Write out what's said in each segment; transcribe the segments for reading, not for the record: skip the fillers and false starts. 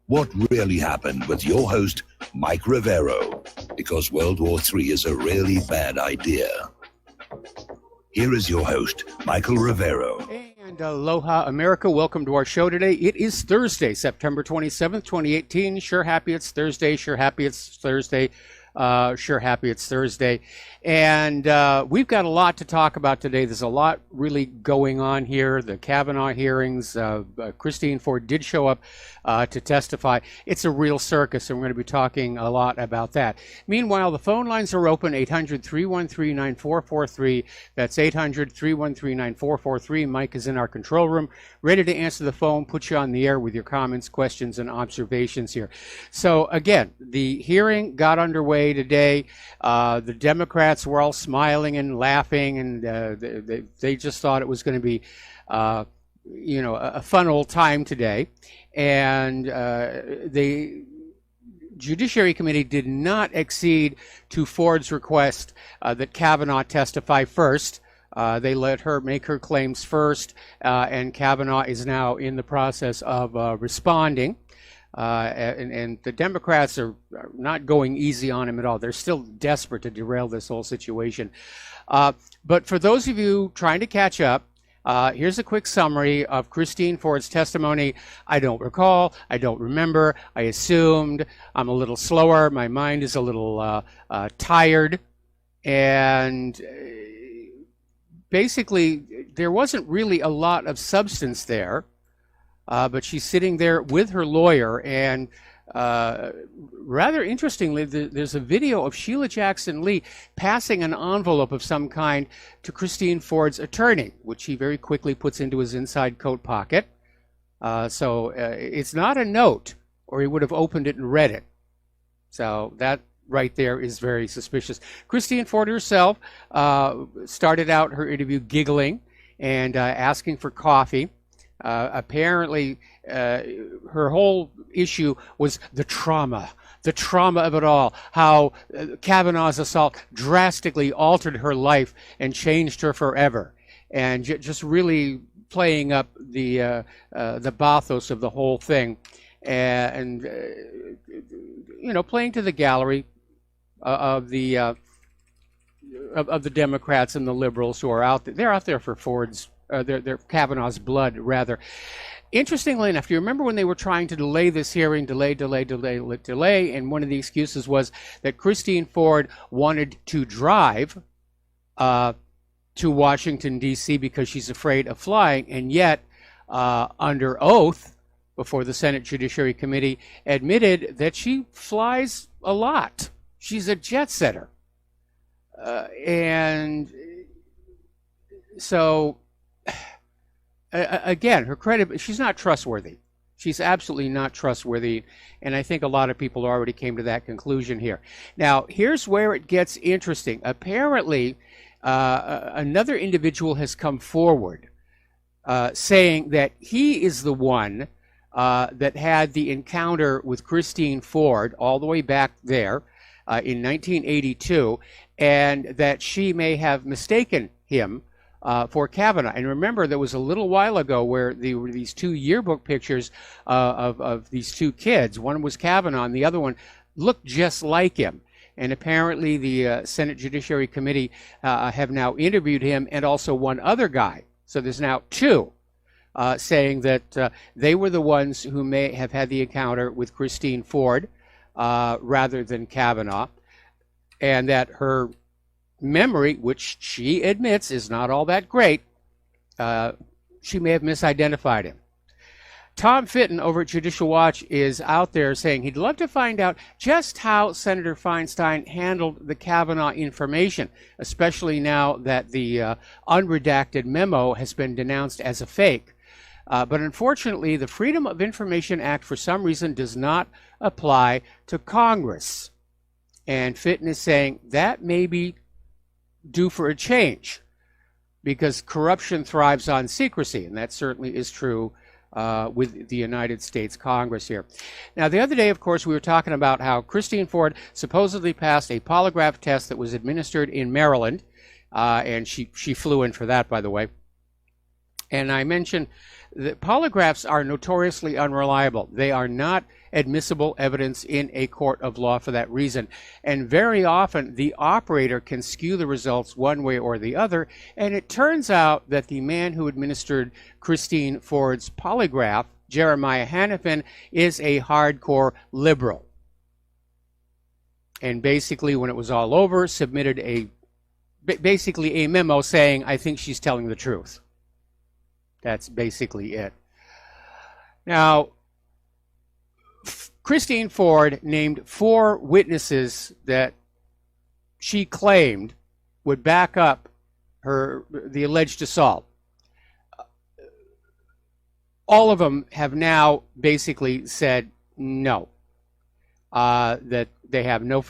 What really happened with your host, Mike Rivero, because World War III is a really bad idea. Here is your host, Michael Rivero. And aloha, America. Welcome to our show today. It is Thursday, September 27th, 2018. Sure happy it's Thursday. Sure happy it's Thursday. Sure happy it's Thursday. And we've got a lot to talk about today. There's a lot really going on here. The Kavanaugh hearings, Christine Ford did show up to testify. It's a real circus, and we're going to be talking a lot about that. Meanwhile, the phone lines are open, 800-313-9443. That's 800-313-9443. Mike is in our control room, ready to answer the phone, put you on the air with your comments, questions, and observations here. So again, the hearing got underway today. The Democrats were all smiling and laughing, and they just thought it was going to be, a fun old time today. And the Judiciary Committee did not accede to Ford's request that Kavanaugh testify first. They let her make her claims first, and Kavanaugh is now in the process of responding. And the Democrats are not going easy on him at all. They're still desperate to derail this whole situation. But for those of you trying to catch up, here's a quick summary of Christine Ford's testimony. I don't recall. I don't remember. I assumed. I'm a little slower. My mind is a little tired. And basically, there wasn't really a lot of substance there. But she's sitting there with her lawyer, and rather interestingly, there's a video of Sheila Jackson Lee passing an envelope of some kind to Christine Ford's attorney, which he very quickly puts into his inside coat pocket. So it's not a note, or he would have opened it and read it. So that right there is very suspicious. Christine Ford herself started out her interview giggling and asking for coffee. Apparently, her whole issue was the trauma of it all, how Kavanaugh's assault drastically altered her life and changed her forever, and just really playing up the bathos of the whole thing, and playing to the gallery of the Democrats and the liberals who are out there. They're out there for Ford's. They're Kavanaugh's blood, rather. Interestingly enough, do you remember when they were trying to delay this hearing, delay, and one of the excuses was that Christine Ford wanted to drive to Washington, D.C. because she's afraid of flying, and yet, under oath, before the Senate Judiciary Committee, admitted that she flies a lot. She's a jet setter. And so... Again, her credit, she's not trustworthy. She's absolutely not trustworthy, and I think a lot of people already came to that conclusion here. Now, here's where it gets interesting. Apparently, another individual has come forward saying that he is the one that had the encounter with Christine Ford all the way back there in 1982, and that she may have mistaken him for Kavanaugh. And remember, there was a little while ago where there were these two yearbook pictures of these two kids. One was Kavanaugh, and the other one looked just like him. And apparently the Senate Judiciary Committee have now interviewed him and also one other guy. So there's now two saying that they were the ones who may have had the encounter with Christine Ford rather than Kavanaugh, and that her memory, which she admits is not all that great, she may have misidentified him. Tom Fitton over at Judicial Watch is out there saying he'd love to find out just how Senator Feinstein handled the Kavanaugh information, especially now that the unredacted memo has been denounced as a fake. But unfortunately, the Freedom of Information Act, for some reason, does not apply to Congress. And Fitton is saying that may be due for a change, because corruption thrives on secrecy, and that certainly is true with the United States Congress here. Now, the other day, of course, we were talking about how Christine Ford supposedly passed a polygraph test that was administered in Maryland, and she flew in for that, by the way. And I mentioned the polygraphs are notoriously unreliable. They are not admissible evidence in a court of law for that reason. And very often the operator can skew the results one way or the other. And it turns out that the man who administered Christine Ford's polygraph, Jeremiah Hanifin, is a hardcore liberal. And basically, when it was all over, submitted basically a memo saying, I think she's telling the truth. That's basically it. Now, Christine Ford named 4 witnesses that she claimed would back up the alleged assault. All of them have now basically said no, that they have no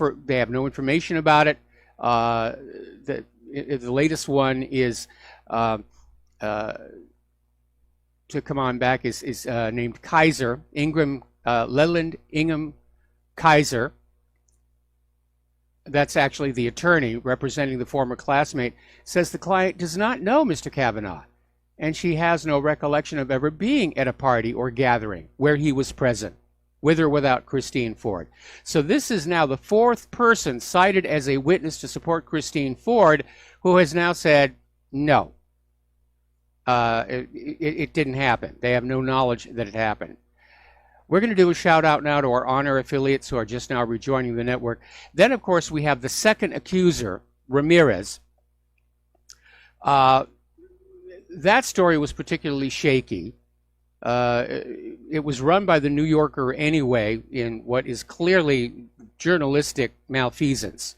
information about it. The latest one is to come on back is named Kaiser, Leland Ingham Kaiser. That's actually the attorney representing the former classmate, says the client does not know Mr. Kavanaugh, and she has no recollection of ever being at a party or gathering where he was present, with or without Christine Ford. So this is now the 4th person cited as a witness to support Christine Ford who has now said no. It didn't happen. They have no knowledge that it happened. We're going to do a shout out now to our honor affiliates who are just now rejoining the network. Then, of course, we have the second accuser, Ramirez. That story was particularly shaky. It was run by the New Yorker anyway in what is clearly journalistic malfeasance.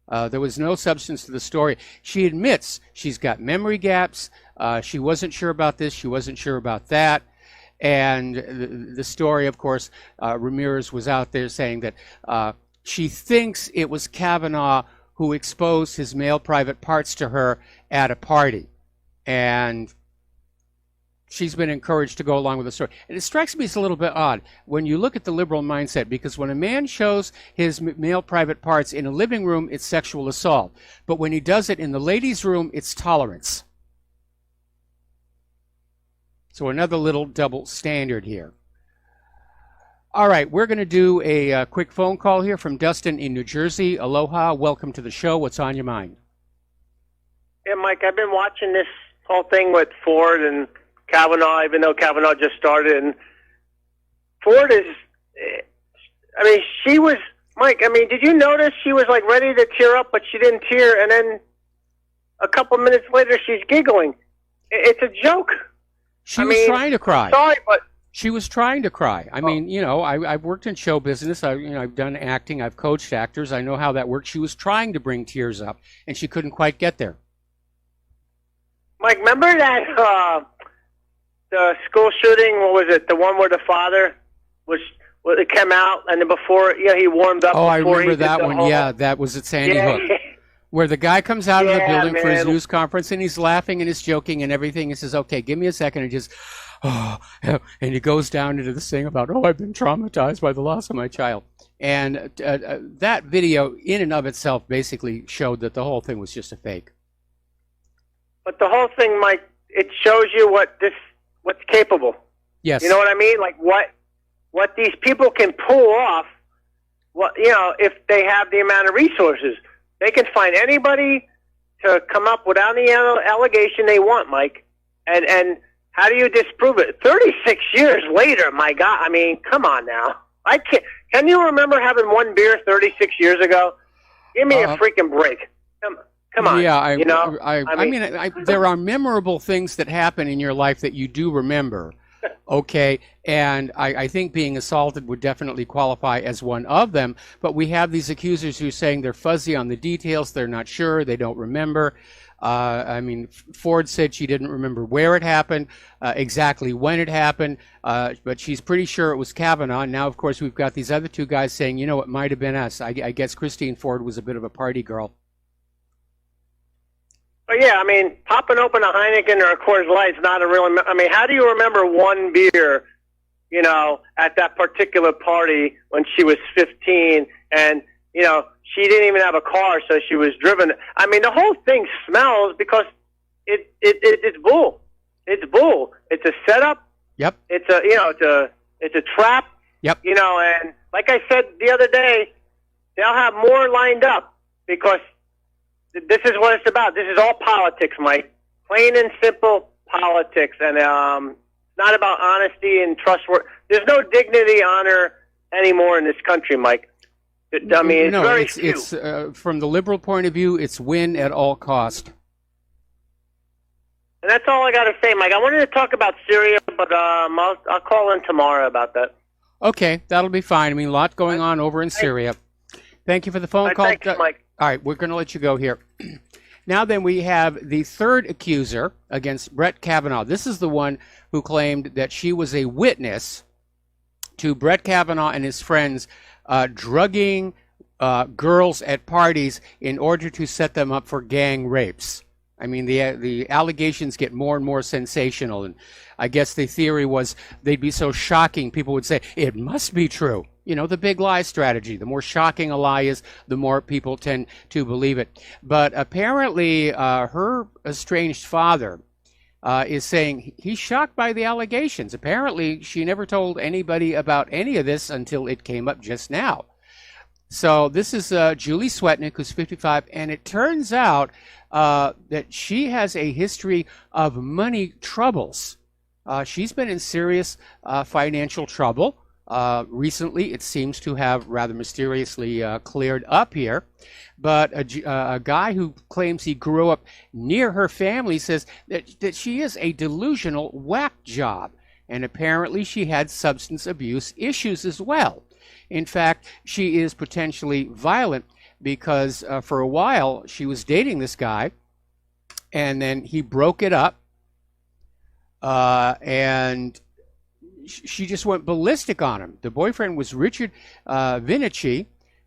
There was no substance to the story. She admits she's got memory gaps. She wasn't sure about this. She wasn't sure about that. And the story, of course, Ramirez was out there saying that she thinks it was Kavanaugh who exposed his male private parts to her at a party. And she's been encouraged to go along with the story. And it strikes me as a little bit odd when you look at the liberal mindset, because when a man shows his male private parts in a living room, it's sexual assault. But when he does it in the ladies' room, it's tolerance. So another little double standard here. All right, we're going to do a quick phone call here from Dustin in New Jersey. Aloha, welcome to the show. What's on your mind? Yeah, Mike, I've been watching this whole thing with Ford and Kavanaugh, even though Kavanaugh just started. And Ford is, I mean, she was, Mike, I mean, did you notice she was like ready to tear up, but she didn't tear, and then a couple minutes later she's giggling. It's a joke. She was trying to cry. Sorry, but she was trying to cry. I mean, you know, I've worked in show business. I've done acting. I've coached actors. I know how that works. She was trying to bring tears up, and she couldn't quite get there. Mike, remember that the school shooting? What was it? The one where the father it came out, and then before, he warmed up. Oh, I remember that one. Yeah, that was at Sandy Hook. Where the guy comes out of the building for his news conference and he's laughing and he's joking and everything. He says, okay, give me a second. And just, and he goes down into this thing about, I've been traumatized by the loss of my child. And that video in and of itself basically showed that the whole thing was just a fake. But the whole thing, Mike, it shows you what's capable. Yes. You know what I mean? Like what these people can pull off, if they have the amount of resources. They can find anybody to come up with any allegation they want, Mike. And how do you disprove it? 36 years later, my God. I mean, come on now. I can't. Can you remember having one beer 36 years ago? Give me a freaking break. Come on. Yeah, I mean, there are memorable things that happen in your life that you do remember. Okay, and I think being assaulted would definitely qualify as one of them, but we have these accusers who are saying they're fuzzy on the details, they're not sure, they don't remember. I mean, Ford said she didn't remember where it happened, exactly when it happened, but she's pretty sure it was Kavanaugh. Now, of course, we've got these other 2 guys saying, it might have been us. I guess Christine Ford was a bit of a party girl. But yeah, I mean, popping open a Heineken or a Coors Light is not a real. I mean, how do you remember one beer, at that particular party when she was 15, and she didn't even have a car, so she was driven. I mean, the whole thing smells because it's bull. It's bull. It's a setup. Yep. It's a trap. Yep. And like I said the other day, they'll have more lined up because this is what it's about. This is all politics, Mike. Plain and simple politics, and not about honesty and trustworthy. There's no dignity, honor anymore in this country, Mike. I mean, it's from the liberal point of view, it's win at all cost. And that's all I got to say, Mike. I wanted to talk about Syria, but I'll call in tomorrow about that. Okay, that'll be fine. I mean, a lot going on over in Syria. Thank you for the phone call. Thanks, Mike. All right, we're going to let you go here. Now then, we have the third accuser against Brett Kavanaugh. This is the one who claimed that she was a witness to Brett Kavanaugh and his friends drugging girls at parties in order to set them up for gang rapes. I mean, the allegations get more and more sensational, and I guess the theory was they'd be so shocking, people would say, it must be true. The big lie strategy. The more shocking a lie is, the more people tend to believe it. But apparently, her estranged father is saying he's shocked by the allegations. Apparently, she never told anybody about any of this until it came up just now. So this is Julie Swetnick, who's 55, and it turns out that she has a history of money troubles. She's been in serious financial trouble. Recently, it seems to have rather mysteriously cleared up here. But a guy who claims he grew up near her family says that she is a delusional whack job. And apparently she had substance abuse issues as well. In fact, she is potentially violent because for a while she was dating this guy, and then he broke it up, and she just went ballistic on him. The boyfriend was Richard Vinici,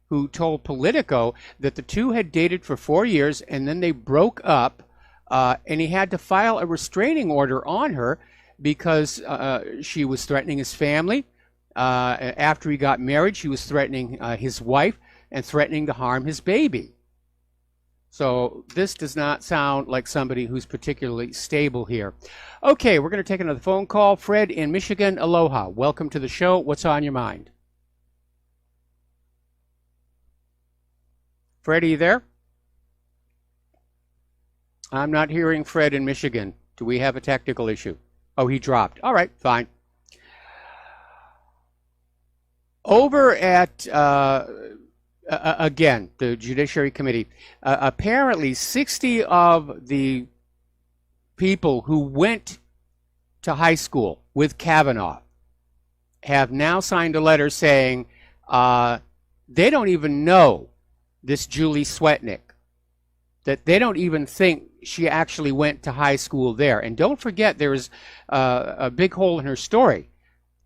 who told Politico that the two had dated for 4 years and then they broke up, and he had to file a restraining order on her because she was threatening his family. After he got married, she was threatening his wife and threatening to harm his baby. So this does not sound like somebody who's particularly stable here. Okay, we're going to take another phone call. Fred in Michigan, aloha. Welcome to the show. What's on your mind? Fred, are you there? I'm not hearing Fred in Michigan. Do we have a technical issue? Oh, he dropped. All right, fine. Over at, again, the Judiciary Committee, apparently 60 of the people who went to high school with Kavanaugh have now signed a letter saying they don't even know this Julie Swetnick, that they don't even think she actually went to high school there. And don't forget, there is a big hole in her story.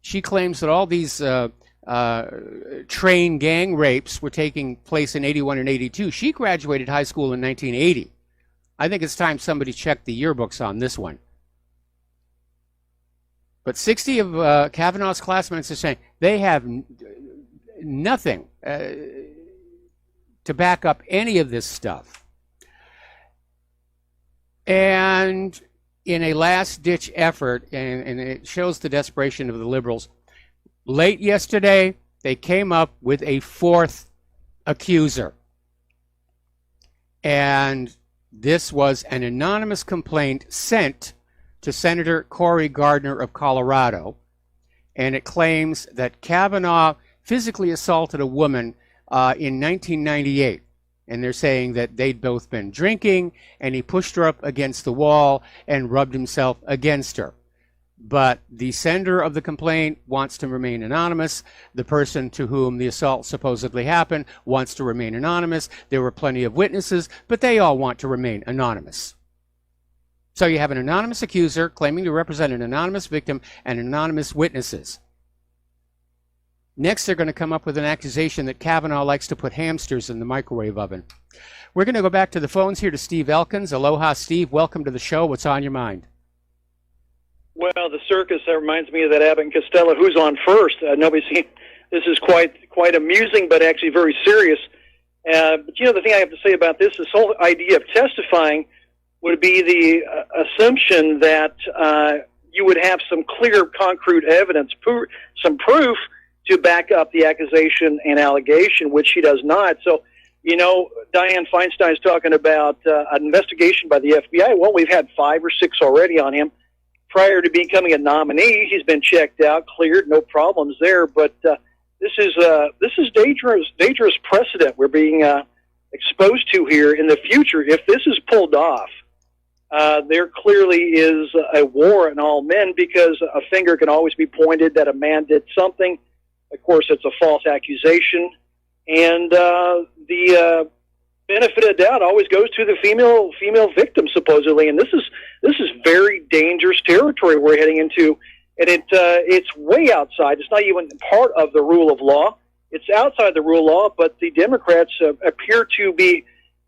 She claims that all these train gang rapes were taking place in 81 and 82. She graduated high school in 1980. I think it's time somebody checked the yearbooks on this one. But 60 of Kavanaugh's classmates are saying they have nothing to back up any of this stuff. And in a last-ditch effort, and it shows the desperation of the liberals, late yesterday, they came up with a fourth accuser. And this was an anonymous complaint sent to Senator Cory Gardner of Colorado. And it claims that Kavanaugh physically assaulted a woman in 1998. And they're saying that they'd both been drinking, and he pushed her up against the wall and rubbed himself against her. But the sender of the complaint wants to remain anonymous. The person to whom the assault supposedly happened wants to remain anonymous. There were plenty of witnesses, but they all want to remain anonymous. So you have an anonymous accuser claiming to represent an anonymous victim and anonymous witnesses. Next, they're going to come up with an accusation that Kavanaugh likes to put hamsters in the microwave oven. We're going to go back to the phones here to Steve Elkins. Aloha, Steve. Welcome to the show. What's on your mind? Well, the circus, that reminds me of that Abbott and Costello, who's on first. Nobody's seen. This is quite amusing, but actually very serious. But the thing I have to say about this whole idea of testifying would be the assumption that you would have some clear, concrete evidence, some proof to back up the accusation and allegation, which she does not. So, Dianne Feinstein's talking about an investigation by the FBI. Well, we've had 5 or 6 already on him. Prior to becoming a nominee, he's been checked out, cleared, no problems there. But this is dangerous precedent we're being exposed to here in the future. If this is pulled off, there clearly is a war in all men, because a finger can always be pointed that a man did something. Of course, it's a false accusation, and the benefit of doubt always goes to the female victim, supposedly. And this is very dangerous territory we're heading into, and it's way outside. It's not even part of the rule of law. It's outside the rule of law, but the Democrats appear to be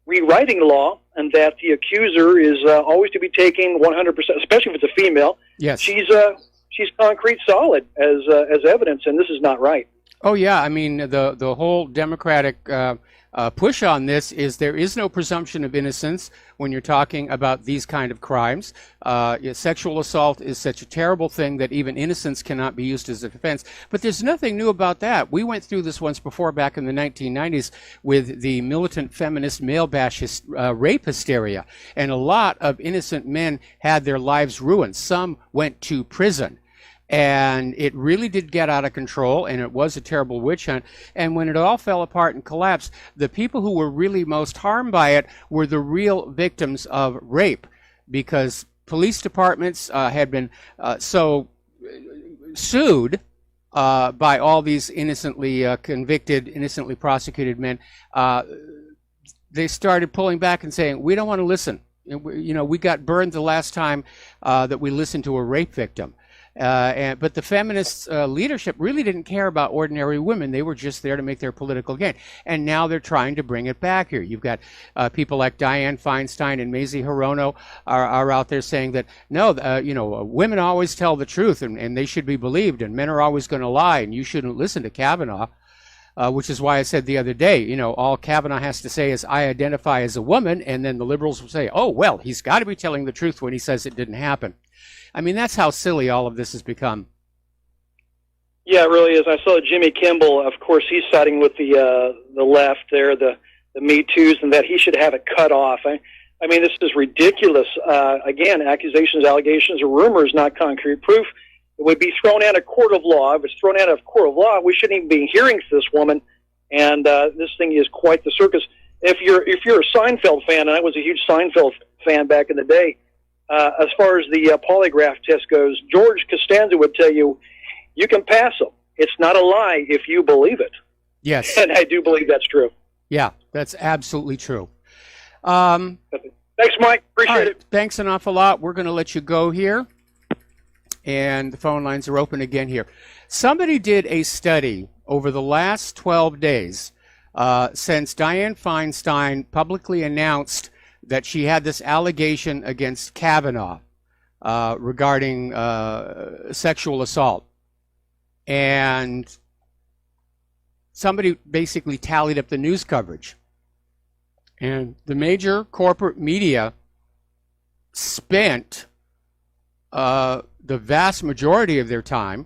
rewriting the law, and that the accuser is always to be taken 100%, especially if it's a female. Yes. She's concrete solid as evidence, and this is not right. Oh yeah, I mean the whole Democratic push on this is there is no presumption of innocence when you're talking about these kind of crimes. Sexual assault is such a terrible thing that even innocence cannot be used as a defense. But there's nothing new about that. We went through this once before back in the 1990s with the militant feminist male bash rape hysteria. And a lot of innocent men had their lives ruined. Some went to prison. And it really did get out of control, and it was a terrible witch hunt. And when it all fell apart and collapsed, the people who were really most harmed by it were the real victims of rape, because police departments had been so sued by all these innocently convicted, innocently prosecuted men. They started pulling back and saying, we don't want to listen. We got burned the last time that we listened to a rape victim. But the feminist leadership really didn't care about ordinary women. They were just there to make their political gain. And now they're trying to bring it back here. You've got people like Dianne Feinstein and Mazie Hirono are out there saying that, no, women always tell the truth, and they should be believed, and men are always going to lie, and you shouldn't listen to Kavanaugh. Which is why I said the other day, all Kavanaugh has to say is, I identify as a woman, and then the liberals will say, oh, well, he's got to be telling the truth when he says it didn't happen. I mean, that's how silly all of this has become. Yeah, it really is. I saw Jimmy Kimball. Of course, he's siding with the left there, the Me Too's, and that he should have it cut off. I mean, this is ridiculous. Again, accusations, allegations, or rumors, not concrete proof. It would be thrown out of court of law. If it's thrown out of court of law, we shouldn't even be hearing this woman. And this thing is quite the circus. If you're a Seinfeld fan, and I was a huge Seinfeld fan back in the day, as far as the polygraph test goes, George Costanza would tell you, you can pass them. It's not a lie if you believe it. Yes. And I do believe that's true. Yeah, that's absolutely true. Thanks, Mike. Appreciate it. Thanks an awful lot. We're going to let you go here. And the phone lines are open again here. Somebody did a study over the last 12 days since Dianne Feinstein publicly announced that she had this allegation against Kavanaugh regarding sexual assault. And somebody basically tallied up the news coverage. And the major corporate media spent the vast majority of their time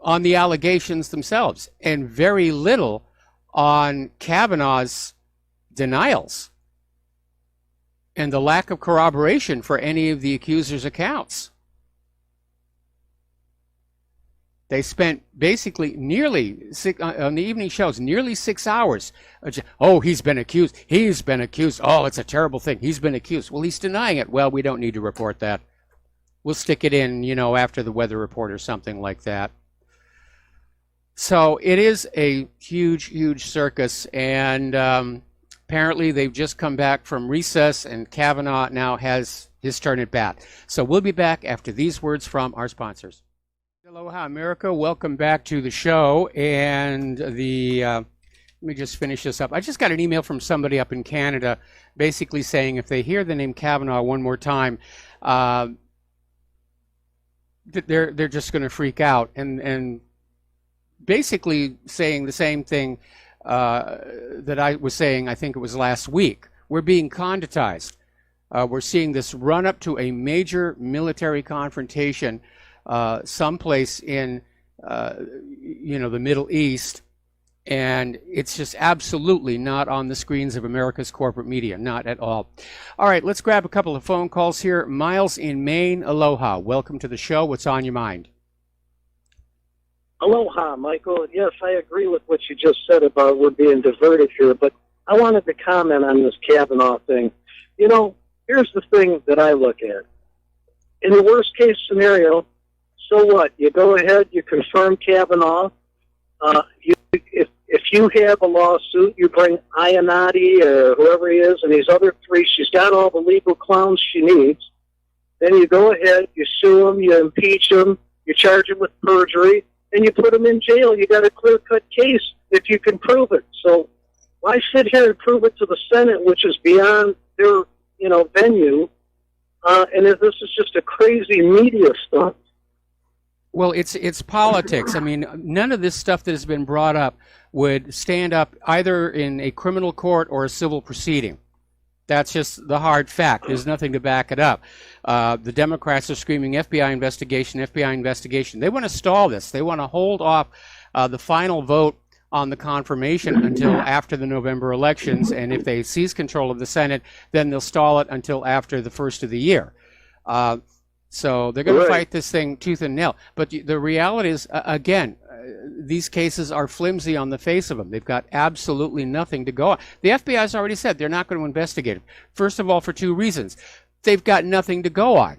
on the allegations themselves and very little on Kavanaugh's denials and the lack of corroboration for any of the accuser's accounts. They spent basically on the evening shows, nearly 6 hours. Oh, he's been accused. He's been accused. Oh, it's a terrible thing. He's been accused. Well, he's denying it. Well, we don't need to report that. We'll stick it in, after the weather report or something like that. So it is a huge, huge circus. And apparently they've just come back from recess, and Kavanaugh now has his turn at bat. So we'll be back after these words from our sponsors. Aloha, America. Welcome back to the show. And let me just finish this up. I just got an email from somebody up in Canada basically saying if they hear the name Kavanaugh one more time, they're just going to freak out. And basically saying the same thing that I was saying, I think it was last week. We're being conditized. We're seeing this run up to a major military confrontation someplace in, the Middle East. And it's just absolutely not on the screens of America's corporate media, not at all. All right, let's grab a couple of phone calls here. Miles in Maine, aloha. Welcome to the show. What's on your mind? Aloha, Michael. Yes, I agree with what you just said about we're being diverted here, but I wanted to comment on this Kavanaugh thing. Here's the thing that I look at. In the worst case scenario, so what? You go ahead, you confirm Kavanaugh. If you have a lawsuit, you bring Aiea or whoever he is and these other three. She's got all the legal clowns she needs. Then you go ahead, you sue them, you impeach them, you charge them with perjury, and you put them in jail. You got a clear-cut case if you can prove it. So why sit here and prove it to the Senate, which is beyond their venue? And if this is just a crazy media stunt. Well, it's politics. I mean, none of this stuff that has been brought up would stand up either in a criminal court or a civil proceeding. That's just the hard fact. There's nothing to back it up. The Democrats are screaming FBI investigation, FBI investigation. They want to stall this. They want to hold off the final vote on the confirmation until after the November elections. And if they seize control of the Senate, then they'll stall it until after the first of the year. So they're going to fight this thing tooth and nail. But the reality is, again, these cases are flimsy on the face of them. They've got absolutely nothing to go on. The FBI's already said they're not going to investigate it. First of all, for two reasons. They've got nothing to go on.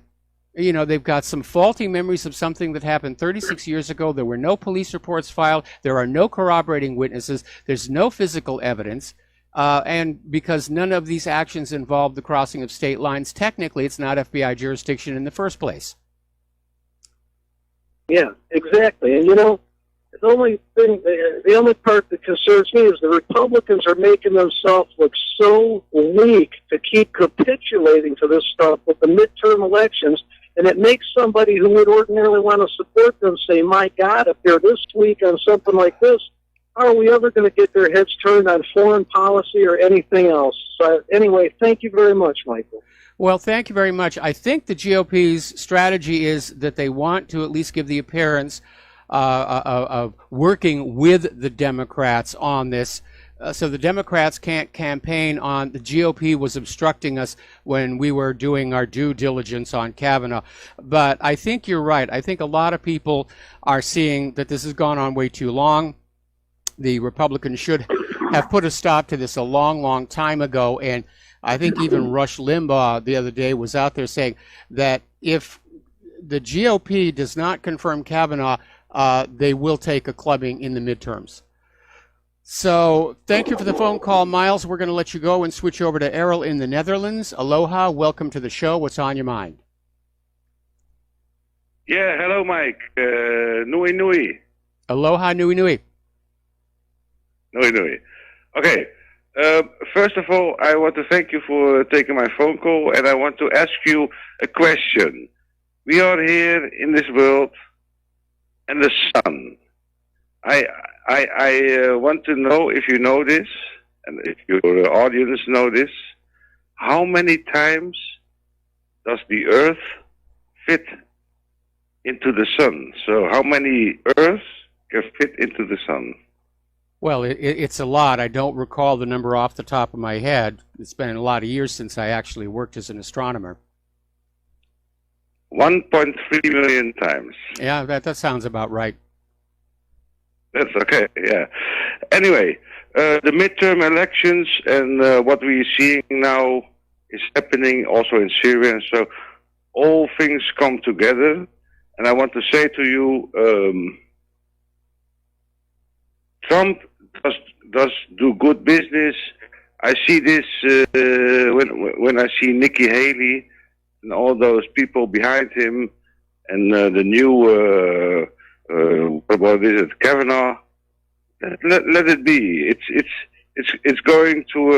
They've got some faulty memories of something that happened 36 years ago. There were no police reports filed. There are no corroborating witnesses. There's no physical evidence. And because none of these actions involve the crossing of state lines, technically it's not FBI jurisdiction in the first place. Yeah, exactly. And the only part that concerns me is the Republicans are making themselves look so weak to keep capitulating to this stuff with the midterm elections, and it makes somebody who would ordinarily want to support them say, my God, if they're this weak on something like this, how are we ever going to get their heads turned on foreign policy or anything else? So anyway, thank you very much, Michael. Well, thank you very much. I think the GOP's strategy is that they want to at least give the appearance of working with the Democrats on this. So the Democrats can't campaign on the GOP was obstructing us when we were doing our due diligence on Kavanaugh. But I think you're right. I think a lot of people are seeing that this has gone on way too long. The Republicans should have put a stop to this a long, long time ago. And I think even Rush Limbaugh the other day was out there saying that if the GOP does not confirm Kavanaugh, they will take a clubbing in the midterms. So thank you for the phone call, Miles. We're going to let you go and switch over to Errol in the Netherlands. Aloha. Welcome to the show. What's on your mind? Yeah, hello, Mike. Nui nui. Aloha, nui nui. Nui nui. Okay. First of all, I want to thank you for taking my phone call, and I want to ask you a question. We are here in this world, and the sun. I want to know if you know this, and if your audience know this. How many times does the Earth fit into the sun? So how many Earths can fit into the sun? Well, it's a lot. I don't recall the number off the top of my head. It's been a lot of years since I actually worked as an astronomer. 1.3 million times. Yeah, that sounds about right. That's okay, yeah. Anyway, the midterm elections and what we're seeing now is happening also in Syria. So all things come together. And I want to say to you, Trump does do good business. I see this when I see Nikki Haley and all those people behind him, and the new what is it, Kavanaugh? Let it be. It's going to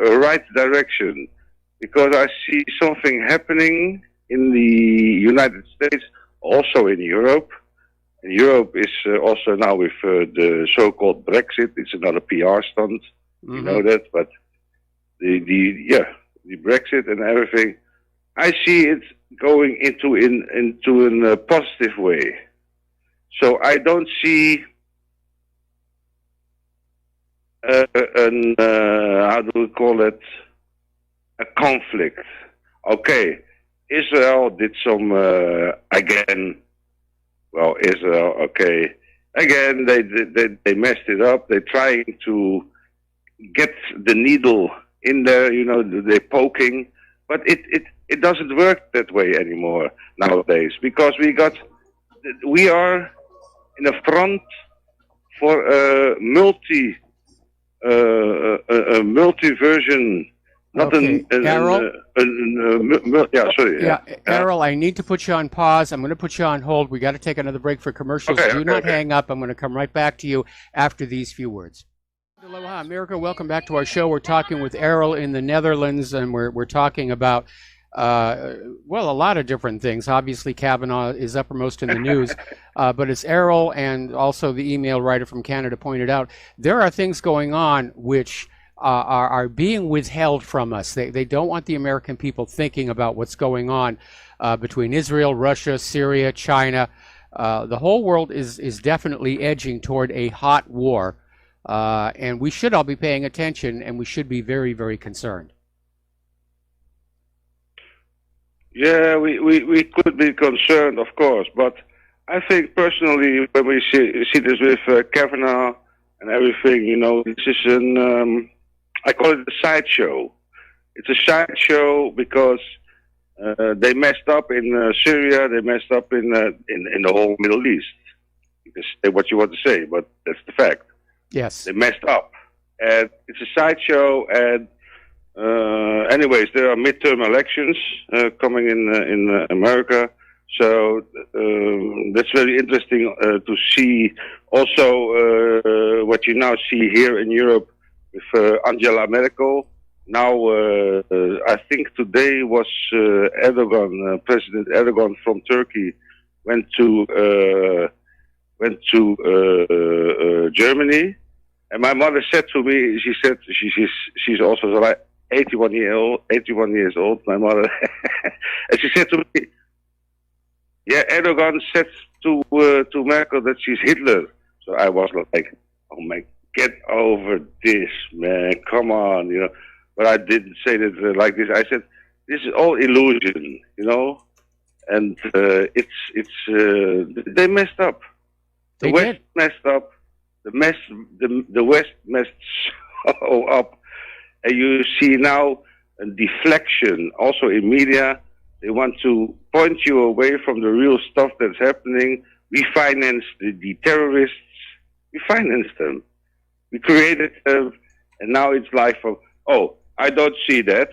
a right direction, because I see something happening in the United States, also in Europe. And Europe is also now with the so-called Brexit. It's another PR stunt, you know that. But the Brexit and everything. I see it going into a positive way. So I don't see how do we call it, a conflict. Okay, Israel did some again. Well, Israel, okay, again they messed it up. They're trying to get the needle in there. You know, they're poking, but it doesn't work that way anymore nowadays, because we are in a front for a multi-version. Not Okay, Errol? yeah, sorry. Yeah, Errol, I need to put you on pause. I'm going to put you on hold. We got to take another break for commercials. Do not hang up. I'm going to come right back to you after these few words. Aloha, America. Welcome back to our show. We're talking with Errol in the Netherlands, and we're talking about a lot of different things. Obviously, Kavanaugh is uppermost in the news, but as Errol and also the email writer from Canada pointed out, there are things going on which are being withheld from us. They don't want the American people thinking about what's going on between Israel, Russia, Syria, China. The whole world is definitely edging toward a hot war, and we should all be paying attention, and we should be very, very concerned. Yeah, we could be concerned, of course, but I think personally, when we see this with Kavanaugh and everything, you know, this is I call it a sideshow. It's a sideshow because they messed up in Syria, they messed up in the whole Middle East. You can say what you want to say, but that's the fact. Yes. They messed up. And it's a sideshow, and anyways, there are midterm elections coming in America, so that's very interesting to see. Also, what you now see here in Europe with Angela Merkel. Now, I think today was Erdogan, President Erdogan from Turkey, went to Germany, and my mother said to me, she said she's also like 81 years old, my mother. And she said to me, yeah, Erdogan said to Merkel that she's Hitler. So I was like, oh my, get over this, man, come on, you know. But I didn't say that like this. I said, this is all illusion, you know. And they messed up. The West messed up. The West messed so up. And you see now a deflection also in media. They want to point you away from the real stuff that's happening. We finance the terrorists. We finance them. We created them. And now it's like, oh, I don't see that.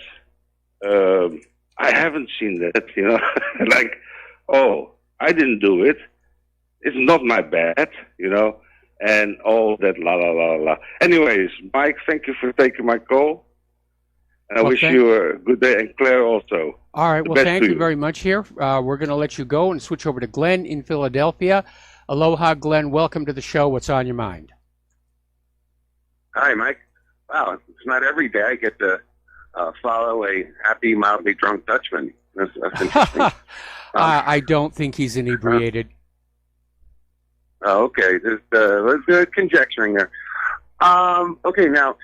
I haven't seen that, you know. Like, oh, I didn't do it. It's not my bad, you know. And all that la la la la. Anyways, Mike, thank you for taking my call. And I wish you a good day, and Claire also. All right, well, thank you very much here. We're going to let you go and switch over to Glenn in Philadelphia. Aloha, Glenn. Welcome to the show. What's on your mind? Hi, Mike. Wow, it's not every day I get to follow a happy, mildly drunk Dutchman. That's interesting. I don't think he's inebriated. Oh, okay. There's conjecturing there. Okay, now,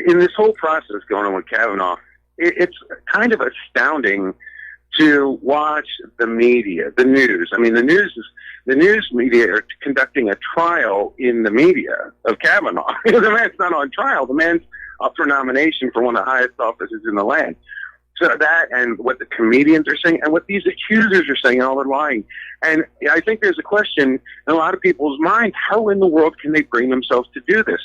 in this whole process going on with Kavanaugh, it's kind of astounding to watch the media, the news. I mean, the news media are conducting a trial in the media of Kavanaugh. The man's not on trial. The man's up for nomination for one of the highest offices in the land. So that, and what the comedians are saying, and what these accusers are saying, all they're lying. And I think there's a question in a lot of people's minds: how in the world can they bring themselves to do this?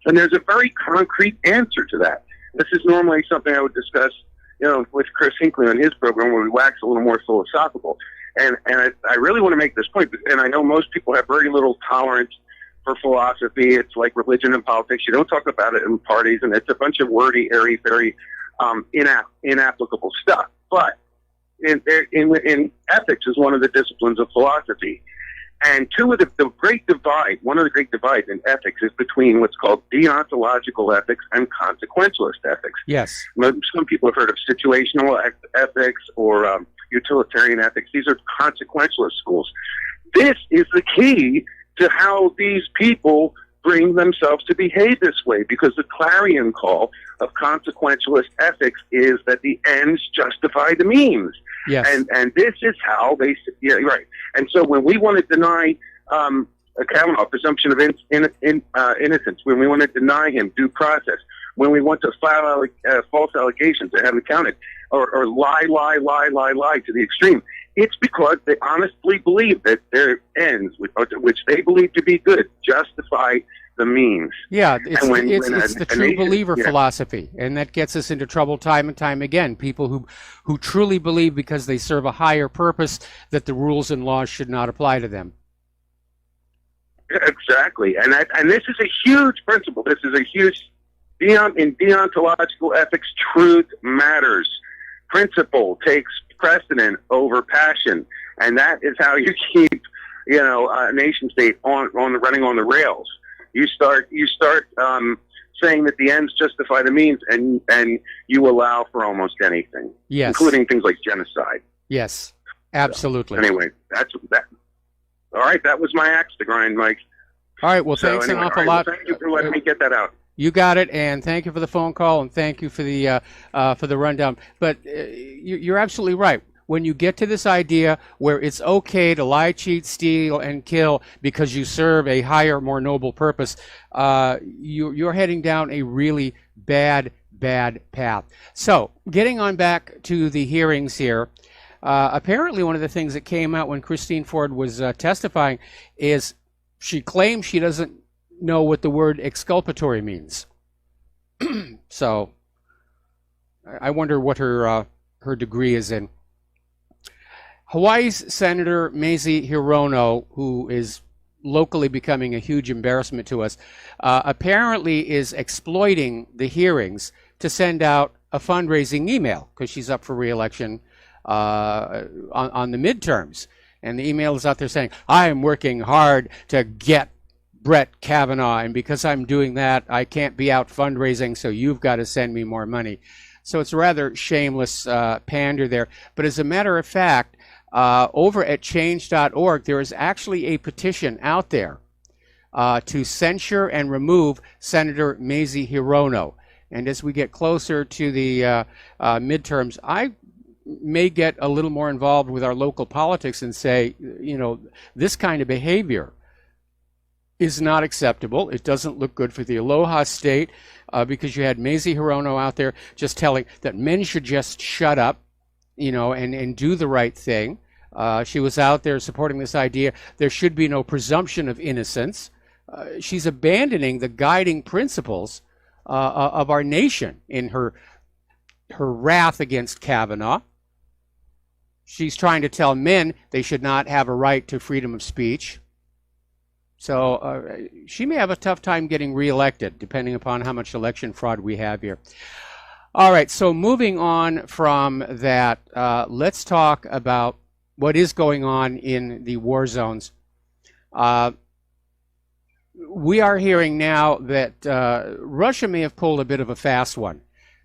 And there's a very concrete answer to that. This is normally something I would discuss, you know, with Chris Hinckley on his program, where we wax a little more philosophical. And I really want to make this point, and I know most people have very little tolerance for philosophy. It's like religion and politics. You don't talk about it in parties, and it's a bunch of wordy, airy, very inapplicable stuff. But in ethics is one of the disciplines of philosophy. And one of the great divides in ethics is between what's called deontological ethics and consequentialist ethics. Yes. Some people have heard of situational ethics or utilitarian ethics. These are consequentialist schools. This is the key to how these people bring themselves to behave this way, because the clarion call of consequentialist ethics is that the ends justify the means. Yes. And this is how they, yeah, right. And so when we want to deny a Kavanaugh presumption of innocence, when we want to deny him due process, when we want to file false allegations that haven't counted, or lie to the extreme, it's because they honestly believe that their ends, which they believe to be good, justify the means. Yeah, it's the true nation, believer yeah. philosophy, and that gets us into trouble time and time again. People who truly believe, because they serve a higher purpose, that the rules and laws should not apply to them. Exactly, and this is a huge principle. This is a huge in deontological ethics. Truth matters. Principle takes precedent over passion, and that is how you keep, a nation state running on the rails. You start saying that the ends justify the means, and you allow for almost anything, yes, including things like genocide. Yes, absolutely. So, anyway, that's that. All right, that was my axe to grind, Mike. All right, well, thanks an awful lot. Well, thank you for letting me get that out. You got it, and thank you for the phone call, and thank you for the rundown. But you're absolutely right. When you get to this idea where it's okay to lie, cheat, steal, and kill because you serve a higher, more noble purpose, you're heading down a really bad path. So, getting on back to the hearings here, apparently one of the things that came out when Christine Ford was testifying is she claims she doesn't know what the word exculpatory means. So, I wonder what her degree is in. Hawaii's Senator Mazie Hirono, who is locally becoming a huge embarrassment to us, apparently is exploiting the hearings to send out a fundraising email because she's up for re-election on the midterms. And the email is out there saying, I am working hard to get Brett Kavanaugh, and because I'm doing that, I can't be out fundraising, so you've got to send me more money. So it's a rather shameless pander there. But as a matter of fact, over at change.org, there is actually a petition out there to censure and remove Senator Mazie Hirono. And as we get closer to the midterms, I may get a little more involved with our local politics and say, this kind of behavior is not acceptable. It doesn't look good for the Aloha State because you had Mazie Hirono out there just telling that men should just shut up, and do the right thing. She was out there supporting this idea there should be no presumption of innocence. She's abandoning the guiding principles of our nation in her wrath against Kavanaugh. She's trying to tell men they should not have a right to freedom of speech. So she may have a tough time getting reelected, depending upon how much election fraud we have here. All right, so moving on from that, let's talk about what is going on in the war zones. We are hearing now that Russia may have pulled a bit of a fast one,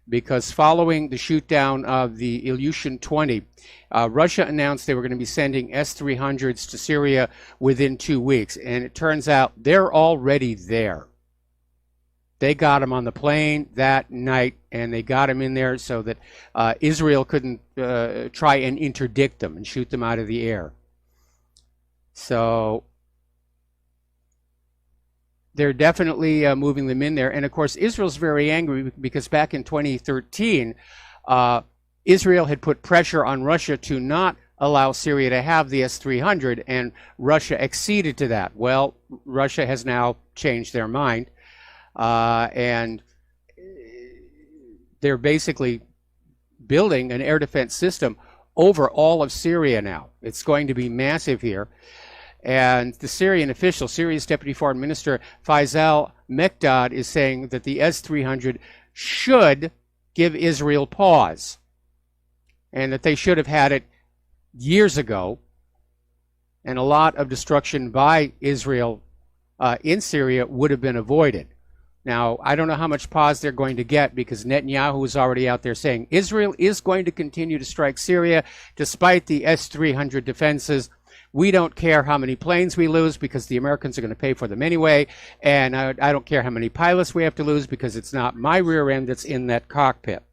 because following the shoot down of the Ilyushin 20, Russia announced they were going to be sending S-300s to Syria within 2 weeks, and it turns out they're already there. They got them on the plane that night, and they got them in there so that Israel couldn't try and interdict them and shoot them out of the air. So they're definitely moving them in there. And of course, Israel's very angry because back in 2013, Israel had put pressure on Russia to not allow Syria to have the S-300, and Russia acceded to that. Well, Russia has now changed their mind, and they're basically building an air defense system over all of Syria now. It's going to be massive here. And the Syrian official, Syria's Deputy Foreign Minister Faisal Mekdad, is saying that the S-300 should give Israel pause, and that they should have had it years ago. and a lot of destruction by Israel in Syria would have been avoided. Now, I don't know how much pause they're going to get, because Netanyahu is already out there saying Israel is going to continue to strike Syria despite the S-300 defenses. We don't care how many planes we lose, because the Americans are going to pay for them anyway. And I don't care how many pilots we have to lose, because it's not my rear end that's in that cockpit.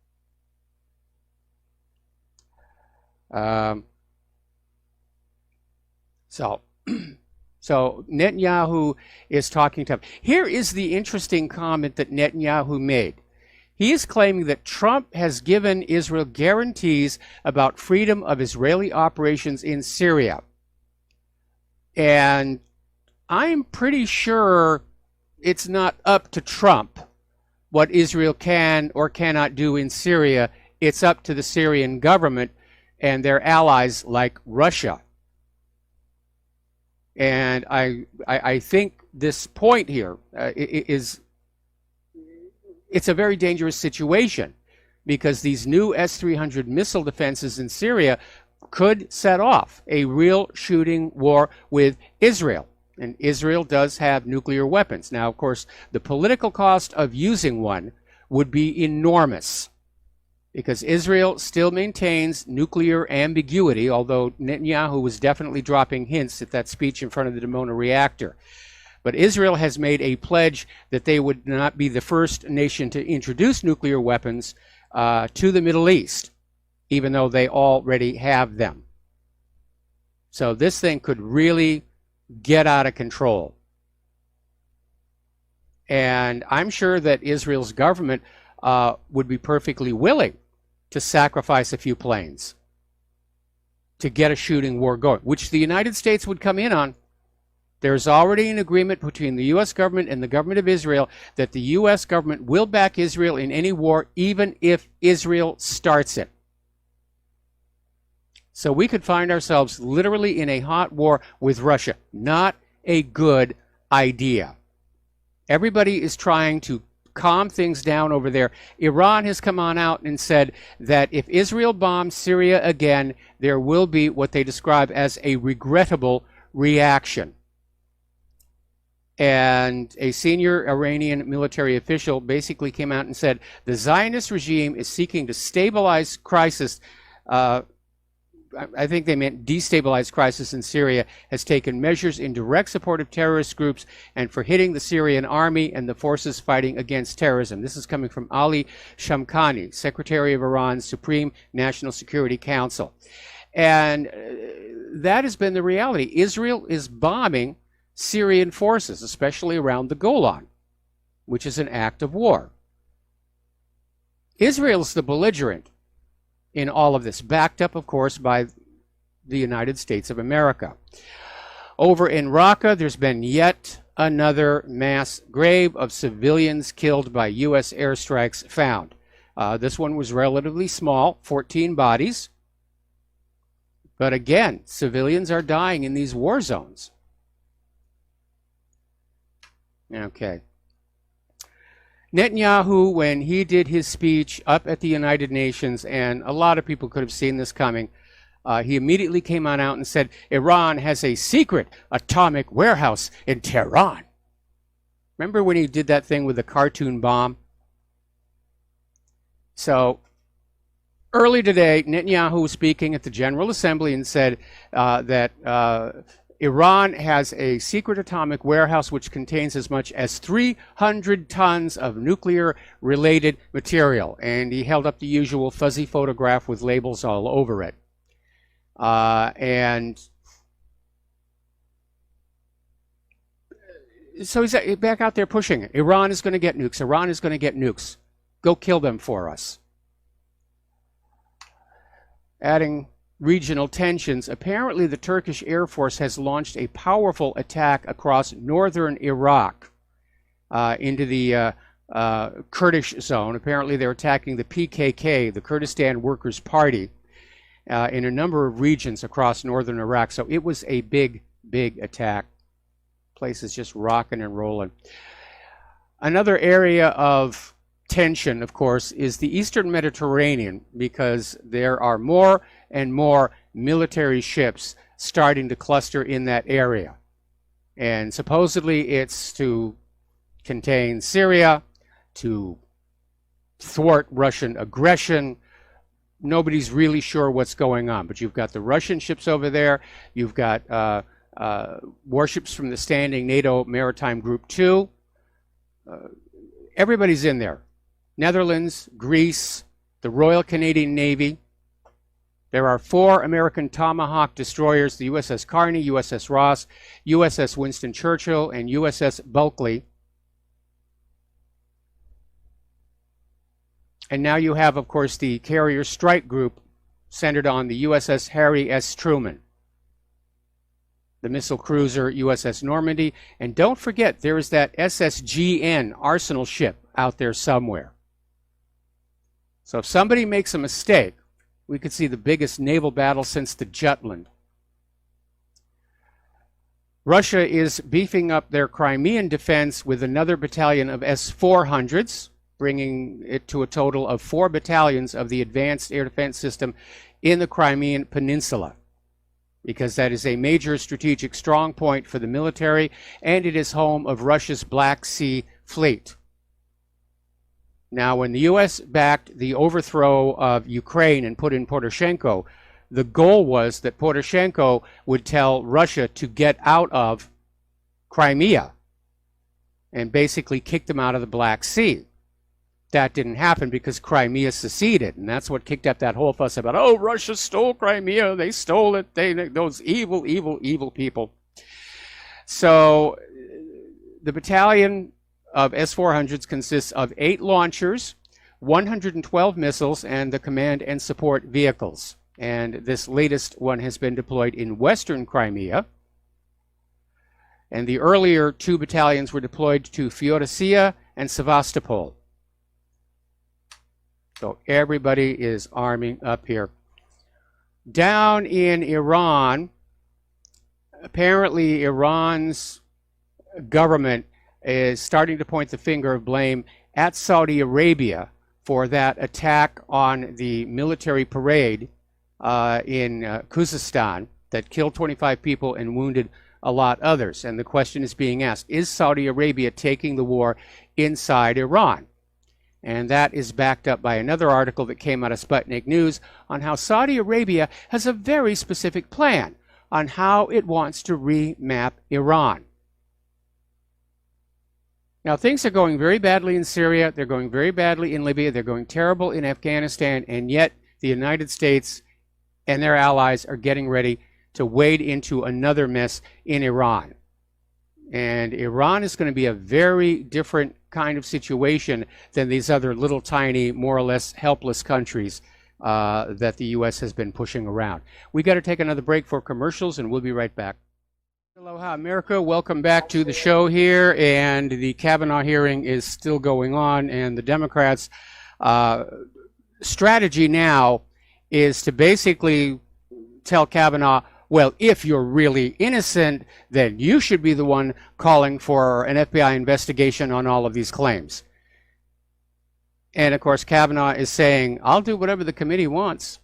So Netanyahu is talking tough. Here is the interesting comment that Netanyahu made. He is claiming that Trump has given Israel guarantees about freedom of Israeli operations in Syria. And I'm pretty sure it's not up to Trump what Israel can or cannot do in Syria. It's up to the Syrian government and their allies like Russia. And I think this point here it's a very dangerous situation, because these new S-300 missile defenses in Syria could set off a real shooting war with Israel. And Israel does have nuclear weapons. Now, of course, the political cost of using one would be enormous, because Israel still maintains nuclear ambiguity, although Netanyahu was definitely dropping hints at that speech in front of the Dimona reactor. But Israel has made a pledge that they would not be the first nation to introduce nuclear weapons to the Middle East, even though they already have them. So this thing could really get out of control. And I'm sure that Israel's government would be perfectly willing to sacrifice a few planes to get a shooting war going, which the United States would come in on. There's already an agreement between the U.S. government and the government of Israel that the U.S. government will back Israel in any war, even if Israel starts it. So we could find ourselves literally in a hot war with Russia. Not a good idea. Everybody is trying to calm things down over there. Iran has come on out and said that if Israel bombs Syria again, there will be what they describe as a regrettable reaction. And a senior Iranian military official basically came out and said the Zionist regime is seeking to stabilize crisis. I think they meant destabilize crisis in Syria, has taken measures in direct support of terrorist groups and for hitting the Syrian army and the forces fighting against terrorism. This is coming from Ali Shamkhani, Secretary of Iran's Supreme National Security Council. And that has been the reality. Israel is bombing Syrian forces, especially around the Golan, which is an act of war. Israel's the belligerent in all of this, backed up, of course, by the United States of America. Over in Raqqa, there's been yet another mass grave of civilians killed by U.S. airstrikes found. This one was relatively small, 14 bodies. But again, civilians are dying in these war zones. Okay. Netanyahu, when he did his speech up at the United Nations, and a lot of people could have seen this coming, he immediately came on out and said, Iran has a secret atomic warehouse in Tehran. Remember when he did that thing with the cartoon bomb? So, early today, Netanyahu was speaking at the General Assembly and said that Iran has a secret atomic warehouse which contains as much as 300 tons of nuclear-related material. And he held up the usual fuzzy photograph with labels all over it. And so he's back out there pushing it. Iran is going to get nukes. Iran is going to get nukes. Go kill them for us. Adding regional tensions, apparently the Turkish Air Force has launched a powerful attack across northern Iraq into the Kurdish zone. Apparently they're attacking the PKK, the Kurdistan Workers' Party, in a number of regions across northern Iraq. So it was a big, big attack. Place is just rocking and rolling. Another area of tension, of course, is the Eastern Mediterranean, because there are more and more military ships starting to cluster in that area. And supposedly it's to contain Syria, to thwart Russian aggression. Nobody's really sure what's going on, but you've got the Russian ships over there. You've got warships from the standing NATO Maritime Group 2. Everybody's in there. Netherlands, Greece, the Royal Canadian Navy. There are 4 American Tomahawk destroyers, the USS Carney, USS Ross, USS Winston Churchill, and USS Bulkley. And now you have, of course, the carrier strike group centered on the USS Harry S. Truman, the missile cruiser USS Normandy. And don't forget, there is that SSGN Arsenal ship out there somewhere. So if somebody makes a mistake, we could see the biggest naval battle since the Jutland. Russia is beefing up their Crimean defense with another battalion of S-400s, bringing it to a total of 4 battalions of the advanced air defense system in the Crimean Peninsula, because that is a major strategic strong point for the military, and it is home of Russia's Black Sea Fleet. Now, when the U.S. backed the overthrow of Ukraine and put in Poroshenko, the goal was that Poroshenko would tell Russia to get out of Crimea and basically kick them out of the Black Sea. That didn't happen because Crimea seceded, and that's what kicked up that whole fuss about, oh, Russia stole Crimea, they stole it, those evil, evil, evil people. So the battalion of S-400s consists of 8 launchers, 112 missiles, and the command and support vehicles. And this latest one has been deployed in western Crimea. And the earlier 2 battalions were deployed to Feodosia and Sevastopol. So everybody is arming up here. Down in Iran, apparently Iran's government is starting to point the finger of blame at Saudi Arabia for that attack on the military parade in Khuzestan that killed 25 people and wounded a lot others. And the question is being asked, is Saudi Arabia taking the war inside Iran? And that is backed up by another article that came out of Sputnik News on how Saudi Arabia has a very specific plan on how it wants to remap Iran. Now, things are going very badly in Syria, they're going very badly in Libya, they're going terrible in Afghanistan, and yet the United States and their allies are getting ready to wade into another mess in Iran. And Iran is going to be a very different kind of situation than these other little tiny, more or less helpless countries that the U.S. has been pushing around. We got to take another break for commercials, and we'll be right back. Aloha, America. Welcome back to the show here, and the Kavanaugh hearing is still going on, and the Democrats' strategy now is to basically tell Kavanaugh, well, if you're really innocent, then you should be the one calling for an FBI investigation on all of these claims. And, of course, Kavanaugh is saying, I'll do whatever the committee wants.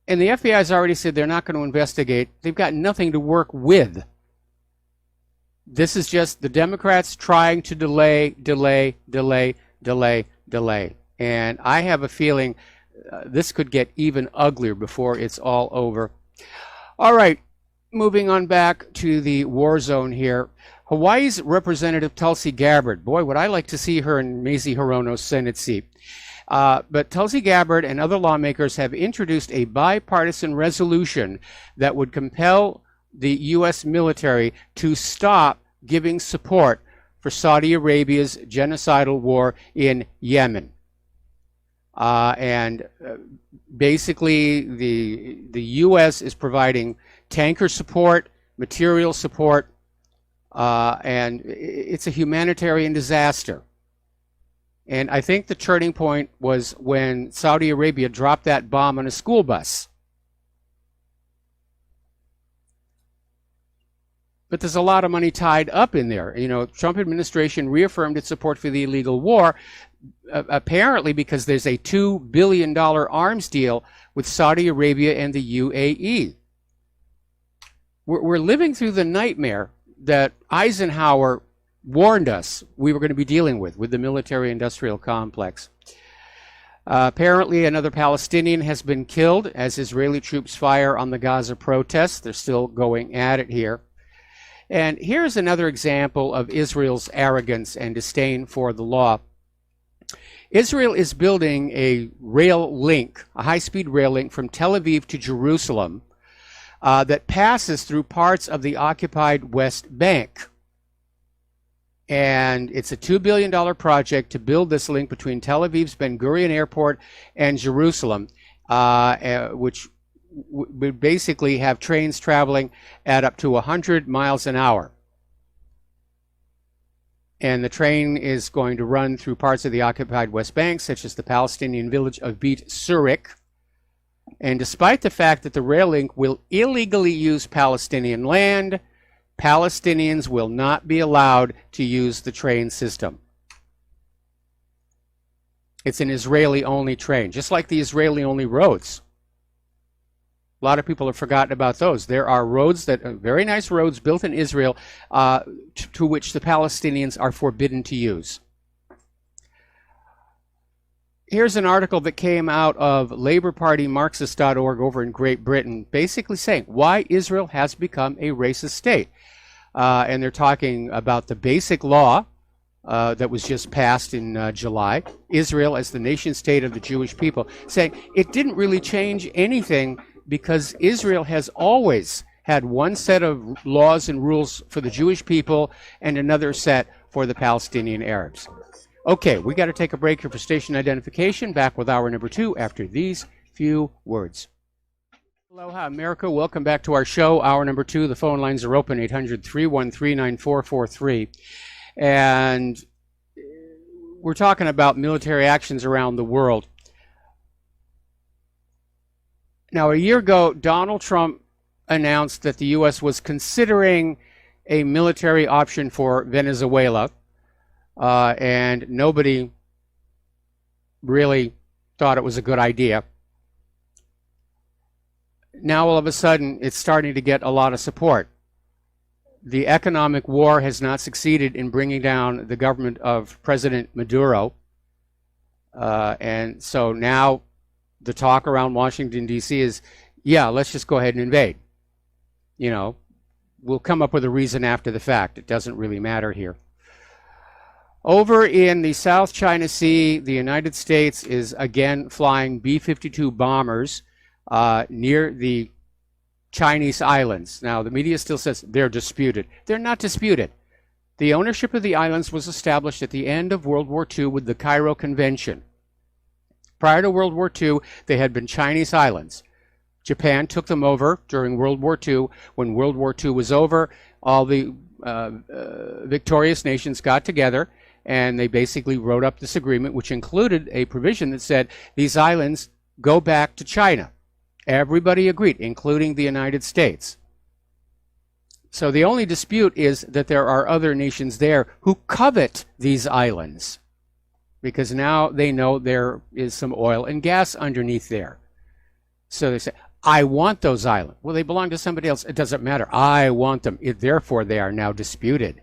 And the FBI has already said they're not going to investigate. They've got nothing to work with. This is just the Democrats trying to delay. And I have a feeling this could get even uglier before it's all over. All right, moving on back to the war zone here. Hawaii's Representative Tulsi Gabbard. Boy, would I like to see her in Mazie Hirono's Senate seat. But Tulsi Gabbard and other lawmakers have introduced a bipartisan resolution that would compel the U.S. military to stop giving support for Saudi Arabia's genocidal war in Yemen. Basically, the U.S. is providing tanker support, material support, and it's a humanitarian disaster. And I think the turning point was when Saudi Arabia dropped that bomb on a school bus. but there's a lot of money tied up in there. You know, Trump administration reaffirmed its support for the illegal war, apparently because there's a $2 billion arms deal with Saudi Arabia and the UAE. We're living through the nightmare that Eisenhower warned us we were going to be dealing with the military-industrial complex. Apparently, another Palestinian has been killed as Israeli troops fire on the Gaza protests. They're still going at it here. And here's another example of Israel's arrogance and disdain for the law. Israel is building a rail link, a high-speed rail link from Tel Aviv to Jerusalem that passes through parts of the occupied West Bank. And it's a $2 billion project to build this link between Tel Aviv's Ben Gurion Airport and Jerusalem, which would basically have trains traveling at up to 100 miles an hour. And the train is going to run through parts of the occupied West Bank, such as the Palestinian village of Beit Surik. And despite the fact that the rail link will illegally use Palestinian land, Palestinians will not be allowed to use the train system. It's an Israeli-only train, just like the Israeli-only roads. A lot of people have forgotten about those. There are roads that are very nice roads built in Israel to which the Palestinians are forbidden to use. Here's an article that came out of Labour Party Marxist.org over in Great Britain, basically saying why Israel has become a racist state. And they're talking about the basic law that was just passed in July, Israel as the nation state of the Jewish people, saying it didn't really change anything because Israel has always had one set of laws and rules for the Jewish people and another set for the Palestinian Arabs. Okay, we got to take a break here for station identification. Back with hour number 2 after these few words. Aloha, America. Welcome back to our show. Hour number 2. The phone lines are open, 800-313-9443. And we're talking about military actions around the world. Now, a year ago, Donald Trump announced that the U.S. was considering a military option for Venezuela. And nobody really thought it was a good idea. Now, all of a sudden, it's starting to get a lot of support. The economic war has not succeeded in bringing down the government of President Maduro. And so now the talk around Washington, D.C. is, yeah, let's just go ahead and invade. You know, we'll come up with a reason after the fact. It doesn't really matter here. Over in the South China Sea, the United States is again flying B-52 bombers near the Chinese islands. Now, the media still says they're disputed. They're not disputed. The ownership of the islands was established at the end of World War II with the Cairo Convention. Prior to World War II, they had been Chinese islands. Japan took them over during World War II. When World War II was over, all the victorious nations got together and they basically wrote up this agreement, which included a provision that said these islands go back to China. Everybody agreed, including the United States. So the only dispute is that there are other nations there who covet these islands, because now they know there is some oil and gas underneath there. So they say, I want those islands. Well, they belong to somebody else. It doesn't matter. I want them. Therefore, they are now disputed.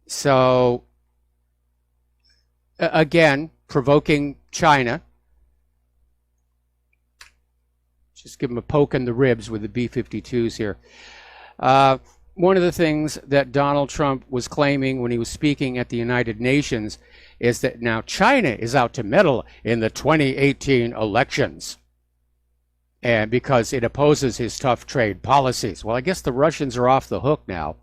So, again, provoking China. Just give them a poke in the ribs with the B-52s here. One of the things that Donald Trump was claiming when he was speaking at the United Nations is that now China is out to meddle in the 2018 elections, and because it opposes his tough trade policies. Well, I guess the Russians are off the hook now.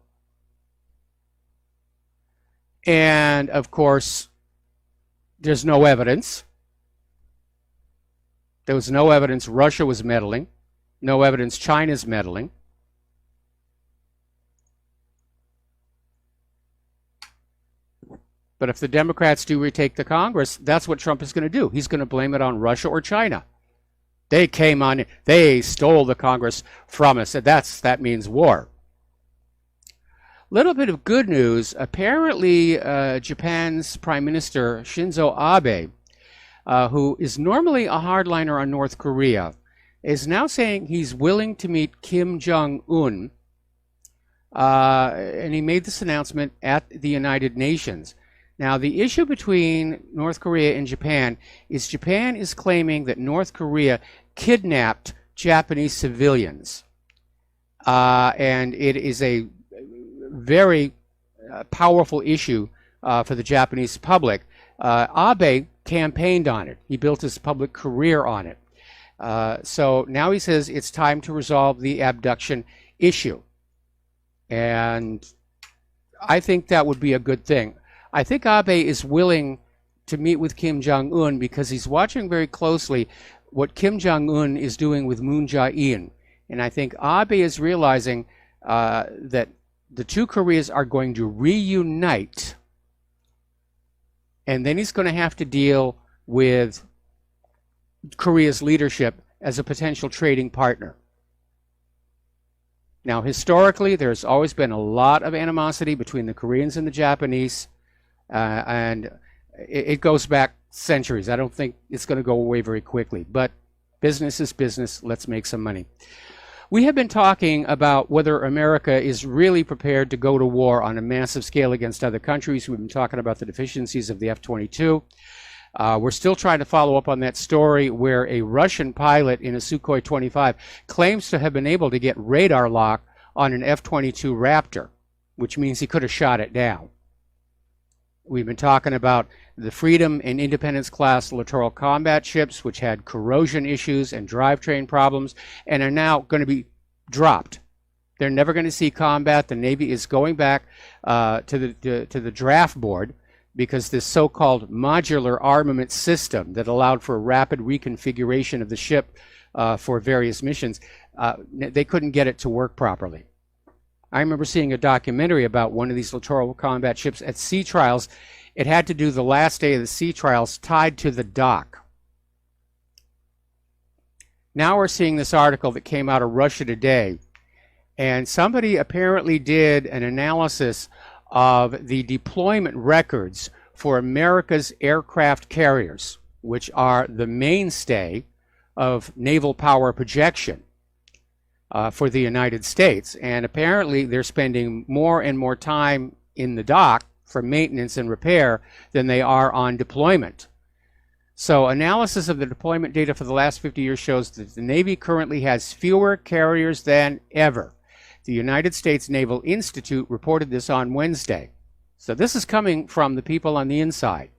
And, of course, there's no evidence. There was no evidence Russia was meddling, no evidence China's meddling. But if the Democrats do retake the Congress, that's what Trump is going to do. He's going to blame it on Russia or China. They came on, they stole the Congress from us, and that means war. Little bit of good news. Apparently, Japan's Prime Minister Shinzo Abe, who is normally a hardliner on North Korea, is now saying he's willing to meet Kim Jong-un, and he made this announcement at the United Nations. Now, the issue between North Korea and Japan is claiming that North Korea kidnapped Japanese civilians. And it is a very powerful issue for the Japanese public. Abe campaigned on it. He built his public career on it. So now he says it's time to resolve the abduction issue. And I think that would be a good thing. I think Abe is willing to meet with Kim Jong-un because he's watching very closely what Kim Jong-un is doing with Moon Jae-in. And I think Abe is realizing that the two Koreas are going to reunite. And then he's going to have to deal with Korea's leadership as a potential trading partner. Now, historically, there's always been a lot of animosity between the Koreans and the Japanese. And it goes back centuries. I don't think it's going to go away very quickly. But business is business. Let's make some money. We have been talking about whether America is really prepared to go to war on a massive scale against other countries. We've been talking about the deficiencies of the F-22. We're still trying to follow up on that story where a Russian pilot in a Sukhoi 25 claims to have been able to get radar lock on an F-22 Raptor, which means he could have shot it down. We've been talking about the Freedom and Independence class littoral combat ships, which had corrosion issues and drivetrain problems, and are now going to be dropped. They're never going to see combat. The Navy is going back to the draft board because this so-called modular armament system that allowed for rapid reconfiguration of the ship for various missions, they couldn't get it to work properly. I remember seeing a documentary about one of these littoral combat ships at sea trials. It had to do the last day of the sea trials tied to the dock. Now we're seeing this article that came out of Russia Today, and somebody apparently did an analysis of the deployment records for America's aircraft carriers, which are the mainstay of naval power projection. For the United States, and apparently they're spending more and more time in the dock for maintenance and repair than they are on deployment. So analysis of the deployment data for the last 50 years shows that the Navy currently has fewer carriers than ever. The United States Naval Institute reported this on Wednesday. So this is coming from the people on the inside.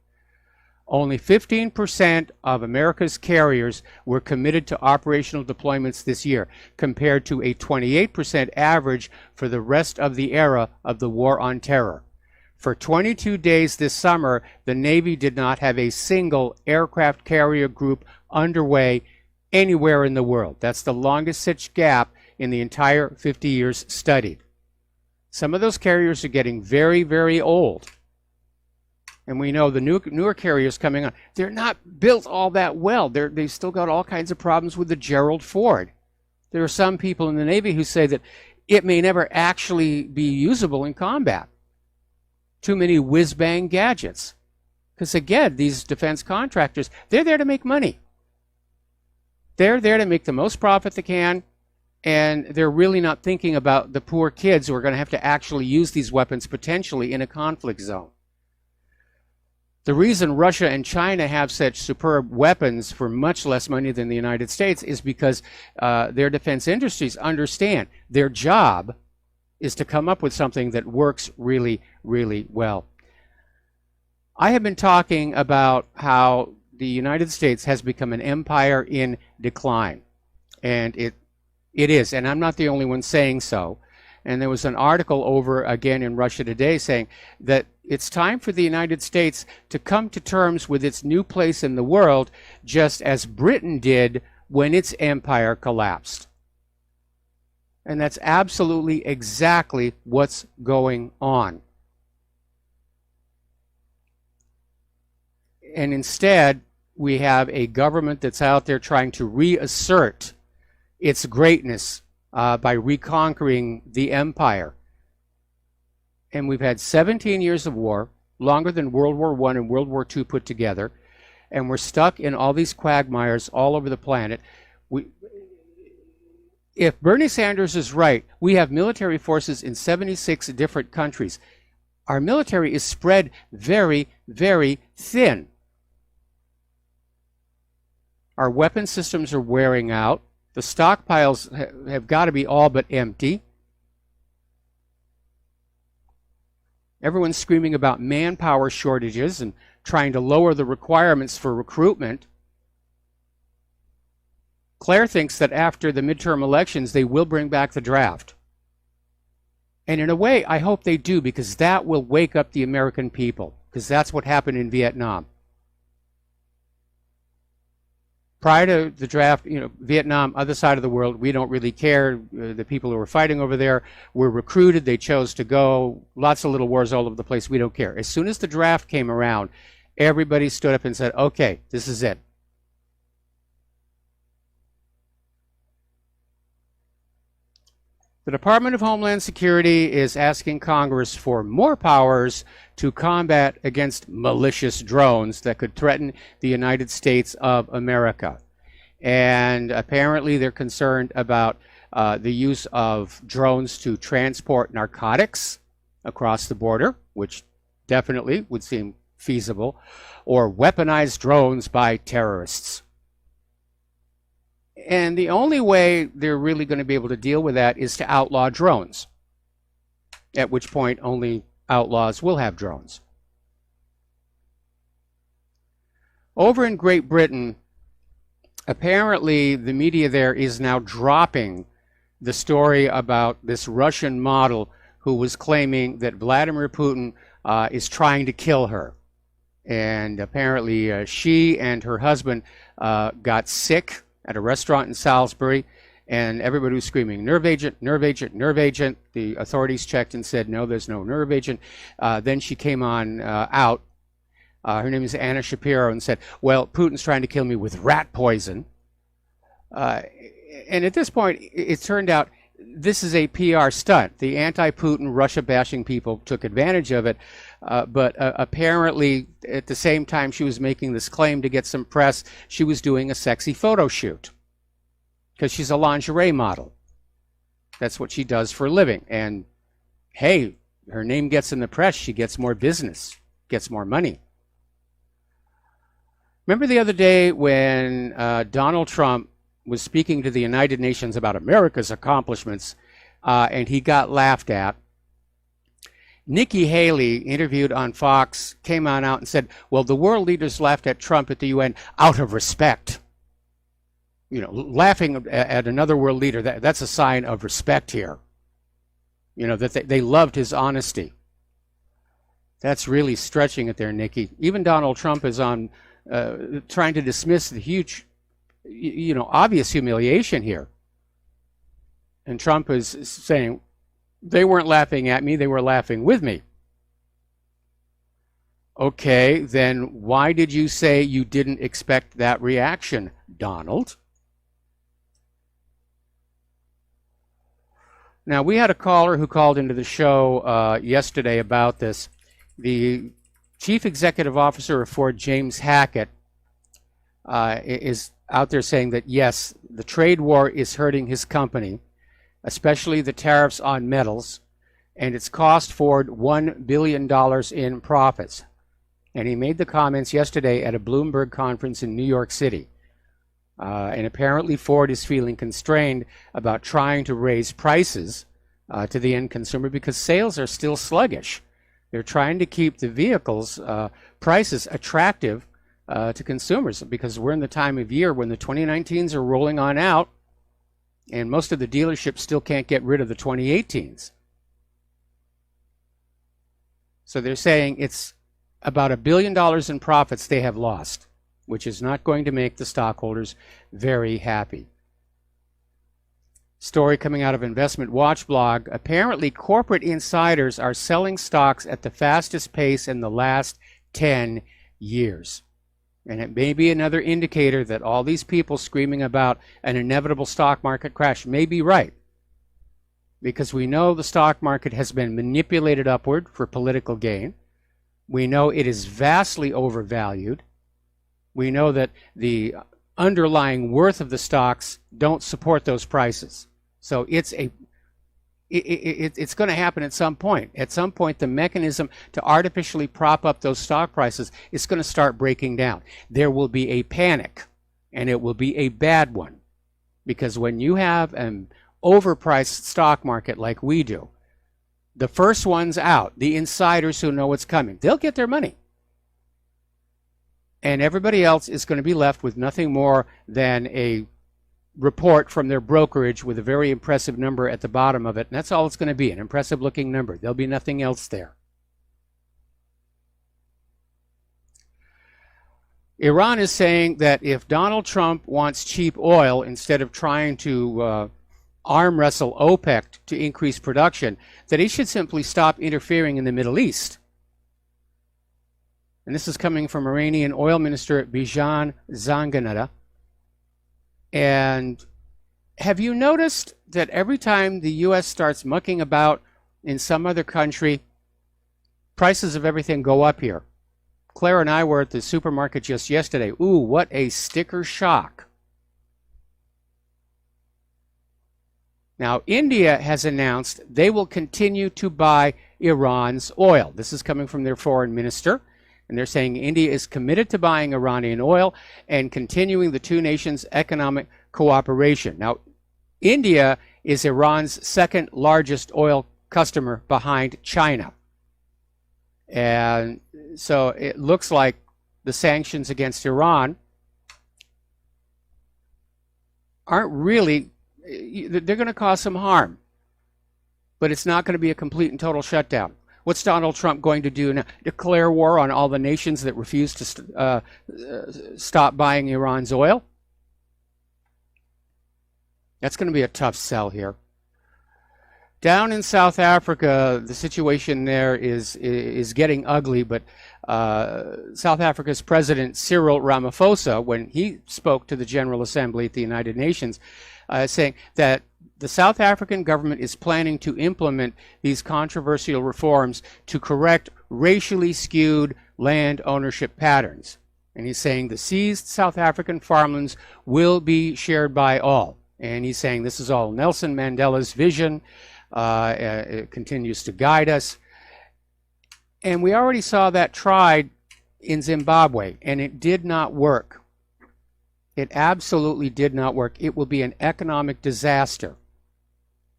Only 15% of America's carriers were committed to operational deployments this year, compared to a 28% average for the rest of the era of the War on Terror. For 22 days this summer, the Navy did not have a single aircraft carrier group underway anywhere in the world. That's the longest such gap in the entire 50 years studied. Some of those carriers are getting very, very old. And we know the newer carriers coming on, they're not built all that well. They've still got all kinds of problems with the Gerald Ford. There are some people in the Navy who say that it may never actually be usable in combat. Too many whiz-bang gadgets. Because again, these defense contractors, they're there to make money. They're there to make the most profit they can, and they're really not thinking about the poor kids who are going to have to actually use these weapons potentially in a conflict zone. The reason Russia and China have such superb weapons for much less money than the United States is because their defense industries understand their job is to come up with something that works really, really well. I have been talking about how the United States has become an empire in decline. And it is, and I'm not the only one saying so. And there was an article over again in Russia Today saying that it's time for the United States to come to terms with its new place in the world, just as Britain did when its empire collapsed. And that's absolutely exactly what's going on. And instead, we have a government that's out there trying to reassert its greatness by reconquering the empire. And we've had 17 years of war, longer than World War I and World War II put together, and we're stuck in all these quagmires all over the planet. If Bernie Sanders is right, we have military forces in 76 different countries. Our military is spread very, very thin. Our weapon systems are wearing out. The stockpiles have got to be all but empty. Everyone's screaming about manpower shortages and trying to lower the requirements for recruitment. Claire thinks that after the midterm elections, they will bring back the draft. And in a way, I hope they do, because that will wake up the American people, because that's what happened in Vietnam. Prior to the draft, Vietnam, other side of the world, we don't really care. The people who were fighting over there were recruited. They chose to go. Lots of little wars all over the place. We don't care. As soon as the draft came around, everybody stood up and said, okay, this is it. The Department of Homeland Security is asking Congress for more powers to combat against malicious drones that could threaten the United States of America. And apparently they're concerned about the use of drones to transport narcotics across the border, which definitely would seem feasible, or weaponized drones by terrorists. And the only way they're really going to be able to deal with that is to outlaw drones, at which point only outlaws will have drones. Over in Great Britain, apparently the media there is now dropping the story about this Russian model who was claiming that Vladimir Putin is trying to kill her. And apparently she and her husband got sick at a restaurant in Salisbury, and everybody was screaming, nerve agent, nerve agent, nerve agent. The authorities checked and said, no, there's no nerve agent. Then she came on out. Her name is Anna Shapiro, and said, well, Putin's trying to kill me with rat poison. And at this point, it turned out this is a PR stunt. The anti-Putin, Russia-bashing people took advantage of it. But apparently, at the same time she was making this claim to get some press, she was doing a sexy photo shoot, because she's a lingerie model. That's what she does for a living. And hey, her name gets in the press, she gets more business, gets more money. Remember the other day when Donald Trump was speaking to the United Nations about America's accomplishments, and he got laughed at? Nikki Haley, interviewed on Fox, came on out and said, well, the world leaders laughed at Trump at the UN out of respect. Laughing at another world leader, that's a sign of respect here. That they loved his honesty. That's really stretching it there, Nikki. Even Donald Trump is on trying to dismiss the huge, obvious humiliation here. And Trump is saying, they weren't laughing at me, they were laughing with me. Okay, then why did you say you didn't expect that reaction, Donald? Now, we had a caller who called into the show yesterday about this. The Chief Executive Officer of Ford, James Hackett, is out there saying that, yes, the trade war is hurting his company, especially the tariffs on metals, and it's cost Ford $1 billion in profits. And he made the comments yesterday at a Bloomberg conference in New York City. And apparently Ford is feeling constrained about trying to raise prices to the end consumer because sales are still sluggish. They're trying to keep the vehicles' prices attractive to consumers, because we're in the time of year when the 2019s are rolling on out, and most of the dealerships still can't get rid of the 2018s. So they're saying it's about $1 billion in profits they have lost, which is not going to make the stockholders very happy. Story coming out of Investment Watch blog. Apparently, corporate insiders are selling stocks at the fastest pace in the last 10 years. And it may be another indicator that all these people screaming about an inevitable stock market crash may be right. Because we know the stock market has been manipulated upward for political gain. We know it is vastly overvalued. We know that the underlying worth of the stocks don't support those prices. So it's going to happen at some point. At some point, the mechanism to artificially prop up those stock prices is going to start breaking down. There will be a panic, and it will be a bad one. Because when you have an overpriced stock market like we do, the first ones out, the insiders who know what's coming, they'll get their money. And everybody else is going to be left with nothing more than a report from their brokerage with a very impressive number at the bottom of it. And that's all it's going to be, an impressive looking number. There'll be nothing else there. Iran is saying that if Donald Trump wants cheap oil, instead of trying to arm wrestle OPEC to increase production, that he should simply stop interfering in the Middle East. And this is coming from Iranian Oil Minister Bijan Zanganeh. And have you noticed that every time the U.S. starts mucking about in some other country, prices of everything go up here? Claire and I were at the supermarket just yesterday. Ooh, what a sticker shock. Now, India has announced they will continue to buy Iran's oil. This is coming from their foreign minister. And they're saying India is committed to buying Iranian oil and continuing the two nations' economic cooperation. Now, India is Iran's second largest oil customer behind China. And so it looks like the sanctions against Iran aren't really, they're going to cause some harm. But it's not going to be a complete and total shutdown. What's Donald Trump going to do now? Declare war on all the nations that refuse to stop buying Iran's oil? That's going to be a tough sell here. Down in South Africa, the situation there is getting ugly, but South Africa's President Cyril Ramaphosa, when he spoke to the General Assembly at the United Nations, saying that the South African government is planning to implement these controversial reforms to correct racially skewed land ownership patterns. And he's saying the seized South African farmlands will be shared by all. And he's saying this is all Nelson Mandela's vision. It continues to guide us. And we already saw that tried in Zimbabwe, and it did not work. It absolutely did not work. It will be an economic disaster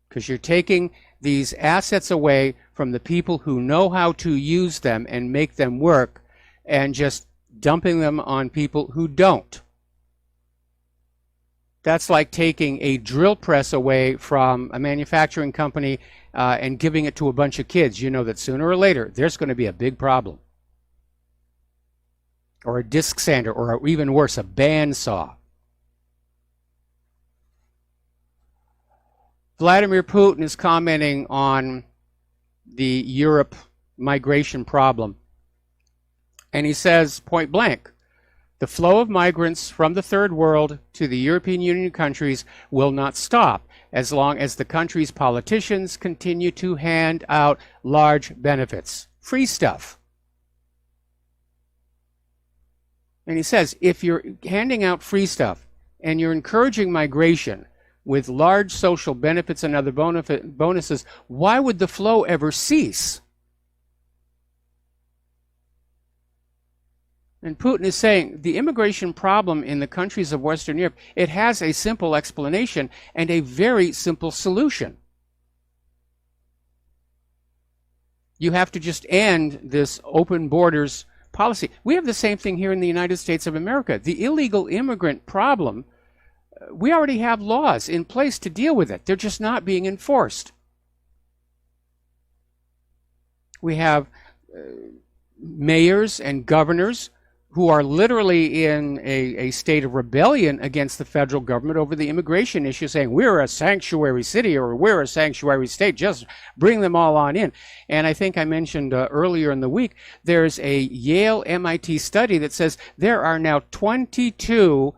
because you're taking these assets away from the people who know how to use them and make them work and just dumping them on people who don't. That's like taking a drill press away from a manufacturing company and giving it to a bunch of kids. You know that sooner or later there's going to be a big problem. Or a disc sander, or even worse, a bandsaw. Vladimir Putin is commenting on the Europe migration problem. And he says, point blank, the flow of migrants from the third world to the European Union countries will not stop as long as the country's politicians continue to hand out large benefits. Free stuff. And he says, if you're handing out free stuff and you're encouraging migration with large social benefits and other bonuses, why would the flow ever cease? And Putin is saying the immigration problem in the countries of Western Europe, it has a simple explanation and a very simple solution. You have to just end this open borders policy. We have the same thing here in the United States of America. The illegal immigrant problem, we already have laws in place to deal with it. They're just not being enforced. We have mayors and governors who are literally in a state of rebellion against the federal government over the immigration issue, saying we're a sanctuary city or we're a sanctuary state, just bring them all on in. And I think I mentioned earlier in the week, there's a Yale MIT study that says there are now 22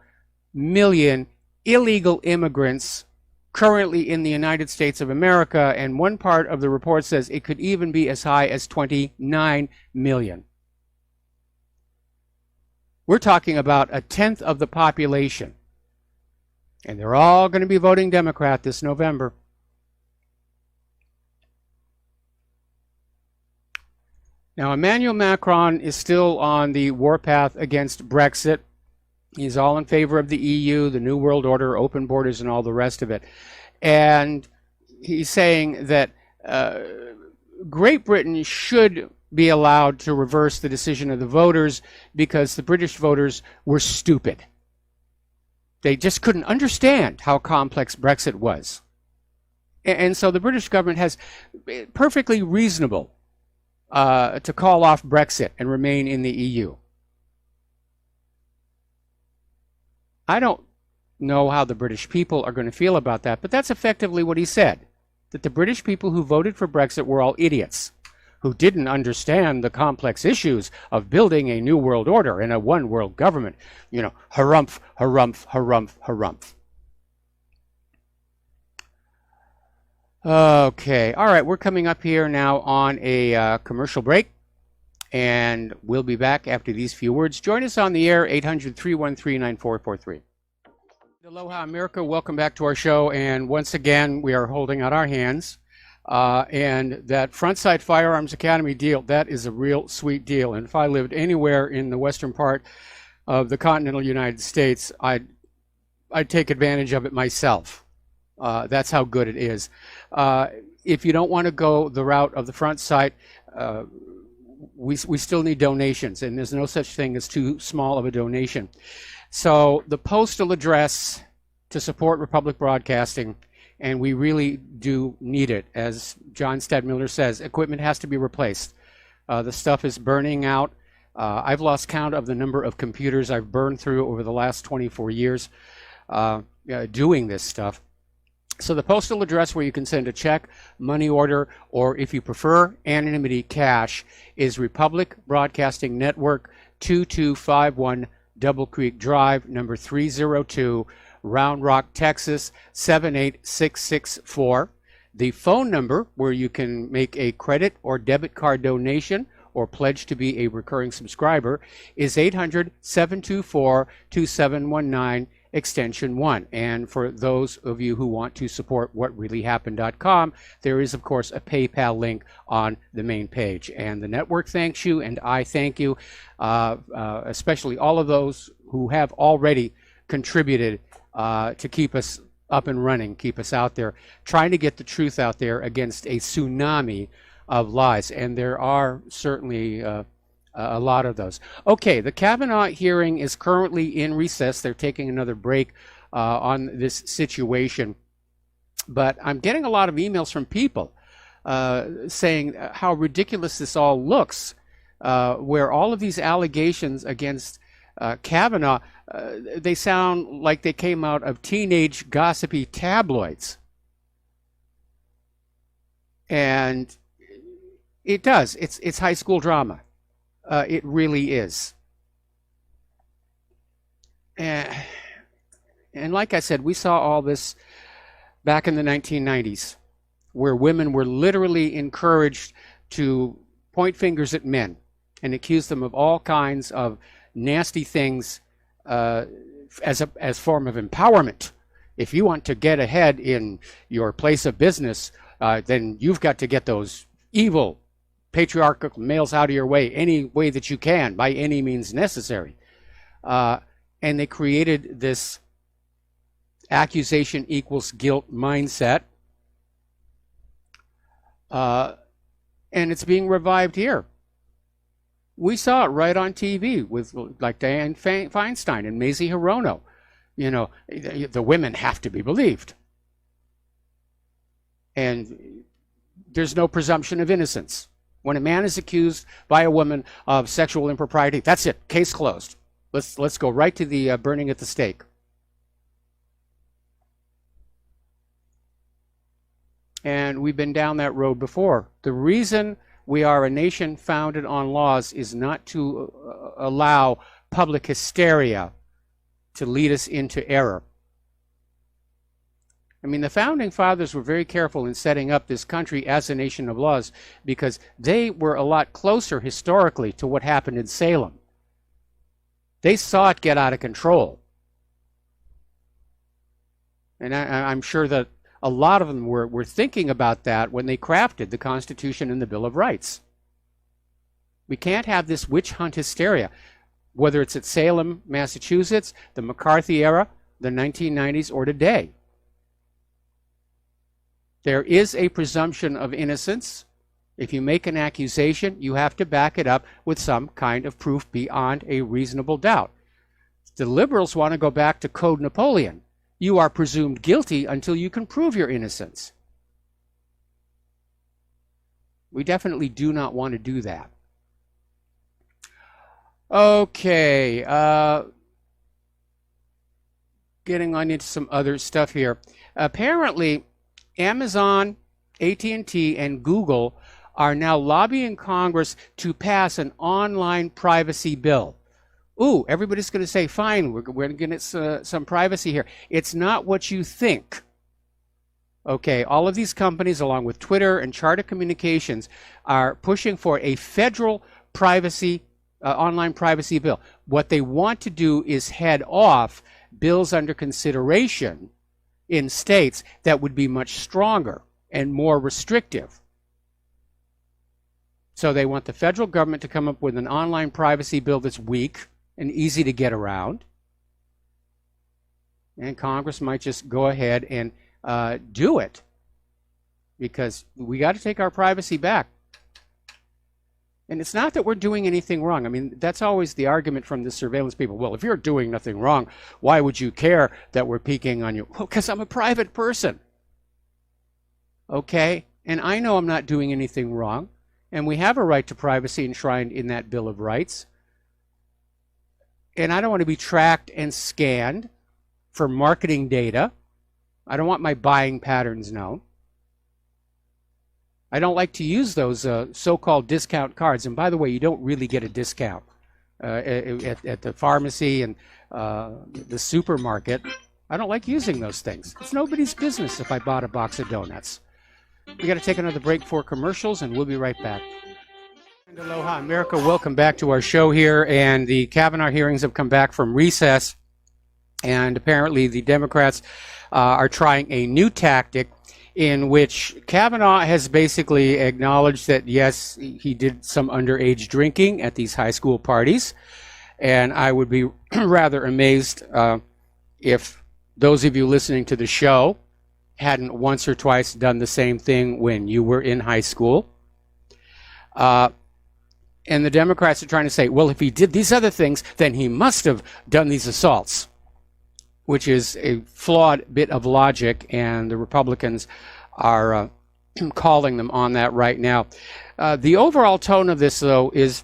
million illegal immigrants currently in the United States of America, and one part of the report says it could even be as high as 29 million. We're talking about a tenth of the population. And they're all going to be voting Democrat this November. Now, Emmanuel Macron is still on the warpath against Brexit. He's all in favor of the EU, the New World Order, open borders, and all the rest of it. And he's saying that Great Britain should be allowed to reverse the decision of the voters because the British voters were stupid. They just couldn't understand how complex Brexit was. And so the British government has perfectly reasonable to call off Brexit and remain in the EU. I don't know how the British people are going to feel about that, but that's effectively what he said, that the British people who voted for Brexit were all idiots, who didn't understand the complex issues of building a new world order and a one world government. You know, harumph, harumph, harumph, harumph. Okay, all right, we're coming up here now on a commercial break, and we'll be back after these few words. Join us on the air, 800-313-9443. Aloha, America. Welcome back to our show, and once again, we are holding out our hands. And that Frontside Firearms Academy deal, that is a real sweet deal. And if I lived anywhere in the western part of the continental United States, I'd take advantage of it myself. That's how good it is. If you don't want to go the route of the front site, we still need donations, and there's no such thing as too small of a donation. So the postal address to support Republic Broadcasting, and we really do need it. As John Stadmiller says, equipment has to be replaced. The stuff is burning out. I've lost count of the number of computers I've burned through over the last 24 years doing this stuff. So the postal address where you can send a check, money order, or if you prefer, anonymity cash, is Republic Broadcasting Network, 2251 Double Creek Drive, number 302, Round Rock, Texas, 78664. The phone number where you can make a credit or debit card donation or pledge to be a recurring subscriber is 800-724-2719, extension 1. And for those of you who want to support whatreallyhappened.com, there is, of course, a PayPal link on the main page. And the network thanks you, and I thank you, especially all of those who have already contributed to keep us up and running, keep us out there, trying to get the truth out there against a tsunami of lies. And there are certainly a lot of those. Okay, the Kavanaugh hearing is currently in recess. They're taking another break on this situation. But I'm getting a lot of emails from people saying how ridiculous this all looks, where all of these allegations against Kavanaugh, they sound like they came out of teenage gossipy tabloids. And it does. It's high school drama. It really is. And like I said, we saw all this back in the 1990s, where women were literally encouraged to point fingers at men and accuse them of all kinds of nasty things as form of empowerment. If you want to get ahead in your place of business, then you've got to get those evil patriarchal males out of your way any way that you can, by any means necessary. And they created this accusation equals guilt mindset. And it's being revived here. We saw it right on TV with like Dianne Feinstein and Mazie Hirono. You know, the women have to be believed. And there's no presumption of innocence When a man is accused by a woman of sexual impropriety, that's it. Case closed. Let's go right to the burning at the stake. And we've been down that road before. The reason we are a nation founded on laws is not to allow public hysteria to lead us into error. I mean, the founding fathers were very careful in setting up this country as a nation of laws because they were a lot closer historically to what happened in Salem. They saw it get out of control. And I'm sure that a lot of them were thinking about that when they crafted the Constitution and the Bill of Rights. We can't have this witch hunt hysteria, whether it's at Salem, Massachusetts, the McCarthy era, the 1990s, or today. There is a presumption of innocence. If you make an accusation, you have to back it up with some kind of proof beyond a reasonable doubt. The liberals want to go back to Code Napoleon. You are presumed guilty until you can prove your innocence. We definitely do not want to do that. Okay, getting on into some other stuff here. Apparently, Amazon, AT&T, and Google are now lobbying Congress to pass an online privacy bill. Ooh, everybody's going to say, fine, we're going to get some privacy here. It's not what you think. Okay, all of these companies, along with Twitter and Charter Communications, are pushing for a federal privacy, online privacy bill. What they want to do is head off bills under consideration in states that would be much stronger and more restrictive. So they want the federal government to come up with an online privacy bill that's weak and easy to get around. And Congress might just go ahead and do it, because we got to take our privacy back. And it's not that we're doing anything wrong. I mean, that's always the argument from the surveillance people. Well, if you're doing nothing wrong, why would you care that we're peeking on you? Well, because I'm a private person. Okay? And I know I'm not doing anything wrong. And we have a right to privacy enshrined in that Bill of Rights. And I don't want to be tracked and scanned for marketing data. I don't want my buying patterns known. I don't like to use those so-called discount cards. And by the way, you don't really get a discount at the pharmacy and the supermarket. I don't like using those things. It's nobody's business if I bought a box of donuts. We got to take another break for commercials, and we'll be right back. And aloha, America. Welcome back to our show here. And the Kavanaugh hearings have come back from recess. And apparently the Democrats are trying a new tactic in which Kavanaugh has basically acknowledged that, yes, he did some underage drinking at these high school parties. And I would be rather amazed if those of you listening to the show hadn't once or twice done the same thing when you were in high school. And the Democrats are trying to say, well, if he did these other things, then he must have done these assaults, which is a flawed bit of logic, and the Republicans are calling them on that right now. The overall tone of this, though, is,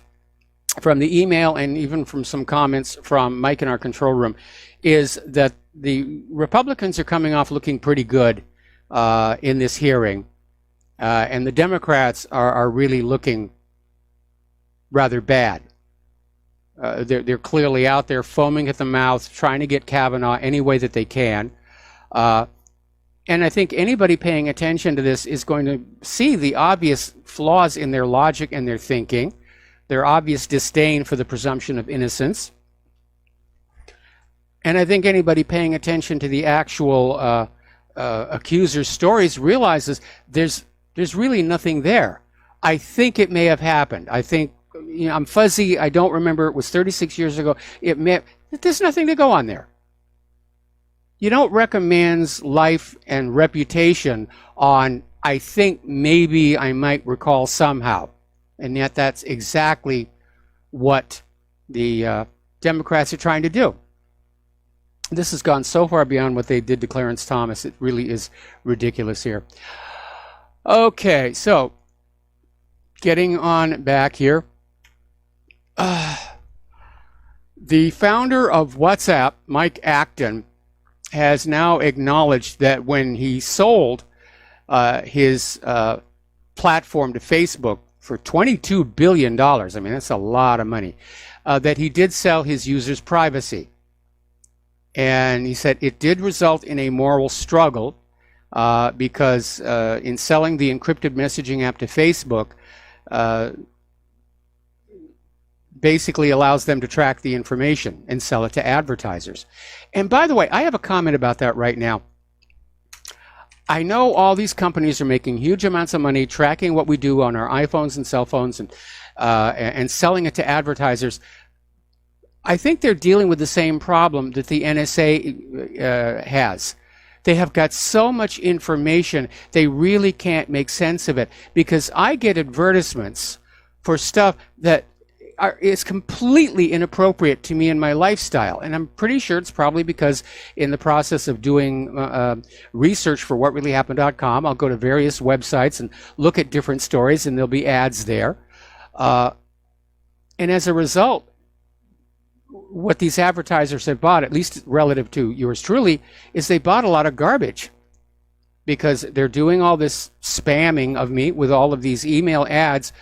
from the email and even from some comments from Mike in our control room, is that the Republicans are coming off looking pretty good in this hearing, and the Democrats are really looking rather bad. They're clearly out there foaming at the mouth, trying to get Kavanaugh any way that they can. And I think anybody paying attention to this is going to see the obvious flaws in their logic and their thinking, their obvious disdain for the presumption of innocence. And I think anybody paying attention to the actual accuser's stories realizes there's really nothing there. I think it may have happened. I think, you know, I'm fuzzy. I don't remember. It was 36 years ago. There's nothing to go on there. You don't wreck a man's life and reputation on, I think maybe I might recall somehow. And yet that's exactly what the Democrats are trying to do. This has gone so far beyond what they did to Clarence Thomas. It really is ridiculous here. Okay, so getting on back here. The founder of WhatsApp, Mike Acton, has now acknowledged that when he sold his platform to Facebook for $22 billion, I mean, that's a lot of money, that he did sell his users' privacy. And he said it did result in a moral struggle because in selling the encrypted messaging app to Facebook, basically allows them to track the information and sell it to advertisers. And by the way, I have a comment about that right now. I know all these companies are making huge amounts of money tracking what we do on our iPhones and cell phones and selling it to advertisers. I think they're dealing with the same problem that the NSA has. They have got so much information, they really can't make sense of it, because I get advertisements for stuff that is completely inappropriate to me and my lifestyle. And I'm pretty sure it's probably because in the process of doing research for whatreallyhappened.com, I'll go to various websites and look at different stories, and there'll be ads there. And as a result, what these advertisers have bought, at least relative to yours truly, is they bought a lot of garbage, because they're doing all this spamming of me with all of these email ads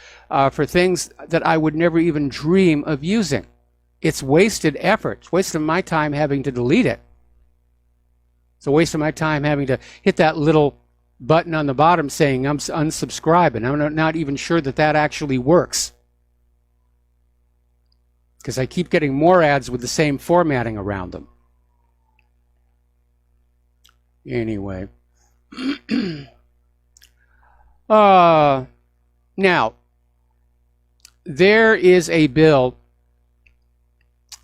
for things that I would never even dream of using. It's wasted effort. It's wasted my time having to delete it. It's a waste of my time having to hit that little button on the bottom saying I'm unsubscribe, and I'm not even sure that that actually works, because I keep getting more ads with the same formatting around them. Anyway. Now, there is a bill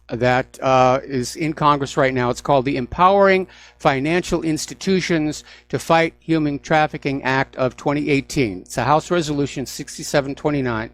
that is in Congress right now. It's called the Empowering Financial Institutions to Fight Human Trafficking Act of 2018. It's a House Resolution 6729.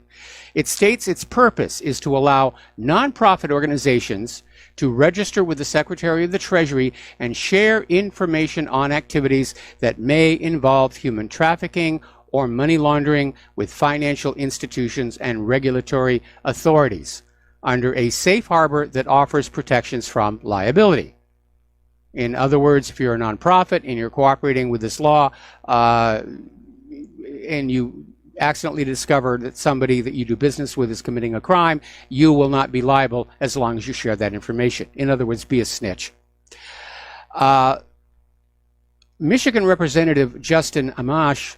It states its purpose is to allow nonprofit organizations to register with the Secretary of the Treasury and share information on activities that may involve human trafficking or money laundering with financial institutions and regulatory authorities under a safe harbor that offers protections from liability. In other words, if you're a nonprofit and you're cooperating with this law and you accidentally discover that somebody that you do business with is committing a crime, you will not be liable as long as you share that information. In other words, be a snitch. Michigan Representative Justin Amash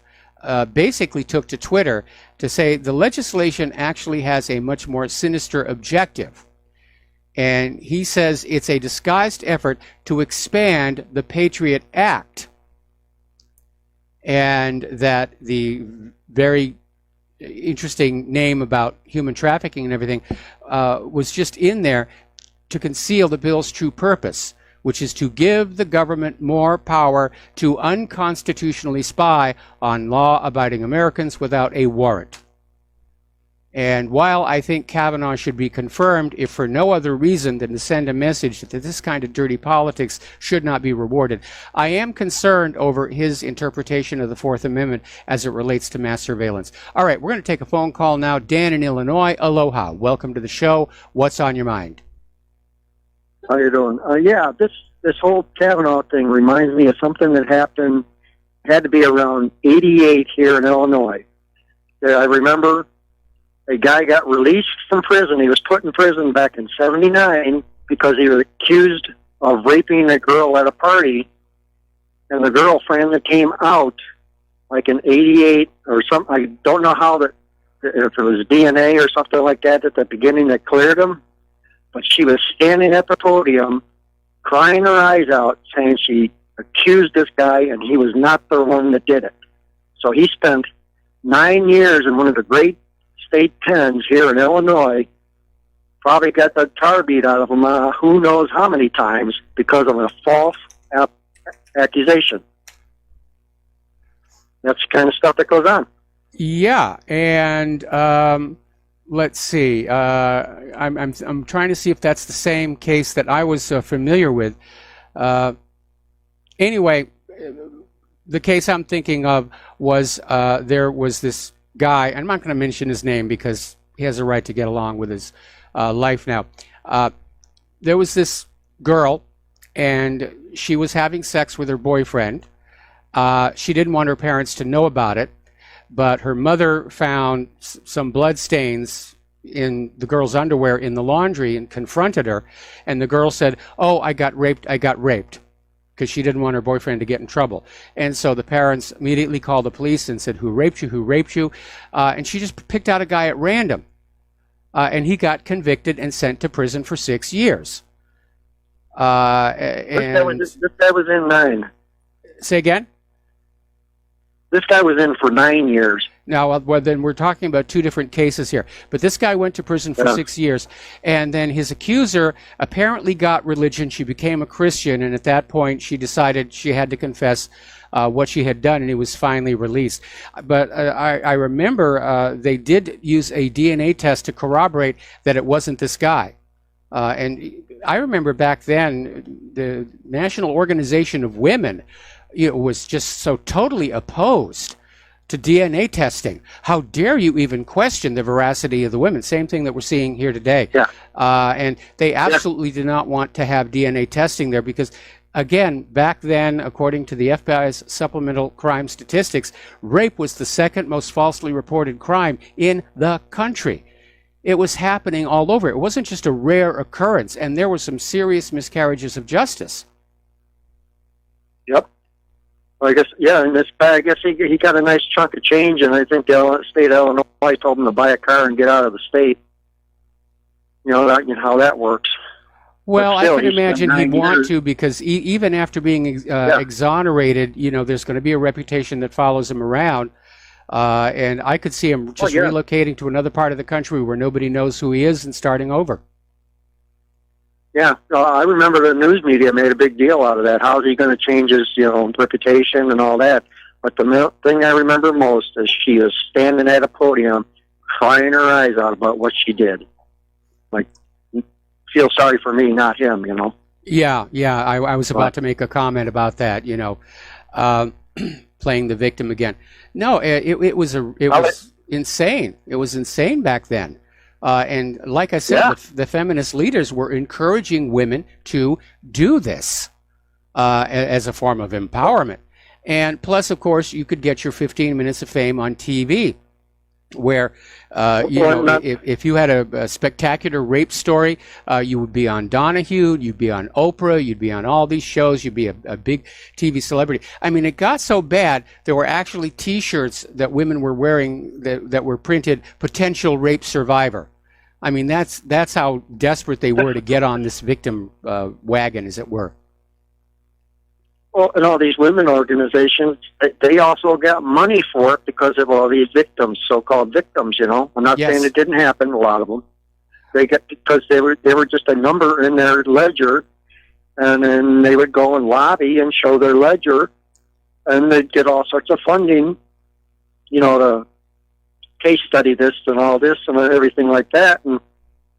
basically took to Twitter to say the legislation actually has a much more sinister objective. And he says it's a disguised effort to expand the Patriot Act, and that the very interesting name about human trafficking and everything was just in there to conceal the bill's true purpose, which is to give the government more power to unconstitutionally spy on law-abiding Americans without a warrant. And while I think Kavanaugh should be confirmed, if for no other reason than to send a message that this kind of dirty politics should not be rewarded, I am concerned over his interpretation of the Fourth Amendment as it relates to mass surveillance. All right, we're going to take a phone call now. Dan in Illinois, aloha. Welcome to the show. What's on your mind? How you doing? Yeah, this whole Kavanaugh thing reminds me of something that happened, had to be around 88 here in Illinois. I remember a guy got released from prison. He was put in prison back in 79 because he was accused of raping a girl at a party, and the girlfriend that came out like in 88 or something, I don't know how if it was DNA or something like that at the beginning that cleared him, but she was standing at the podium crying her eyes out saying she accused this guy and he was not the one that did it. So he spent 9 years in one of the great state pens here in Illinois, probably got the tar beat out of him who knows how many times because of a false accusation. That's the kind of stuff that goes on. Yeah, and let's see. I'm trying to see if that's the same case that I was familiar with. Anyway, the case I'm thinking of was there was this guy, I'm not going to mention his name because he has a right to get along with his life now. There was this girl, and she was having sex with her boyfriend. She didn't want her parents to know about it, but her mother found some blood stains in the girl's underwear in the laundry and confronted her. And the girl said, "Oh, I got raped, because she didn't want her boyfriend to get in trouble. And so the parents immediately called the police and said, "Who raped you? Who raped you?" And she just picked out a guy at random. And he got convicted and sent to prison for 6 years. This guy was in 9. Say again? This guy was in for 9 years. Now, well, then we're talking about two different cases here. But this guy went to prison for 6 years, and then his accuser apparently got religion. She became a Christian, and at that point, she decided she had to confess what she had done, and he was finally released. But I remember they did use a DNA test to corroborate that it wasn't this guy. And I remember back then, the National Organization of Women was just so totally opposed to DNA testing. How dare you even question the veracity of the women? Same thing that we're seeing here today. Yeah. And they absolutely did not want to have DNA testing there because, again, back then, according to the FBI's supplemental crime statistics, rape was the second most falsely reported crime in the country. It was happening all over. It wasn't just a rare occurrence, and there were some serious miscarriages of justice. Yep. Well, I guess, yeah, and this guy, I guess he got a nice chunk of change, and I think the state of Illinois told him to buy a car and get out of the state. You know how that works. Well, still, I can imagine he'd want to, because even after being exonerated, there's going to be a reputation that follows him around. And I could see him just relocating to another part of the country where nobody knows who he is and starting over. Yeah, I remember the news media made a big deal out of that. How's he going to change his, reputation and all that? But the thing I remember most is she was standing at a podium, crying her eyes out about what she did. Like, feel sorry for me, not him. Yeah. I was about to make a comment about that. Playing the victim again. No, it was insane. It was insane back then. And like I said, the feminist leaders were encouraging women to do this as a form of empowerment. And plus, of course, you could get your 15 minutes of fame on TV, where if you had a spectacular rape story, you would be on Donahue, you'd be on Oprah, you'd be on all these shows, you'd be a big TV celebrity. I mean, it got so bad there were actually T-shirts that women were wearing that were printed "Potential Rape Survivor." I mean, that's how desperate they were to get on this victim wagon, as it were. Well, and all these women organizations, they also got money for it because of all these victims, so-called victims. I'm not saying it didn't happen. A lot of them, because they were just a number in their ledger, and then they would go and lobby and show their ledger, and they'd get all sorts of funding, to case study this and all this and everything like that, and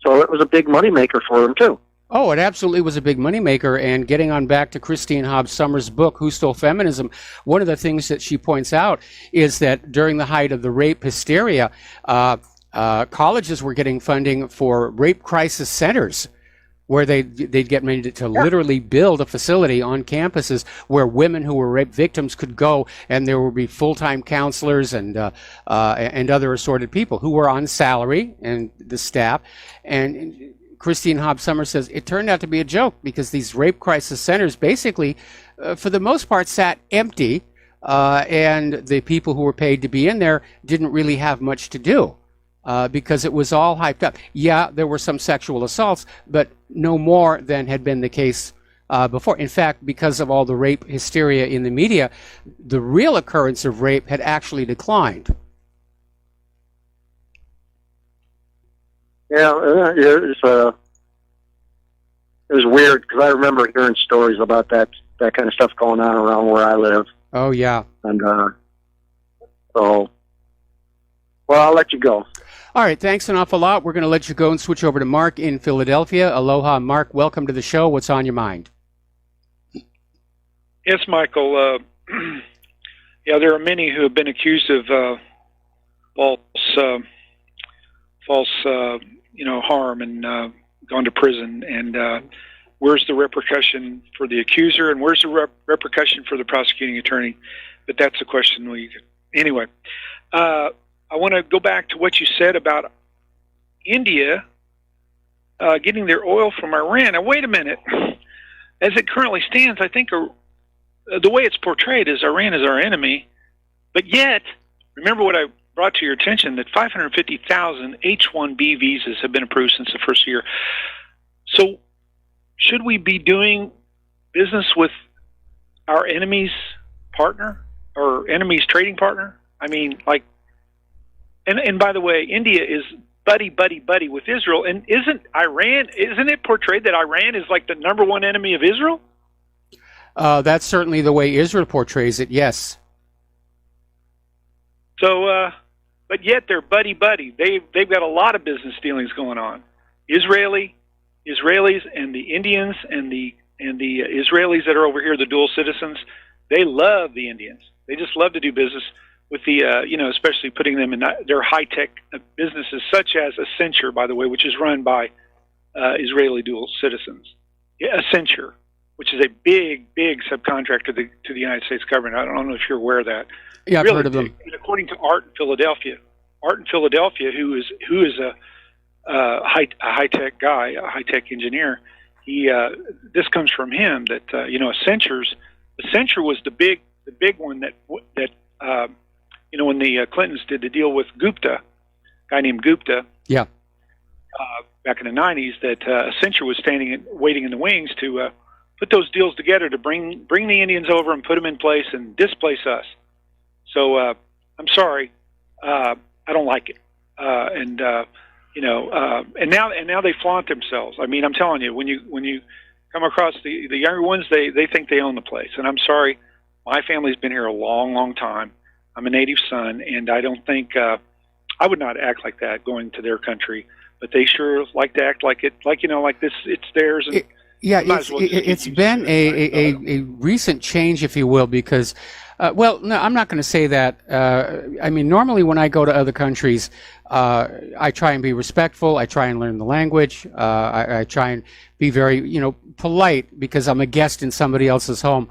so it was a big moneymaker for them too. Oh, it absolutely was a big moneymaker. And getting on back to Christine Hobbs Summers' book, Who Stole Feminism, one of the things that she points out is that during the height of the rape hysteria, colleges were getting funding for rape crisis centers, where they'd get money to literally build a facility on campuses where women who were rape victims could go, and there would be full-time counselors and other assorted people who were on salary, and the staff. And Christine Hobbs Summers says it turned out to be a joke because these rape crisis centers basically, for the most part, sat empty, and the people who were paid to be in there didn't really have much to do because it was all hyped up. Yeah, there were some sexual assaults, but no more than had been the case before. In fact, because of all the rape hysteria in the media, the real occurrence of rape had actually declined. Yeah, it was weird because I remember hearing stories about that kind of stuff going on around where I live. Oh, yeah. And well, I'll let you go. All right, thanks an awful lot. We're going to let you go and switch over to Mark in Philadelphia. Aloha, Mark. Welcome to the show. What's on your mind? Yes, Michael. There are many who have been accused of false, harm and gone to prison. And where's the repercussion for the accuser, and where's the repercussion for the prosecuting attorney? But that's a question anyway. I want to go back to what you said about India getting their oil from Iran. Now, wait a minute. As it currently stands, I think the way it's portrayed is Iran is our enemy. But yet, remember what I brought to your attention, that 550,000 H-1B visas have been approved since the first year. So should we be doing business with our enemy's partner or enemy's trading partner? I mean, like, and by the way, India is buddy with Israel. And isn't it portrayed that Iran is like the number one enemy of Israel? That's certainly the way Israel portrays it, yes. So, but yet they're buddy. They've got a lot of business dealings going on. Israelis and the Indians and the Israelis that are over here, the dual citizens, they love the Indians. They just love to do business with the, especially putting them in their high-tech businesses, such as Accenture, by the way, which is run by Israeli dual citizens. Yeah, Accenture, which is a big subcontractor to the United States government. I don't know if you're aware of that. Yeah, I've heard of them. And according to Art in Philadelphia, who is a high-tech guy, a high-tech engineer, this comes from him that Accenture was the big one that when the Clintons did the deal with Gupta, a guy named Gupta, back in the 90s, that Accenture was waiting in the wings to put those deals together to bring the Indians over and put them in place and displace us. So I'm sorry, I don't like it, and now they flaunt themselves. I mean, I'm telling you, when you come across the younger ones, they think they own the place, and I'm sorry, my family's been here a long time. I'm a native son, and I don't think I would not act like that going to their country, but they sure like to act like this. It's theirs. And it's been a recent change, if you will, because. No, I'm not going to say that. I mean, normally when I go to other countries, I try and be respectful. I try and learn the language. I try and be very, polite because I'm a guest in somebody else's home.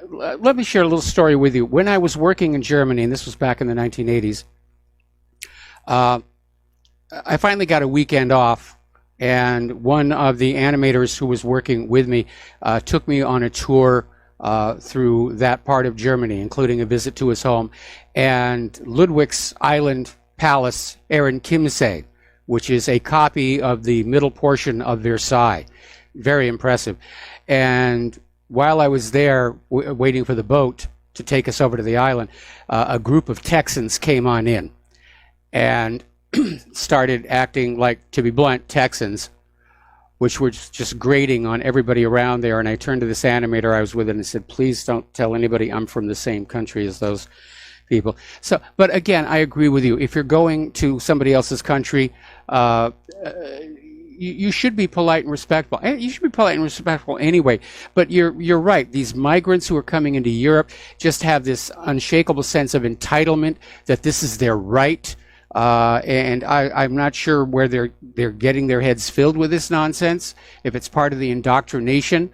Let me share a little story with you. When I was working in Germany, and this was back in the 1980s, I finally got a weekend off, and one of the animators who was working with me took me on a tour through that part of Germany, including a visit to his home, and Ludwig's Island Palace, Ehrenchiemsee, which is a copy of the middle portion of Versailles. Very impressive. And while I was there waiting for the boat to take us over to the island, a group of Texans came on in and started acting like, to be blunt, Texans, which were just grating on everybody around there. And I turned to this animator I was with and I said, please don't tell anybody I'm from the same country as those people. So, but again, I agree with you. If you're going to somebody else's country, you should be polite and respectful. And you should be polite and respectful anyway. But you're right. These migrants who are coming into Europe just have this unshakable sense of entitlement that this is their right. And I'm not sure where they're getting their heads filled with this nonsense, if it's part of the indoctrination.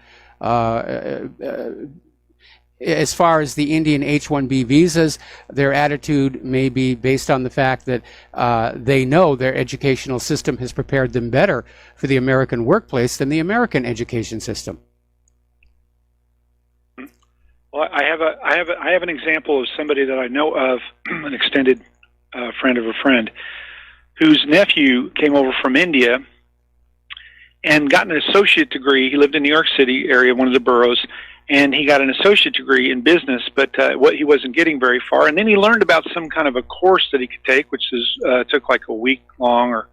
As far as the Indian H-1B visas, their attitude may be based on the fact that they know their educational system has prepared them better for the American workplace than the American education system. Well, I have an example of somebody that I know of, an extended friend of a friend, whose nephew came over from India and got an associate degree. He lived in New York City area, one of the boroughs, and he got an associate degree in business, but what he wasn't getting very far. And then he learned about some kind of a course that he could take, which took like a week long or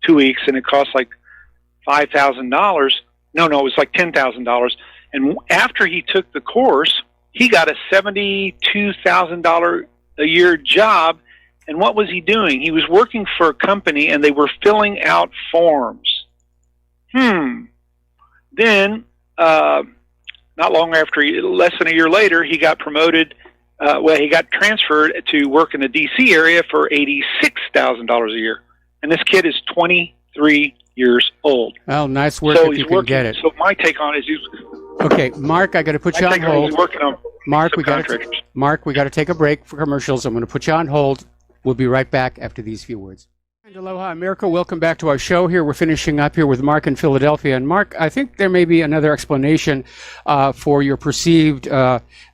2 weeks, and it cost like $5,000. No, it was like $10,000. And after he took the course, he got a $72,000 a year job. And what was he doing? He was working for a company, and they were filling out forms. Then, not long after, less than a year later, he got promoted well, he got transferred to work in the D.C. area for $86,000 a year, and this kid is 23 years old. Well, nice work So if he's you can working. get it. So my take on it is, Okay, Mark, I got to put you on he's hold. working on Mark, we got subcontractors. to take a break for commercials. I'm going to put you on hold. We'll be right back after these few words. And aloha, America. Welcome back to our show here. We're finishing up here with Mark in Philadelphia. And Mark, I think there may be another explanation for your perceived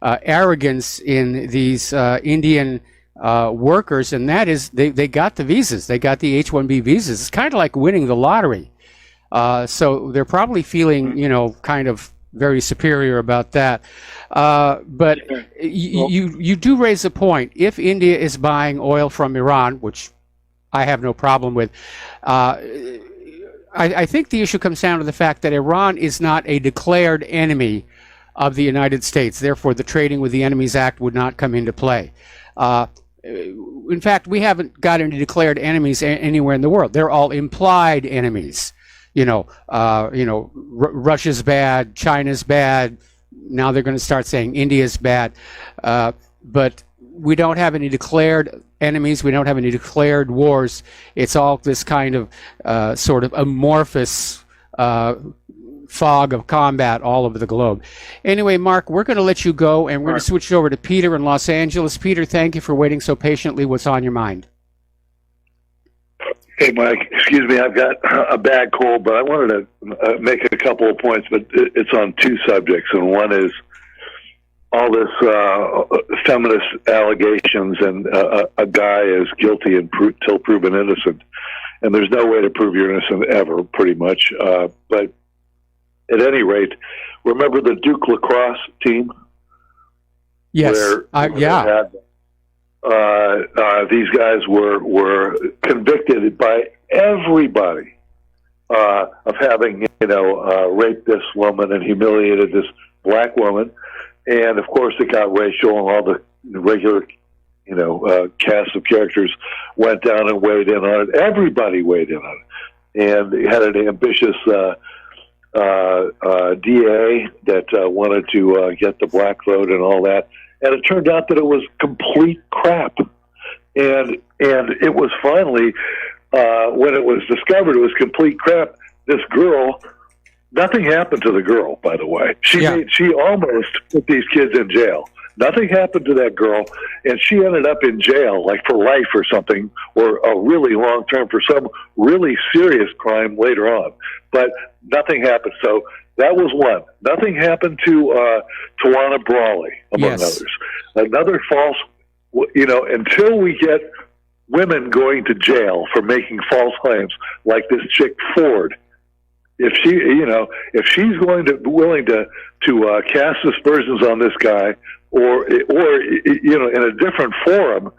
arrogance in these Indian workers, and that is they got the visas. They got the H-1B visas. It's kind of like winning the lottery. So they're probably feeling, kind of very superior about that. But you do raise a point. If India is buying oil from Iran, which I have no problem with, I think the issue comes down to the fact that Iran is not a declared enemy of the United States. Therefore, the Trading with the Enemies Act would not come into play. In fact, we haven't got any declared enemies anywhere in the world. They're all implied enemies. Russia's bad, China's bad. Now they're going to start saying India's bad. But we don't have any declared enemies. We don't have any declared wars. It's all this kind of sort of amorphous fog of combat all over the globe. Anyway, Mark, we're going to let you go, and we're going to switch over to Peter in Los Angeles. Peter, thank you for waiting so patiently. What's on your mind? Hey, Mike, excuse me, I've got a bad cold, but I wanted to make a couple of points, but it's on two subjects, and one is all this feminist allegations, and a guy is guilty until proven innocent, and there's no way to prove you're innocent ever, pretty much. But at any rate, remember the Duke lacrosse team? Yes. Yeah. These guys were convicted by everybody of having, raped this woman and humiliated this black woman. And of course, it got racial, and all the regular, cast of characters went down and weighed in on it. Everybody weighed in on it, and they had an ambitious DA that wanted to get the black vote and all that. And it turned out that it was complete crap. And it was finally, when it was discovered it was complete crap, this girl, nothing happened to the girl, by the way. She almost put these kids in jail. Nothing happened to that girl, and she ended up in jail, like for life or something, or a really long term for some really serious crime later on. But nothing happened. So that was one. Nothing happened to Tawana Brawley, among others. Another false, until we get women going to jail for making false claims, like this chick Ford. If she's willing to cast aspersions on this guy, or in a different forum,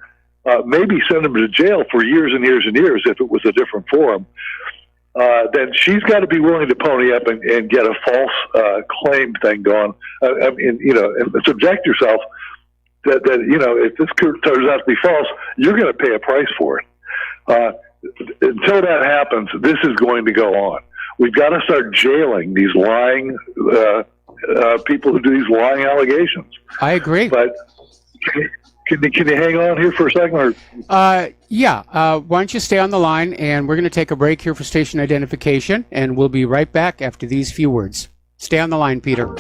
maybe send him to jail for years and years and years if it was a different forum, then she's got to be willing to pony up and get a false claim thing going. And subject yourself that if this turns out to be false, you're going to pay a price for it. Until that happens, this is going to go on. We've got to start jailing these lying people who do these lying allegations. I agree. But can you hang on here for a second? Why don't you stay on the line, and we're going to take a break here for station identification, and we'll be right back after these few words. Stay on the line, Peter.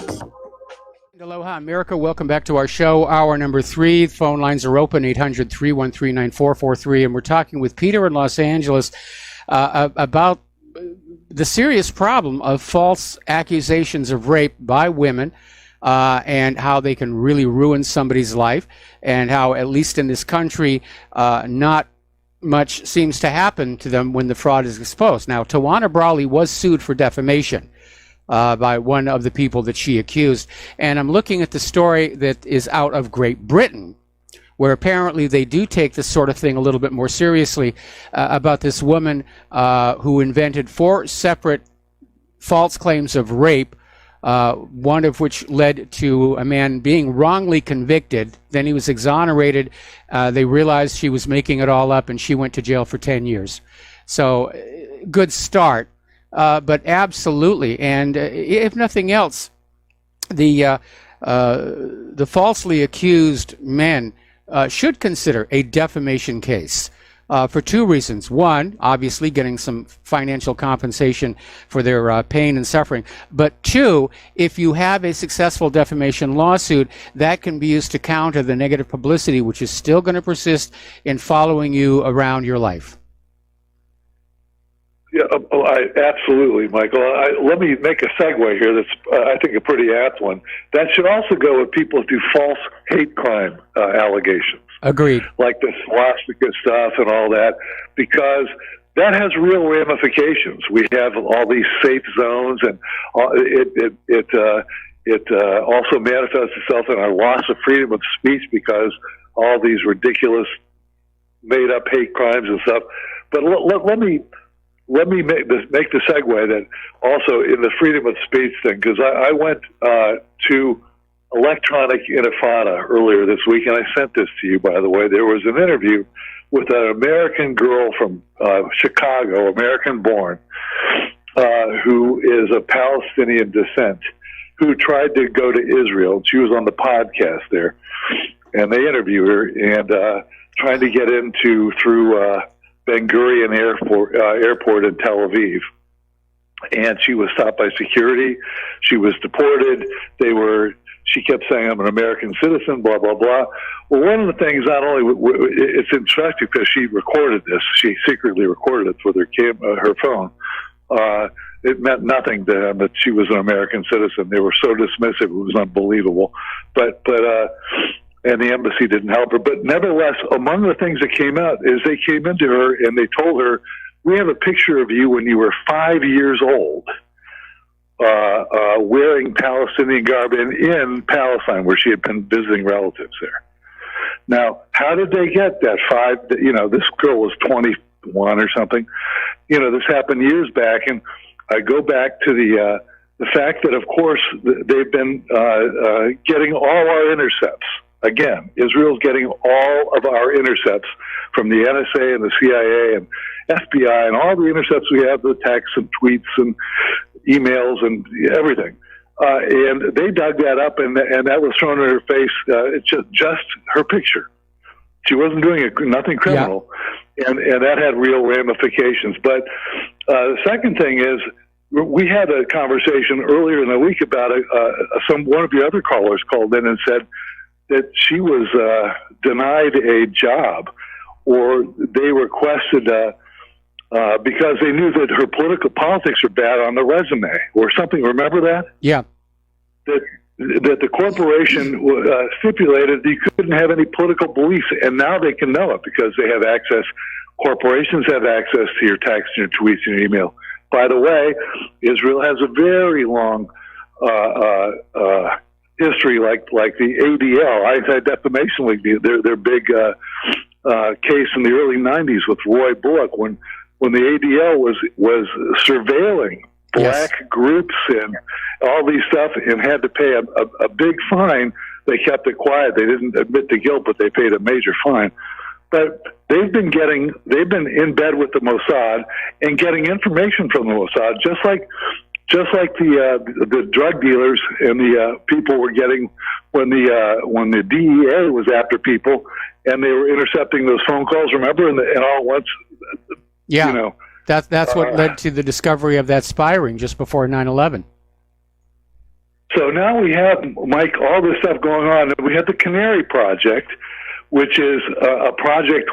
Aloha, America. Welcome back to our show, hour number 3. Phone lines are open, 800-313-9443, and we're talking with Peter in Los Angeles about the serious problem of false accusations of rape by women, and how they can really ruin somebody's life, and how, at least in this country, not much seems to happen to them when the fraud is exposed. Now, Tawana Brawley was sued for defamation by one of the people that she accused, and I'm looking at the story that is out of Great Britain, where apparently they do take this sort of thing a little bit more seriously, about this woman who invented 4 separate false claims of rape, one of which led to a man being wrongly convicted. Then he was exonerated. They realized she was making it all up, and she went to jail for 10 years. So, good start, but absolutely. And if nothing else, the the falsely accused men should consider a defamation case. For two reasons. One, obviously getting some financial compensation for their pain and suffering. But two, if you have a successful defamation lawsuit, that can be used to counter the negative publicity, which is still going to persist in following you around your life. Yeah, absolutely, Michael. Let me make a segue here that's, I think, a pretty apt one. That should also go with people who do false hate crime allegations. Agreed. Like the swastika stuff and all that, because that has real ramifications. We have all these safe zones, and it also manifests itself in our loss of freedom of speech because all these ridiculous made-up hate crimes and stuff. But let me make the segue that also in the freedom of speech thing, because I went to Electronic Intifada earlier this week, and I sent this to you, by the way. There was an interview with an American girl from Chicago, American-born, who is of Palestinian descent, who tried to go to Israel. She was on the podcast there, and they interviewed her and trying to get through Ben Gurion Airport in Tel Aviv. And she was stopped by security. She was deported. She kept saying, I'm an American citizen, blah, blah, blah. Well, one of the things, not only, it's interesting because she recorded this. She secretly recorded it with her phone. It meant nothing to them that she was an American citizen. They were so dismissive, it was unbelievable. And the embassy didn't help her. But nevertheless, among the things that came out is they came into her and they told her, we have a picture of you when you were 5 years old, wearing Palestinian garb in Palestine, where she had been visiting relatives there. Now, how did they get that? This girl was 21 or something. This happened years back, and I go back to the fact that, of course, they've been getting all our intercepts. Again, Israel's getting all of our intercepts from the NSA and the CIA and FBI and all the intercepts we have, the texts and tweets and emails and everything. And they dug that up, and that was thrown in her face. It's just her picture. She wasn't doing nothing criminal, and that had real ramifications. But the second thing is, we had a conversation earlier in the week about one of your other callers called in and said that she was denied a job, or they requested because they knew that her politics were bad on the resume or something. Remember that? Yeah. That the corporation stipulated that you couldn't have any political beliefs, and now they can know it because they have access. Corporations have access to your text, your tweets, and your email. By the way, Israel has a very long history, like the ADL, Anti-Defamation League, their big case in the early '90s with Roy Bullock, when the ADL was surveilling black groups and all these stuff, and had to pay a big fine. They kept it quiet. They didn't admit to guilt, but they paid a major fine. But they've been in bed with the Mossad and getting information from the Mossad, just like the drug dealers and the people were getting when the DEA was after people and they were intercepting those phone calls. Remember, and all at once, that's what led to the discovery of that spy ring just before 9/11. So now we have, Mike, all this stuff going on. We have the Canary Project, which is a project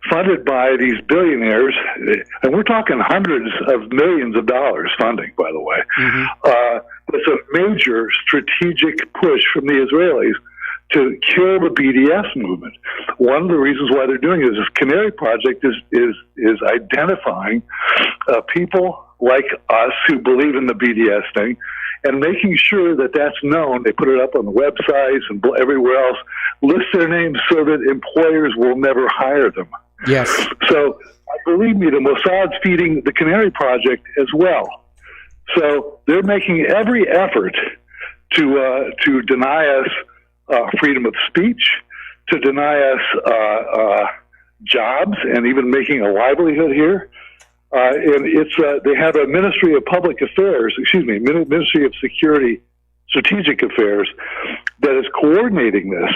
funded by these billionaires, and we're talking hundreds of millions of dollars funding, by the way. Mm-hmm. It's a major strategic push from the Israelis to kill the BDS movement. One of the reasons why they're doing it is this Canary Project is identifying people like us who believe in the BDS thing, and making sure that that's known. They put it up on the websites and everywhere else, list their names so that employers will never hire them. Yes. So, believe me, the Mossad's feeding the Canary Project as well. So they're making every effort to deny us freedom of speech, to deny us jobs, and even making a livelihood here. And they have a Ministry of Public Affairs, Ministry of Security Strategic Affairs, that is coordinating this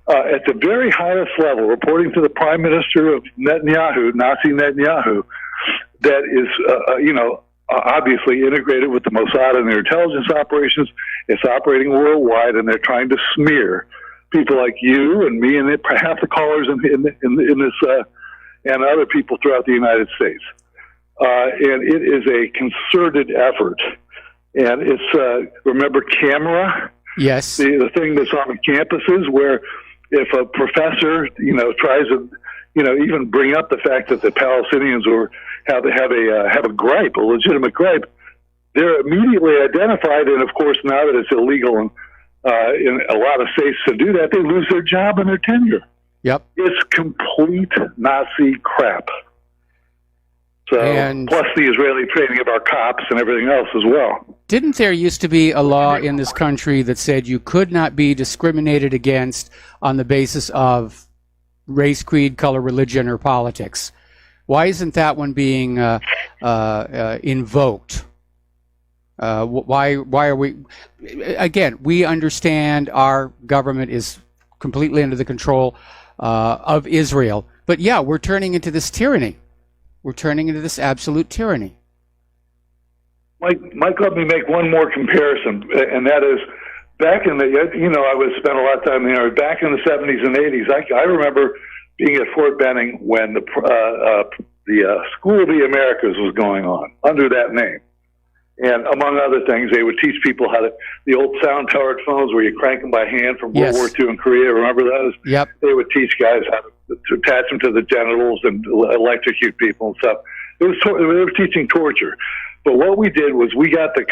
at the very highest level, reporting to the Prime Minister of Netanyahu, Nazi Netanyahu, that is, obviously integrated with the Mossad and their intelligence operations. It's operating worldwide, and they're trying to smear people like you and me and half the callers in this and other people throughout the United States. And it is a concerted effort. And it's, remember Camera? Yes. The thing that's on campuses where if a professor, tries to, even bring up the fact that the Palestinians have a gripe, a legitimate gripe, they're immediately identified. And of course, now that it's illegal in a lot of states to do that, they lose their job and their tenure. Yep. It's complete Nazi crap. So, plus the Israeli training of our cops and everything else as well. Didn't there used to be a law in this country that said you could not be discriminated against on the basis of race, creed, color, religion, or politics? Why isn't that one being invoked? Why are we... Again, we understand our government is completely under the control of Israel. But yeah, we're turning into this tyranny. We're turning into this absolute tyranny. Mike, let me make one more comparison, and that is back in the, I would spend a lot of time there. Back in the 70s and 80s, I remember being at Fort Benning when the School of the Americas was going on under that name. And among other things, they would teach people how to, the old sound-powered phones where you crank them by hand from World War II in Korea. Remember those? Yep. They would teach guys how to attach them to the genitals and electrocute people and stuff. They were teaching torture. But what we did was we got the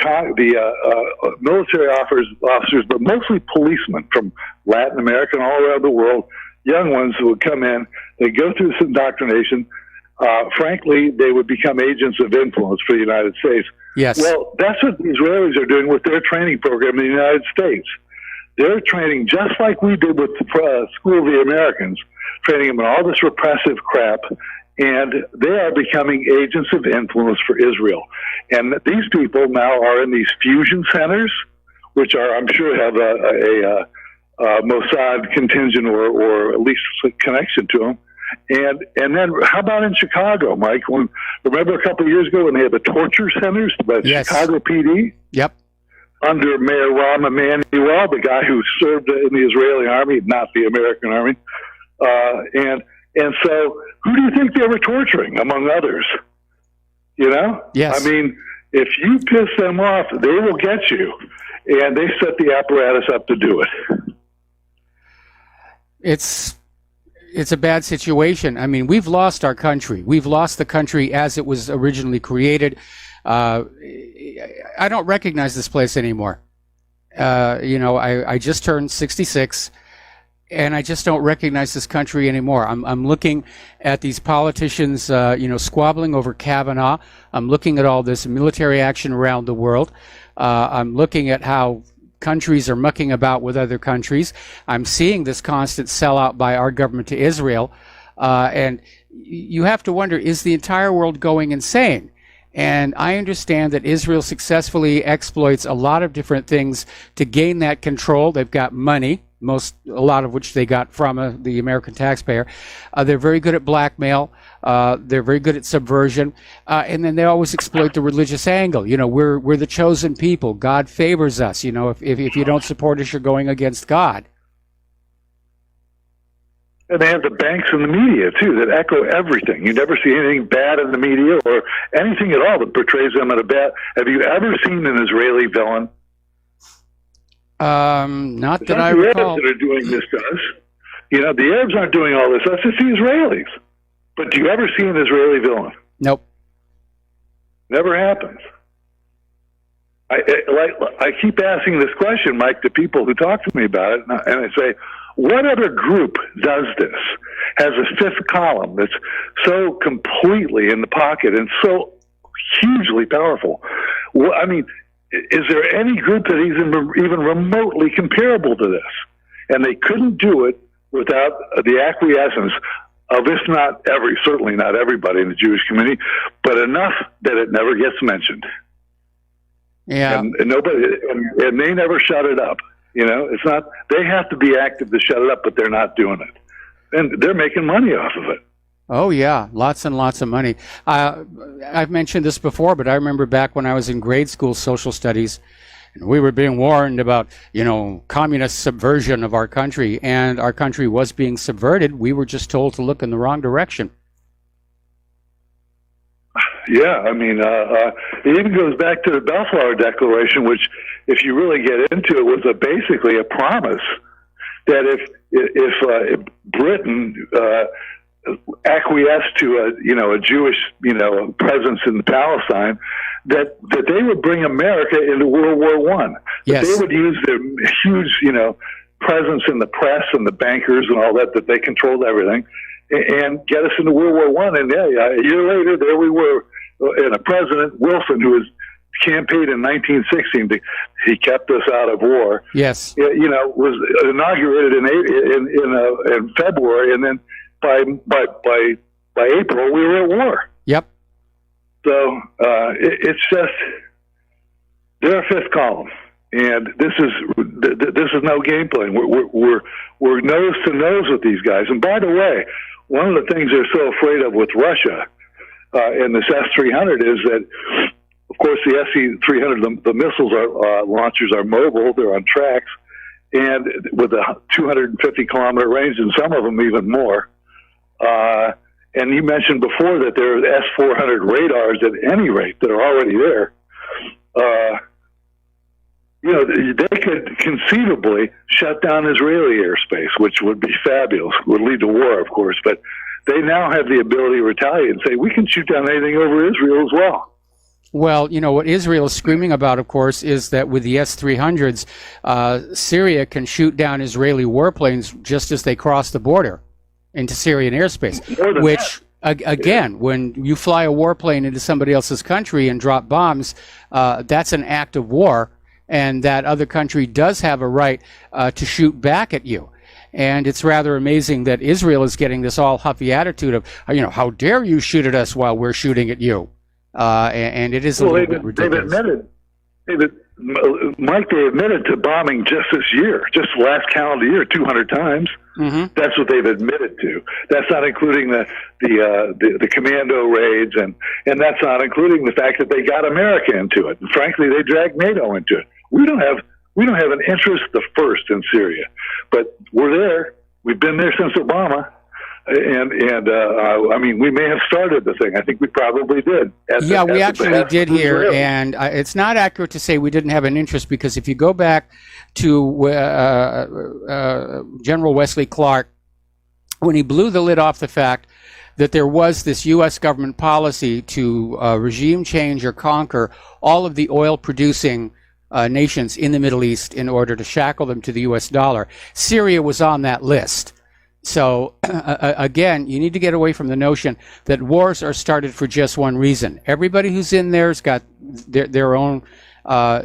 military officers, but mostly policemen from Latin America and all around the world, young ones who would come in. They'd go through this indoctrination. Frankly, they would become agents of influence for the United States. Yes. Well, that's what the Israelis are doing with their training program in the United States. They're training just like we did with the School of the Americans, training them in all this repressive crap, and they are becoming agents of influence for Israel. And these people now are in these fusion centers, which are, I'm sure, have a Mossad contingent or at least a connection to them. And then how about in Chicago, Mike? Remember a couple of years ago when they had the torture centers by Chicago PD? Yep. Under Mayor Rahm Emanuel, the guy who served in the Israeli army, not the American army. And so who do you think they were torturing, among others? Yes. I mean, if you piss them off, they will get you. And they set the apparatus up to do it. It's a bad situation. I mean, we've lost our country. We've lost the country as it was originally created. I don't recognize this place anymore. I just turned 66, and I just don't recognize this country anymore. I'm looking at these politicians, squabbling over Kavanaugh. I'm looking at all this military action around the world. I'm looking at how countries are mucking about with other countries. I'm seeing this constant sellout by our government to Israel. And you have to wonder, is the entire world going insane? And I understand that Israel successfully exploits a lot of different things to gain that control. They've got money, a lot of which they got from the American taxpayer. They're very good at blackmail. They're very good at subversion. And then they always exploit the religious angle. We're the chosen people. God favors us. If you don't support us, you're going against God. And they have the banks and the media, too, that echo everything. You never see anything bad in the media or anything at all that portrays them as a bad. Have you ever seen an Israeli villain? Not that I recall. The Arabs that are doing this to us. The Arabs aren't doing all this. That's just the Israelis. But do you ever see an Israeli villain? Nope. Never happens. I keep asking this question, Mike, to people who talk to me about it, and I say, what other group does this, has a fifth column that's so completely in the pocket and so hugely powerful? Well, I mean, is there any group that is even remotely comparable to this? And they couldn't do it without the acquiescence of, if not certainly not everybody in the Jewish community, but enough that it never gets mentioned. Yeah. And nobody, and they never shut it up. You know, it's not, they have to be active to shut it up, but they're not doing it. And they're making money off of it. Oh, yeah, lots and lots of money. I've mentioned this before, but I remember back when I was in grade school social studies, and we were being warned about, you know, communist subversion of our country, and our country was being subverted. We were just told to look in the wrong direction. Yeah, I mean, it even goes back to the Bellflower Declaration, which, if you really get into it, was basically a promise that if Britain acquiesced to a Jewish presence in Palestine, that they would bring America into World War I. Yes. They would use their huge presence in the press and the bankers and all that they controlled everything, and get us into World War I. And yeah, a year later, there we were, and a President Wilson, who was campaigned in 1916, he kept us out of war. Yes. Was inaugurated in February, and then by April we were at war. Yep. So it's just they're a fifth column, and this is no game plan. We're nose to nose with these guys. And by the way, one of the things they're so afraid of with Russia and this S-300 is that, of course, the SC-300, the missiles launchers are mobile. They're on tracks, and with a 250-kilometer range, and some of them even more. And you mentioned before that there are S-400 radars at any rate that are already there. They could conceivably shut down Israeli airspace, which would be fabulous. Would lead to war, of course, but they now have the ability to retaliate and say, we can shoot down anything over Israel as well. Well, what Israel is screaming about, of course, is that with the S-300s, Syria can shoot down Israeli warplanes just as they cross the border into Syrian airspace, which, again, when you fly a warplane into somebody else's country and drop bombs, that's an act of war, and that other country does have a right to shoot back at you. And it's rather amazing that Israel is getting this all huffy attitude of, how dare you shoot at us while we're shooting at you? And it is a little bit ridiculous. Mike, they admitted to bombing just this year, just last calendar year, 200 times. Mm-hmm. That's what they've admitted to. That's not including the commando raids, and that's not including the fact that they got America into it. And frankly, they dragged NATO into it. We don't have an interest the first in Syria, but we're there. We've been there since Obama. I mean, we may have started the thing. I think we probably did. We actually did here, and it's not accurate to say we didn't have an interest, because if you go back to General Wesley Clark, when he blew the lid off the fact that there was this U.S. government policy to regime change or conquer all of the oil-producing nations in the Middle East in order to shackle them to the U.S. dollar, Syria was on that list. So, again, you need to get away from the notion that wars are started for just one reason. Everybody who's in there's got their own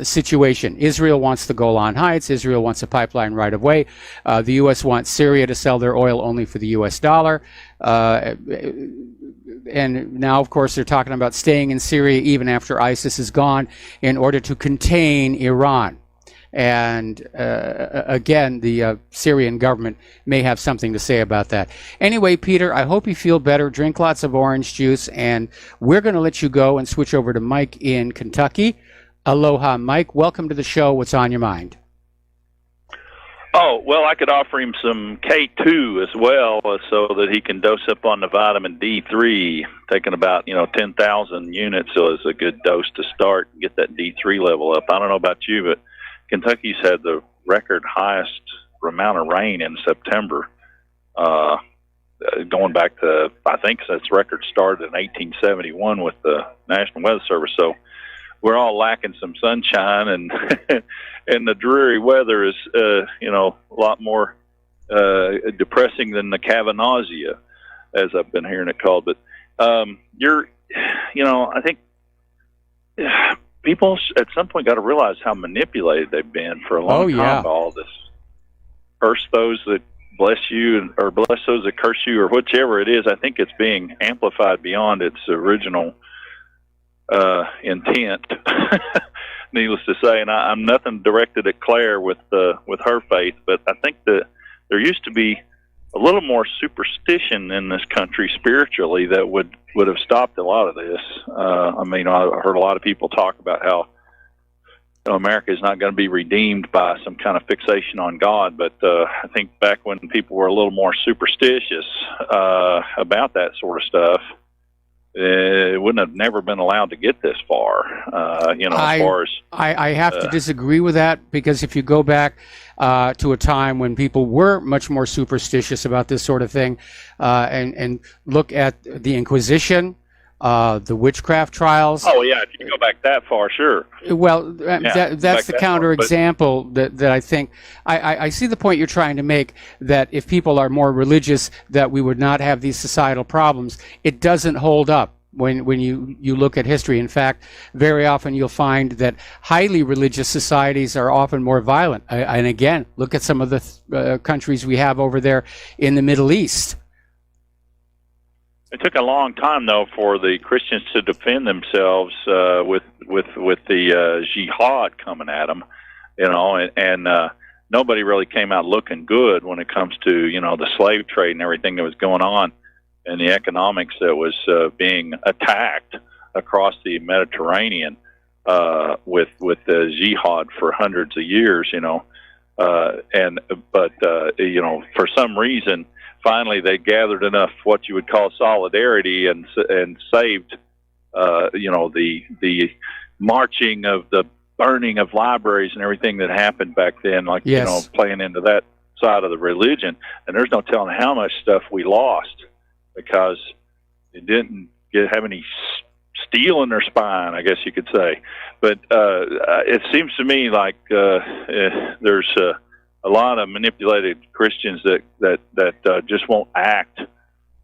situation. Israel wants the Golan Heights. Israel wants a pipeline right of way. The U.S. wants Syria to sell their oil only for the U.S. dollar. And now, of course, they're talking about staying in Syria even after ISIS is gone in order to contain Iran. And again, the Syrian government may have something to say about that. Anyway, Peter, I hope you feel better. Drink lots of orange juice, and we're going to let you go and switch over to Mike in Kentucky. Aloha, Mike. Welcome to the show. What's on your mind? Oh, well, I could offer him some K2 as well, so that he can dose up on the vitamin D3, taking about 10,000 units, so it's a good dose to start and get that D3 level up. I don't know about you, but Kentucky's had the record highest amount of rain in September, going back to, I think its record started in 1871 with the National Weather Service. So we're all lacking some sunshine, and and the dreary weather is, a lot more depressing than the Kaonohi, as I've been hearing it called. But I think people at some point got to realize how manipulated they've been for a long time by all this. Curse those that bless you, or bless those that curse you, or whichever it is. I think it's being amplified beyond its original intent. needless to say. And I'm nothing directed at Claire with her faith, but I think that there used to be a little more superstition in this country spiritually that would have stopped a lot of this. I mean, I heard a lot of people talk about how America is not going to be redeemed by some kind of fixation on God, but I think back when people were a little more superstitious about that sort of stuff, it wouldn't have never been allowed to get this far. As far as I have to disagree with that, because if you go back to a time when people were much more superstitious about this sort of thing, and look at the Inquisition, the witchcraft trials. Oh yeah, if you can go back that far, sure. Well, that's the counterexample that I think I see the point you're trying to make, that if people are more religious, that we would not have these societal problems. It doesn't hold up when you look at history. In fact, very often you'll find that highly religious societies are often more violent. And again, look at some of the countries we have over there in the Middle East. It took a long time, though, for the Christians to defend themselves with the jihad coming at them, and nobody really came out looking good when it comes to the slave trade and everything that was going on, and the economics that was being attacked across the Mediterranean with the jihad for hundreds of years, but for some reason, finally they gathered enough what you would call solidarity and saved the marching of the burning of libraries and everything that happened back then, like yes. Playing into that side of the religion. And there's no telling how much stuff we lost because it didn't have any steel in their spine, I guess you could say. But it seems to me like there's a lot of manipulated Christians that just won't act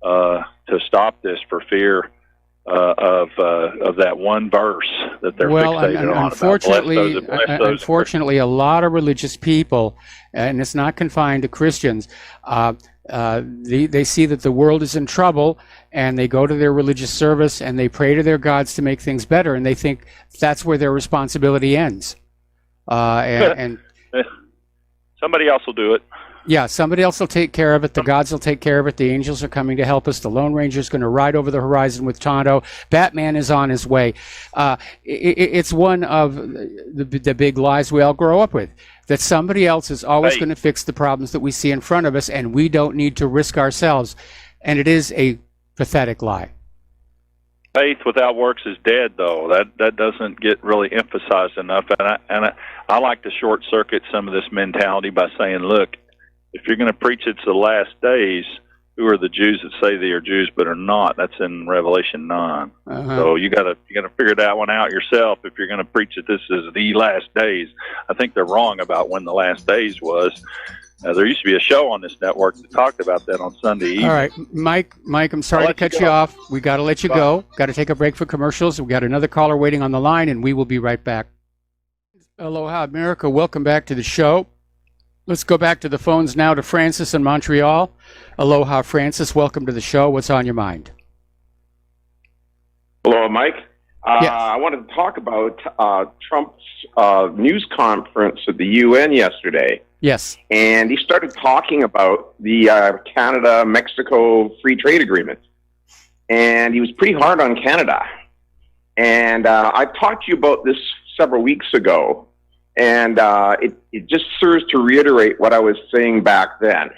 to stop this for fear of that one verse that they're fixated on. Unfortunately, a lot of religious people, and it's not confined to Christians, they see that the world is in trouble, and they go to their religious service and they pray to their gods to make things better, and they think that's where their responsibility ends. And somebody else will do it. Yeah, somebody else will take care of it. The gods will take care of it. The angels are coming to help us. The Lone Ranger's going to ride over the horizon with Tonto. Batman is on his way. It's one of the big lies we all grow up with, that somebody else is always going to fix the problems that we see in front of us, and we don't need to risk ourselves. And it is a pathetic lie. Faith without works is dead, though. That doesn't get really emphasized enough. And I like to short circuit some of this mentality by saying, look, if you're going to preach it's the last days, who are the Jews that say they are Jews but are not? That's in Revelation 9. So you got to figure that one out yourself. If you're going to preach that this is the last days, I think they're wrong about when the last days was. There used to be a show on this network that talked about that on Sunday evening. All right, Mike, I'm sorry to cut you off. We got to let you go. Got to take a break for commercials. We got another caller waiting on the line, and we will be right back. Aloha, America. Welcome back to the show. Let's go back to the phones now to Francis in Montreal. Aloha, Francis. Welcome to the show. What's on your mind? Hello, Mike. Yes. I wanted to talk about Trump's news conference at the UN yesterday. Yes. And he started talking about the Canada-Mexico free trade agreement. And he was pretty hard on Canada. And I talked to you about this several weeks ago. And it just serves to reiterate what I was saying back then.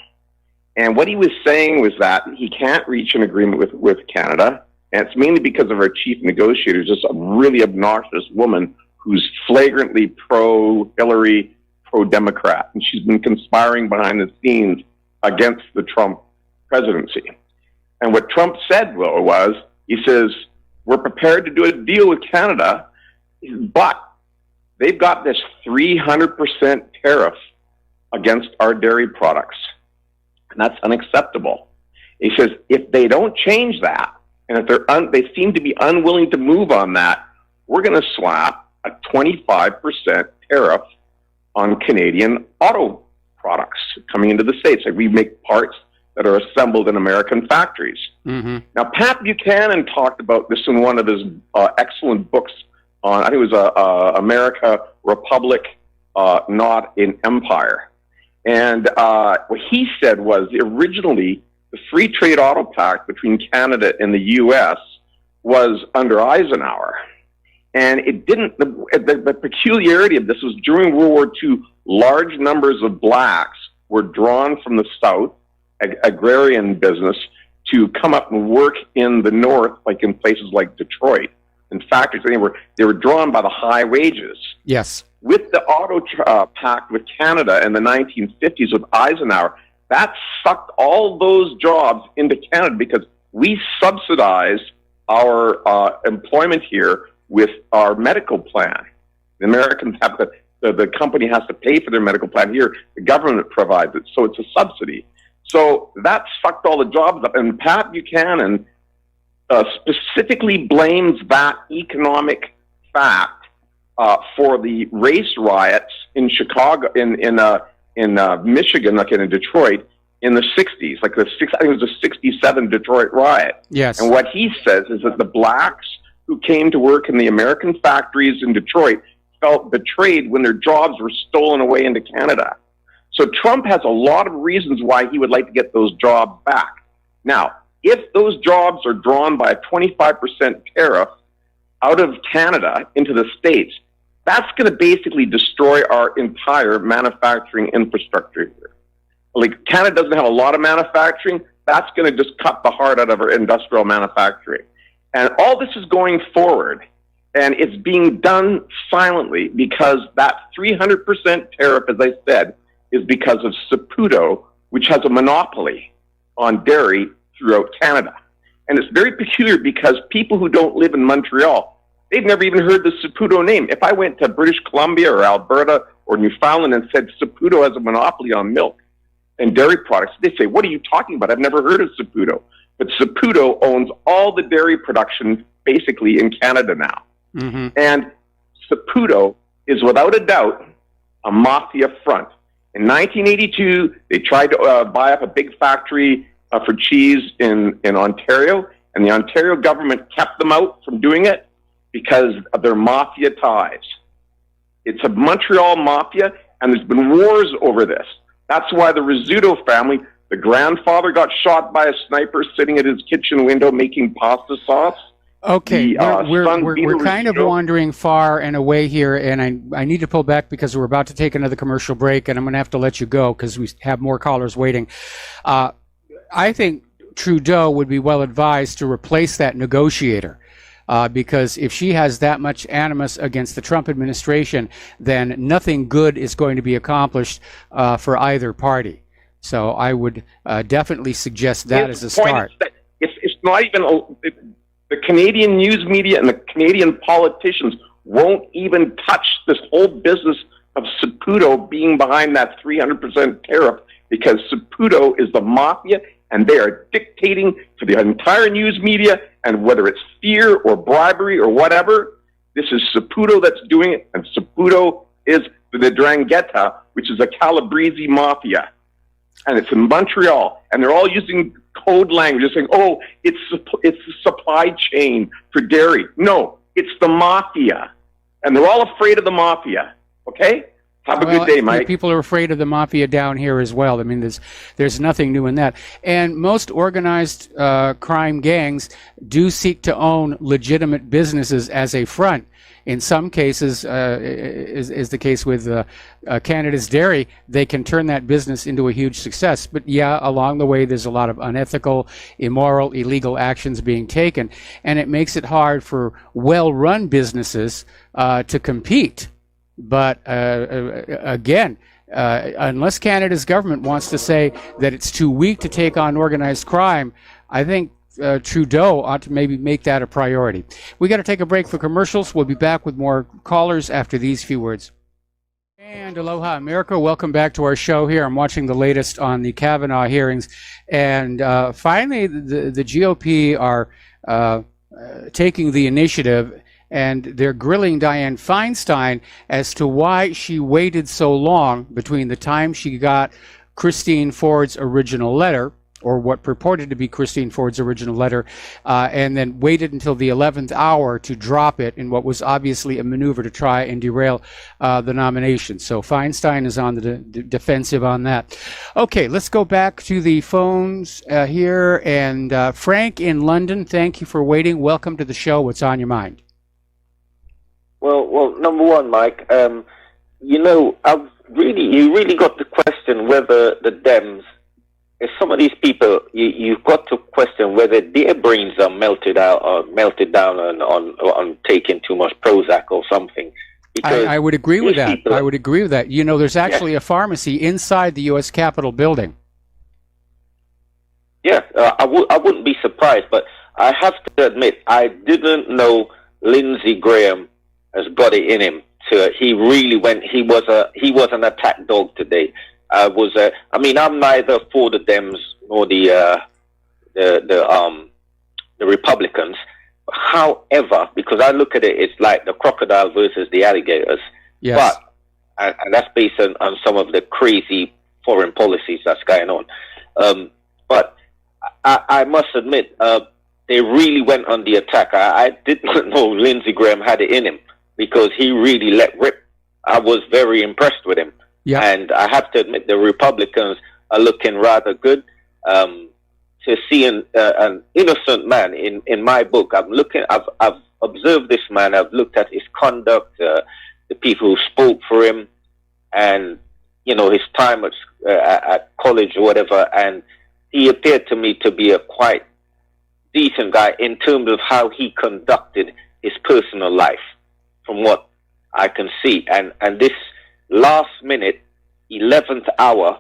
And what he was saying was that he can't reach an agreement with Canada, and it's mainly because of our chief negotiator, just a really obnoxious woman who's flagrantly pro-Hillary, pro-Democrat, and she's been conspiring behind the scenes against the Trump presidency. And what Trump said, though, was, he says, we're prepared to do a deal with Canada, but they've got this 300% tariff against our dairy products, and that's unacceptable. He says if they don't change that, and if they seem to be unwilling to move on that, we're going to slap a 25% tariff on Canadian auto products coming into the States. Like, we make parts that are assembled in American factories. Mm-hmm. Now, Pat Buchanan talked about this in one of his excellent books on, I think it was America, Republic, not an empire. And what he said was originally the Free Trade Auto Pact between Canada and the U.S. was under Eisenhower. And it didn't, the peculiarity of this was during World War II, large numbers of blacks were drawn from the South, agrarian business, to come up and work in the North, like in places like Detroit. In factories, they were drawn by the high wages. Yes. With the auto pact with Canada in the 1950s with Eisenhower, that sucked all those jobs into Canada because we subsidized our employment here with our medical plan. The Americans have to, the company has to pay for their medical plan here. The government provides it, so it's a subsidy. So that sucked all the jobs up. And Pat Buchanan specifically blames that economic fact for the race riots in Chicago, in Michigan, like in Detroit, in the 60s, I think it was the 67 Detroit riot. Yes. And what he says is that the blacks who came to work in the American factories in Detroit felt betrayed when their jobs were stolen away into Canada. So Trump has a lot of reasons why he would like to get those jobs back. Now, if those jobs are drawn by a 25% tariff out of Canada into the States, that's going to basically destroy our entire manufacturing infrastructure here. Like, Canada doesn't have a lot of manufacturing. That's going to just cut the heart out of our industrial manufacturing. And all this is going forward, and it's being done silently because that 300% tariff, as I said, is because of Saputo, which has a monopoly on dairy throughout Canada. And it's very peculiar because people who don't live in Montreal, they've never even heard the Saputo name. If I went to British Columbia or Alberta or Newfoundland and said Saputo has a monopoly on milk and dairy products, they'd say, what are you talking about? I've never heard of Saputo. But Saputo owns all the dairy production basically in Canada now. Mm-hmm. And Saputo is without a doubt a mafia front. In 1982, they tried to buy up a big factory for cheese in Ontario, and the Ontario government kept them out from doing it because of their mafia ties. It's a Montreal mafia, and there's been wars over this. That's why the Rizzuto family, the grandfather got shot by a sniper sitting at his kitchen window making pasta sauce. Okay, we're kind of wandering far and away here, and I need to pull back because we're about to take another commercial break, and I'm going to have to let you go because we have more callers waiting. I think Trudeau would be well advised to replace that negotiator because if she has that much animus against the Trump administration, then nothing good is going to be accomplished for either party. So I would definitely suggest that as a start. It's not even... The Canadian news media and the Canadian politicians won't even touch this whole business of Saputo being behind that 300% tariff because Saputo is the mafia and they are dictating to the entire news media, and whether it's fear or bribery or whatever, this is Saputo that's doing it, and Saputo is the Drangheta, which is a Calabrese mafia. And it's in Montreal, and they're all using code language, saying, "Oh, it's the supply chain for dairy." No, it's the mafia, and they're all afraid of the mafia. Okay, have a good day, Mike. People are afraid of the mafia down here as well. I mean, there's nothing new in that. And most organized crime gangs do seek to own legitimate businesses as a front. In some cases, is the case with Canada's Dairy, they can turn that business into a huge success. But yeah, along the way, there's a lot of unethical, immoral, illegal actions being taken. And it makes it hard for well-run businesses to compete. But again, unless Canada's government wants to say that it's too weak to take on organized crime, I think Trudeau ought to maybe make that a priority. We got to take a break for commercials. We'll be back with more callers after these few words. And aloha, America. Welcome back to our show here. I'm watching the latest on the Kavanaugh hearings. And finally, the GOP are taking the initiative, and they're grilling Dianne Feinstein as to why she waited so long between the time she got Christine Ford's original letter or what purported to be Christine Ford's original letter, and then waited until the 11th hour to drop it in what was obviously a maneuver to try and derail the nomination. So Feinstein is on the defensive on that. Okay, let's go back to the phones here. And Frank in London, thank you for waiting. Welcome to the show. What's on your mind? Well, number one, Mike, you really got to question whether the Dems, if some of these people, you've got to question whether their brains are melted down on taking too much Prozac or something. I would agree with that. I would agree with that. You know, there's actually a pharmacy inside the U.S. Capitol building. Yeah, I wouldn't be surprised, but I have to admit, I didn't know Lindsey Graham has got it in him. He really went. He was an attack dog today. I'm neither for the Dems nor the Republicans. However, because I look at it, it's like the crocodile versus the alligators. Yes. But and that's based on some of the crazy foreign policies that's going on. But I must admit, they really went on the attack. I didn't know Lindsey Graham had it in him because he really let rip. I was very impressed with him. Yeah. And I have to admit, the Republicans are looking rather good. To see an innocent man in my book, I've observed this man. I've looked at his conduct, the people who spoke for him, and his time at college or whatever. And he appeared to me to be a quite decent guy in terms of how he conducted his personal life, from what I can see. And this last minute, 11th hour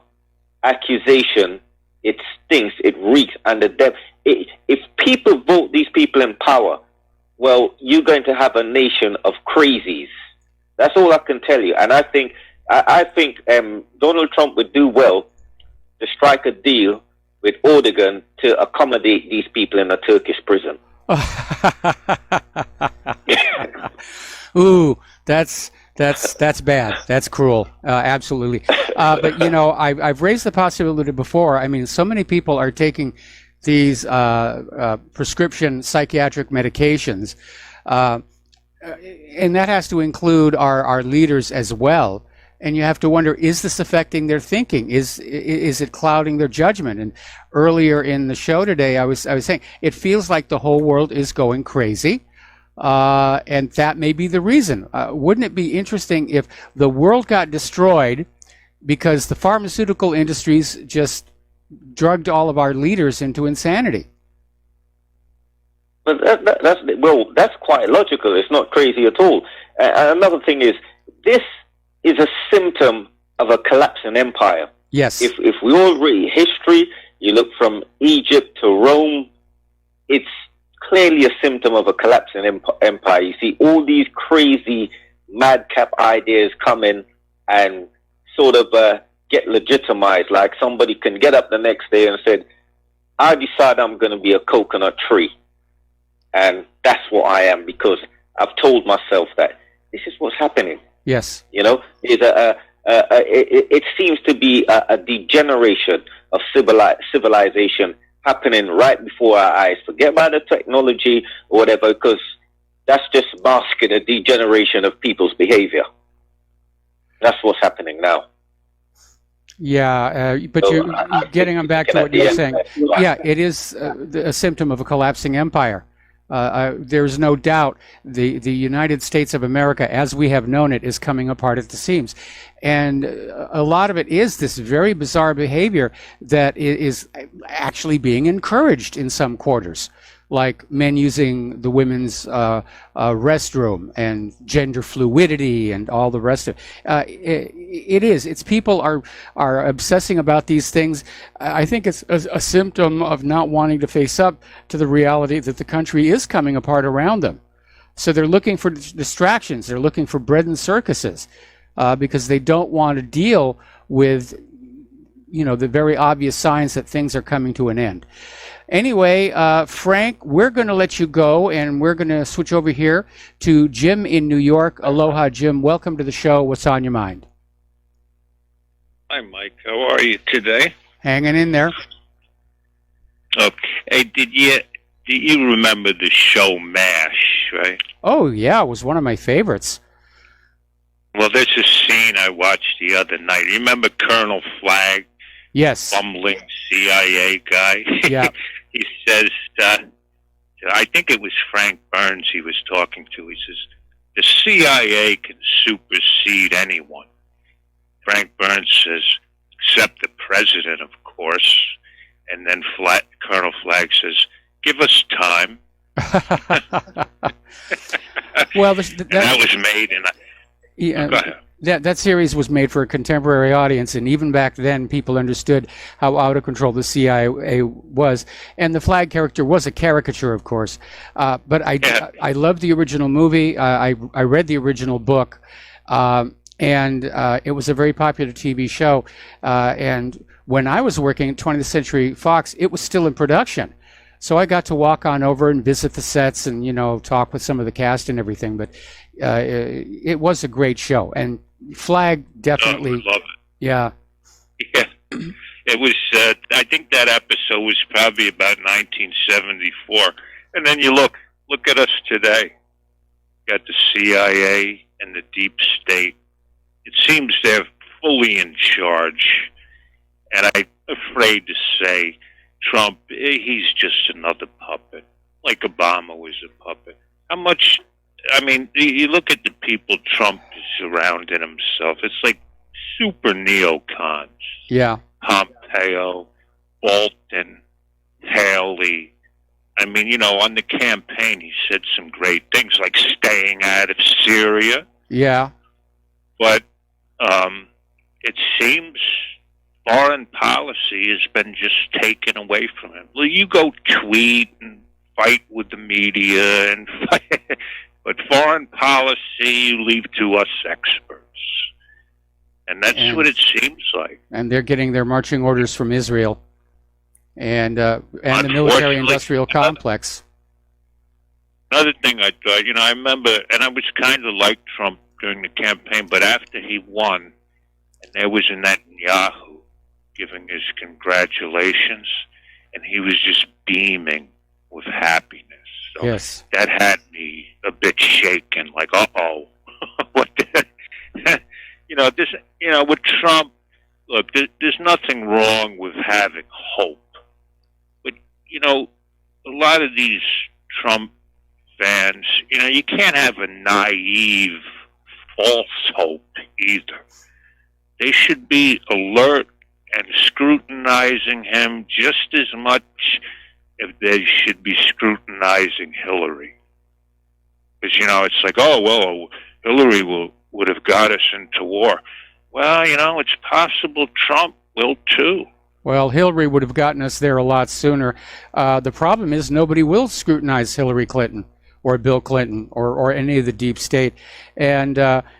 accusation, it stinks, it reeks, and if people vote these people in power, well, you're going to have a nation of crazies. That's all I can tell you. And I think Donald Trump would do well to strike a deal with Erdogan to accommodate these people in a Turkish prison. Ooh, that's bad. That's cruel. Absolutely. But I've raised the possibility before. I mean, so many people are taking these prescription psychiatric medications, and that has to include our leaders as well. And you have to wonder, is this affecting their thinking? Is it clouding their judgment? And earlier in the show today, I was saying it feels like the whole world is going crazy. And that may be the reason. Wouldn't it be interesting if the world got destroyed because the pharmaceutical industries just drugged all of our leaders into insanity? But that's quite logical. It's not crazy at all. Another thing is, this is a symptom of a collapsing empire. Yes. If we all read history, you look from Egypt to Rome, it's clearly a symptom of a collapsing empire. You see all these crazy madcap ideas come in and sort of get legitimized. Like somebody can get up the next day and said, I decide I'm going to be a coconut tree. And that's what I am, because I've told myself that this is what's happening. Yes. It seems to be a degeneration of civilization happening right before our eyes. Forget about the technology or whatever, because that's just masking a degeneration of people's behavior. That's what's happening now. Yeah, but you're getting on back to what you're saying. Yeah, it is a symptom of a collapsing empire. There's no doubt the United States of America, as we have known it, is coming apart at the seams. And a lot of it is this very bizarre behavior that is actually being encouraged in some quarters, like men using the women's restroom and gender fluidity and all the rest of it. It's people are obsessing about these things. I think it's a symptom of not wanting to face up to the reality that the country is coming apart around them. So they're looking for distractions. They're looking for bread and circuses because they don't want to deal with, the very obvious signs that things are coming to an end. Anyway, Frank, we're going to let you go, and we're going to switch over here to Jim in New York. Aloha, Jim. Welcome to the show. What's on your mind? Hi, Mike. How are you today? Hanging in there. Okay. Hey, do you remember the show MASH, right? Oh, yeah, it was one of my favorites. Well, there's a scene I watched the other night. You remember Colonel Flagg? Yes. Bumbling CIA guy? Yeah. He says, I think it was Frank Burns he was talking to. He says, the CIA can supersede anyone. Frank Burns says, except the president, of course. And then Colonel Flagg says, give us time. Well, that was made in... That series was made for a contemporary audience, and even back then, people understood how out of control the CIA was. And the Flagg character was a caricature, of course. But I loved the original movie. I read the original book, and it was a very popular TV show. And when I was working at 20th Century Fox, it was still in production. So I got to walk on over and visit the sets and, talk with some of the cast and everything. But it was a great show. And Flagg definitely... I love it. Yeah. Yeah. It was, I think that episode was probably about 1974. And then you look at us today. You got the CIA and the deep state. It seems they're fully in charge. And I'm afraid to say Trump, he's just another puppet, like Obama was a puppet. How much, you look at the people Trump is surrounding himself, it's like super neocons. Yeah. Pompeo, Bolton, Haley. On the campaign, he said some great things like staying out of Syria. Yeah. But it seems foreign policy has been just taken away from him. Well, you go tweet and fight with the media and fight, but foreign policy you leave to us experts. And that's what it seems like. And they're getting their marching orders from Israel and the military-industrial complex. Another thing I thought, I remember, and I was kind of like Trump during the campaign, but after he won, and there was Netanyahu giving his congratulations, and he was just beaming with happiness. So yes. That had me a bit shaken, like, uh-oh. What the... with Trump, look, there's nothing wrong with having hope. But, a lot of these Trump fans, you can't have a naive, false hope either. They should be alert and scrutinizing him just as much as they should be scrutinizing Hillary. Because, it's like, oh, well, Hillary would have got us into war. Well, it's possible Trump will too. Well, Hillary would have gotten us there a lot sooner. The problem is nobody will scrutinize Hillary Clinton or Bill Clinton or any of the deep state. And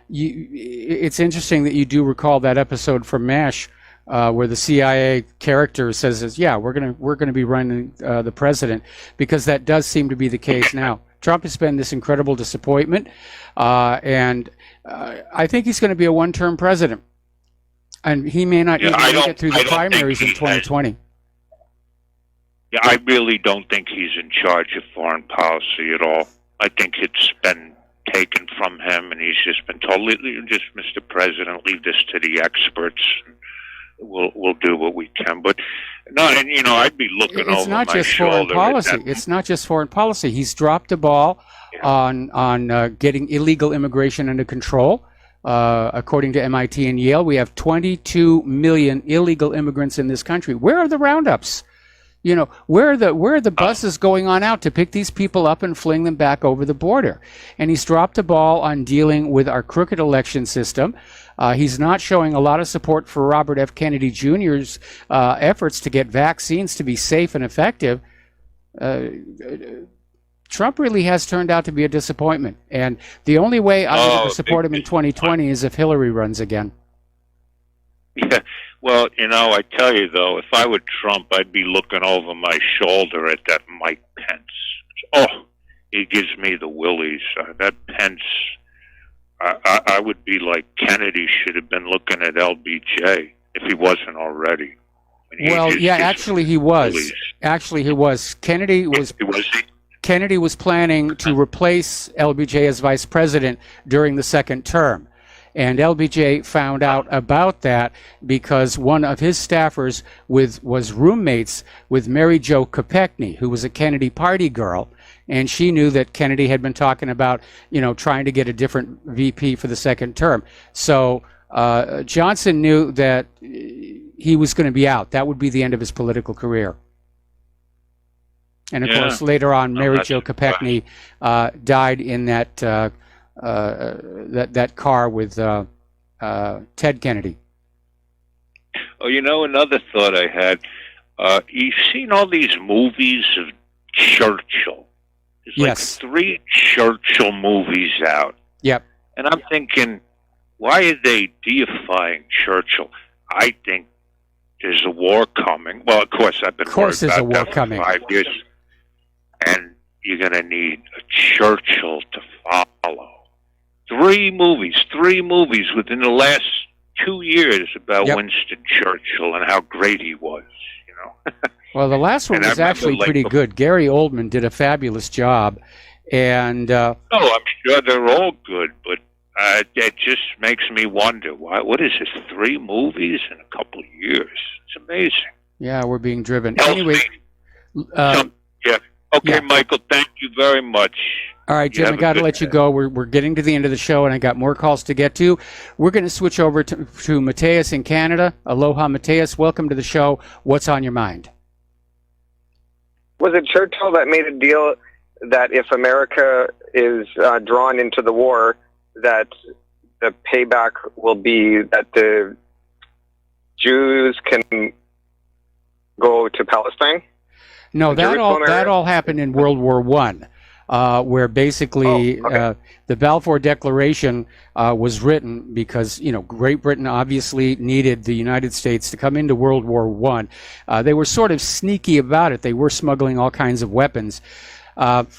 it's interesting that you do recall that episode from MASH where the CIA character says, yeah, we're gonna be running the president, because that does seem to be the case now. Trump has been this incredible disappointment, and I think he's going to be a one-term president, and he may not even make it through the primaries in 2020. Yeah, I really don't think he's in charge of foreign policy at all. I think it's been taken from him, and he's just been told, just Mr. President, leave this to the experts. We'll do what we can. But no, and I'd be looking over my shoulder. It's not just foreign policy. It's not just foreign policy. He's dropped the ball on getting illegal immigration under control. According to MIT and Yale, we have 22 million illegal immigrants in this country. Where are the roundups? Where are the buses going on out to pick these people up and fling them back over the border? And he's dropped the ball on dealing with our crooked election system. He's not showing a lot of support for Robert F. Kennedy Jr.'s efforts to get vaccines to be safe and effective. Trump really has turned out to be a disappointment. And the only way I'm going to support him in 2020 is if Hillary runs again. Yeah. Well, I tell you, though, if I were Trump, I'd be looking over my shoulder at that Mike Pence. Oh, he gives me the willies. That Pence, I would be like Kennedy should have been looking at LBJ if he wasn't already. Well, yeah, actually he was. Willies. Actually, he was. Kennedy was planning to replace LBJ as vice president during the second term. And LBJ found out about that because one of his staffers was roommates with Mary Jo Kopechne, who was a Kennedy party girl. And she knew that Kennedy had been talking about, trying to get a different VP for the second term. So Johnson knew that he was going to be out. That would be the end of his political career. And of course, later on, Mary Jo Kopechne died in that that car with Ted Kennedy. Oh, another thought I had. You've seen all these movies of Churchill. There's like 3 Churchill movies out. Yep. And I'm thinking, why are they deifying Churchill? I think there's a war coming. Well, of course, I've been worried about that for 5 years. And you're going to need a Churchill to follow. 3 movies within the last 2 years about Winston Churchill and how great he was, Well, the last one was actually pretty good. Gary Oldman did a fabulous job. And I'm sure they're all good, but that just makes me wonder, what is this, 3 movies in a couple of years? It's amazing. Yeah, we're being driven. Anyway. Okay, Michael, thank you very much. All right, Jim, I got to let you go. We're getting to the end of the show, and I got more calls to get to. We're going to switch over to Mateus in Canada. Aloha, Mateus. Welcome to the show. What's on your mind? Was it Churchill that made a deal that if America is drawn into the war, that the payback will be that the Jews can go to Palestine? No, that all happened in World War I, where basically the Balfour Declaration was written because Great Britain obviously needed the United States to come into World War I. They were sort of sneaky about it. They were smuggling all kinds of weapons, but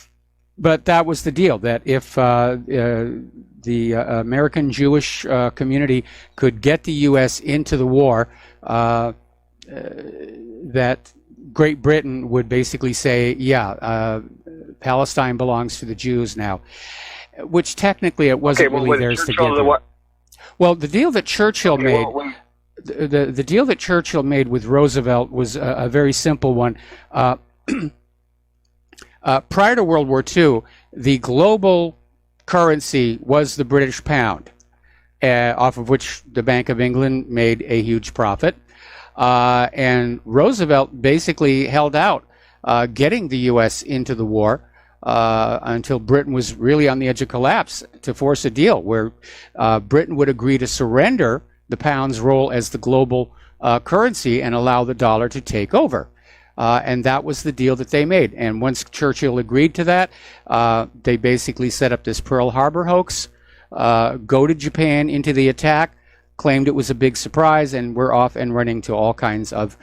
that was the deal. That if the American Jewish community could get the U.S. into the war, that Great Britain would basically say, Palestine belongs to the Jews now, which technically it wasn't really theirs to give them. Well, the deal that Churchill made, the deal that Churchill made with Roosevelt was a very simple one. Prior to World War II, the global currency was the British pound, off of which the Bank of England made a huge profit. And Roosevelt basically held out getting the U.S. into the war until Britain was really on the edge of collapse to force a deal where Britain would agree to surrender the pound's role as the global currency and allow the dollar to take over. And that was the deal that they made. And once Churchill agreed to that, they basically set up this Pearl Harbor hoax, goaded Japan into the attack, claimed it was a big surprise, and we're off and running to all kinds of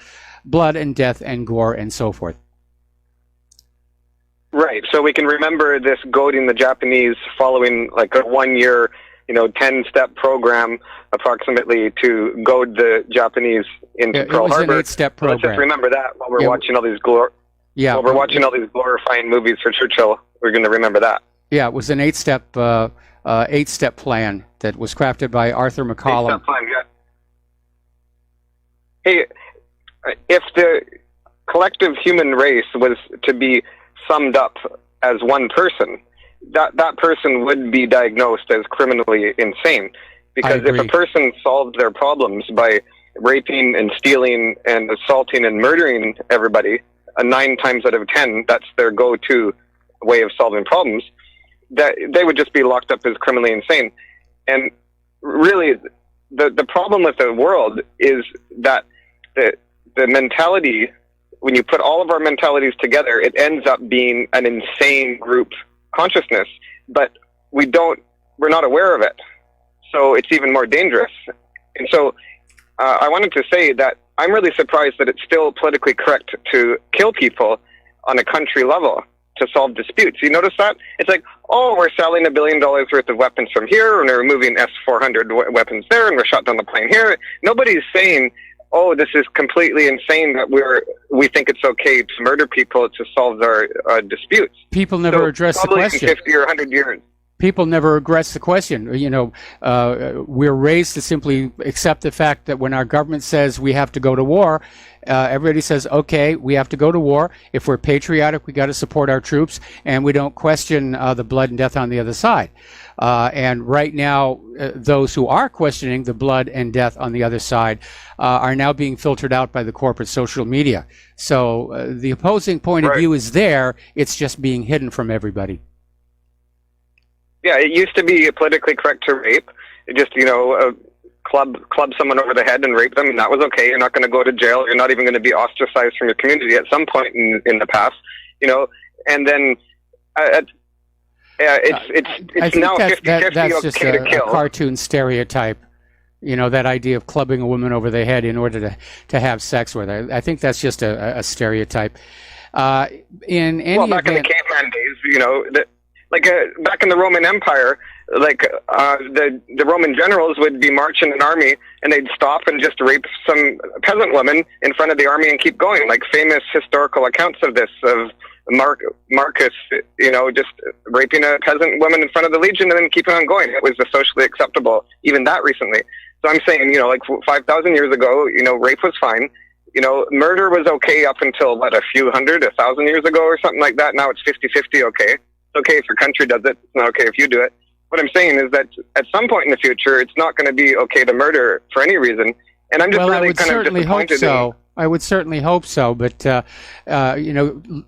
blood and death and gore and so forth. Right. So we can remember this goading the Japanese following like a 1 year, 10-step program approximately to goad the Japanese into Pearl Harbor. It was an 8-step program. Let's just remember that while we're watching all these glorifying movies for Churchill. We're going to remember that. Yeah, it was an 8-step plan that was crafted by Arthur McCollum. 8-step plan, yeah. Hey, if the collective human race was to be summed up as one person, that person would be diagnosed as criminally insane. Because if a person solved their problems by raping and stealing and assaulting and murdering everybody, 9 times out of 10, that's their go-to way of solving problems, that they would just be locked up as criminally insane. And really, the problem with the world is that the mentality, when you put all of our mentalities together, it ends up being an insane group consciousness, but we're not aware of it. So it's even more dangerous. And so I wanted to say that I'm really surprised that it's still politically correct to kill people on a country level to solve disputes. You notice that? It's like, we're selling $1 billion worth of weapons from here, and we're moving S-400 weapons there, and we're shot down the plane here. Nobody's saying, oh, this is completely insane that we think it's okay to murder people to solve our disputes. People never address the question. In 50 or 100 years. People never address the question. You know, we're raised to simply accept the fact that when our government says we have to go to war, everybody says, okay, we have to go to war. If we're patriotic, we got to support our troops, and we don't question the blood and death on the other side. And right now, those who are questioning the blood and death on the other side are now being filtered out by the corporate social media. So the opposing point of view is there. It's just being hidden from everybody. Yeah, it used to be politically correct to rape. It just, club someone over the head and rape them, and that was okay. You're not going to go to jail. You're not even going to be ostracized from your community at some point in the past, And then it's now 50-50 that's just okay to kill. A cartoon stereotype. That idea of clubbing a woman over the head in order to have sex with her. I think that's just a stereotype. In any back in the caveman days, back in the Roman Empire, the Roman generals would be marching an army, and they'd stop and just rape some peasant woman in front of the army and keep going. Like famous historical accounts of this, of Marcus, just raping a peasant woman in front of the legion and then keeping on going. It was socially acceptable, even that recently. So I'm saying, 5,000 years ago, rape was fine. Murder was okay up until, a few hundred, 1,000 years ago or something like that. Now it's 50-50 okay. It's okay if your country does it. It's not okay if you do it. What I'm saying is that at some point in the future, it's not going to be okay to murder for any reason. And I'm just really kind of disappointed. I would certainly hope so. But,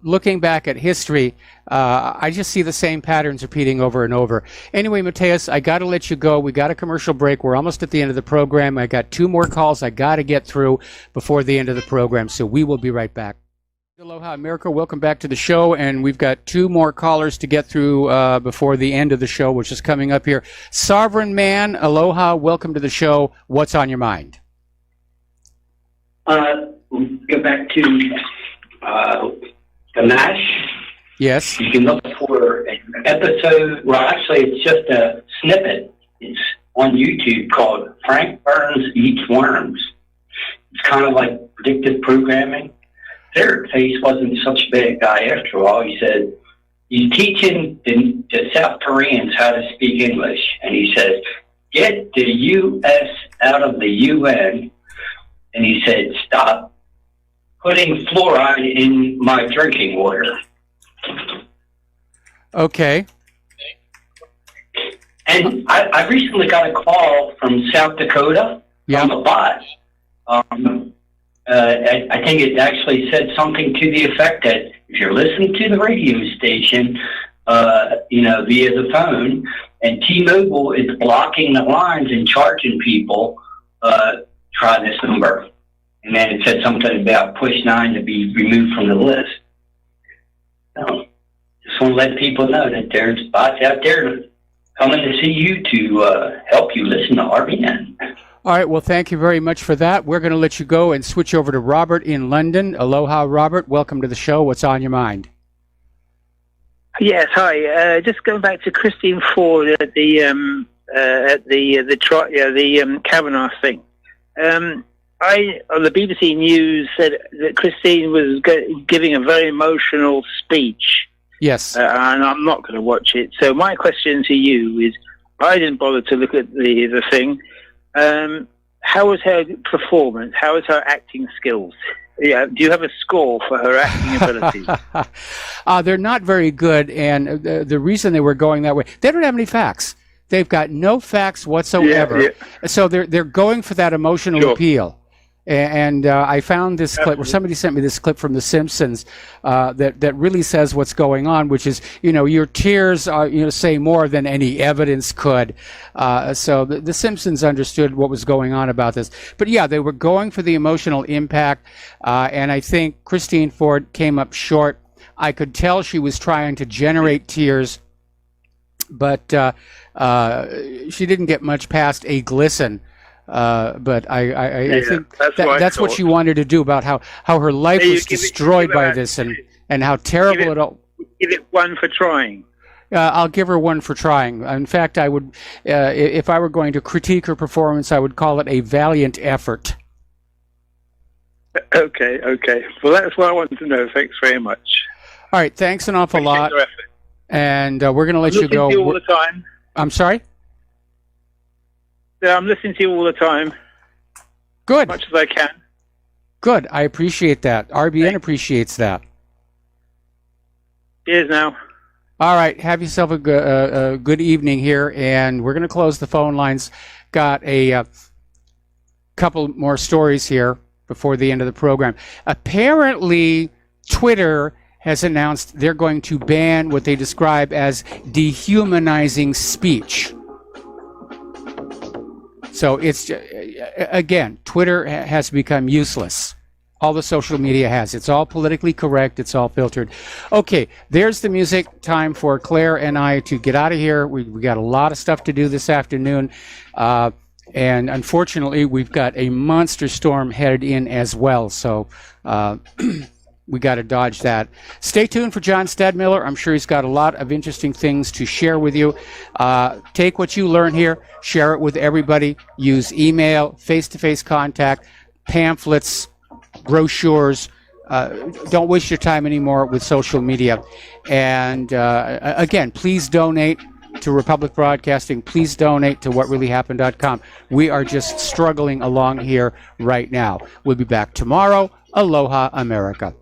looking back at history, I just see the same patterns repeating over and over. Anyway, Mateus, I got to let you go. We got a commercial break. We're almost at the end of the program. I got 2 more calls I got to get through before the end of the program. So we will be right back. Aloha America, welcome back to the show, and we've got 2 more callers to get through before the end of the show, which is coming up here. Sovereign Man, aloha, welcome to the show. What's on your mind? Go back to the MASH. Yes. You can look for an episode, well, actually, it's just a snippet. It's on YouTube called Frank Burns Eats Worms. It's kind of like predictive programming. Third Face wasn't such a bad guy after all. He said, he's teaching the South Koreans how to speak English. And he says, get the U.S. out of the UN. And he said, stop putting fluoride in my drinking water. Okay. And I recently got a call from South Dakota from a bot. I think it actually said something to the effect that if you're listening to the radio station, via the phone, and T-Mobile is blocking the lines and charging people, try this number. And then it said something about push 9 to be removed from the list. So, just want to let people know that there's bots out there coming to see you to help you listen to RBN. All right, well, thank you very much for that. We're going to let you go and switch over to Robert in London. Aloha, Robert. Welcome to the show. What's on your mind? Yes, hi. Just going back to Christine Ford at the Kavanaugh thing. I on the BBC News said that Christine was giving a very emotional speech. Yes, and I'm not going to watch it. So my question to you is: I didn't bother to look at the thing. How was her performance? How was her acting skills? Yeah, do you have a score for her acting abilities? They're not very good, and the reason they were going that way, they don't have any facts. They've got no facts whatsoever. Yeah. So they're going for that emotional appeal. And I found this clip, where somebody sent me this clip from The Simpsons that really says what's going on, which is, your tears say more than any evidence could. So the Simpsons understood what was going on about this. But yeah, they were going for the emotional impact, and I think Christine Ford came up short. I could tell she was trying to generate tears, but she didn't get much past a glisten. But I think that's what she wanted to do, about how her life was destroyed by this and how terrible it all. Give it 1 for trying. I'll give her 1 for trying. In fact, I would, if I were going to critique her performance, I would call it a valiant effort. Okay. Well, that's what I wanted to know. Thanks very much. All right, thanks an awful lot. Your effort. And we're going to let you go. To you all the time. I'm sorry? Yeah, I'm listening to you all the time. Good. As much as I can. Good. I appreciate that. RBN appreciates that. Cheers now. All right. Have yourself a good evening here, and we're going to close the phone lines. Got a couple more stories here before the end of the program. Apparently, Twitter has announced they're going to ban what they describe as dehumanizing speech. So it's, again, Twitter has become useless. All the social media has. It's all politically correct. It's all filtered. Okay, there's the music. Time for Claire and I to get out of here. We got a lot of stuff to do this afternoon. And unfortunately, we've got a monster storm headed in as well. So we got to dodge that. Stay tuned for John Stadmiller. I'm sure he's got a lot of interesting things to share with you. Take what you learn here, share it with everybody. Use email, face-to-face contact, pamphlets, brochures. Don't waste your time anymore with social media. And again, please donate to Republic Broadcasting. Please donate to whatreallyhappened.com. We are just struggling along here right now. We'll be back tomorrow. Aloha, America.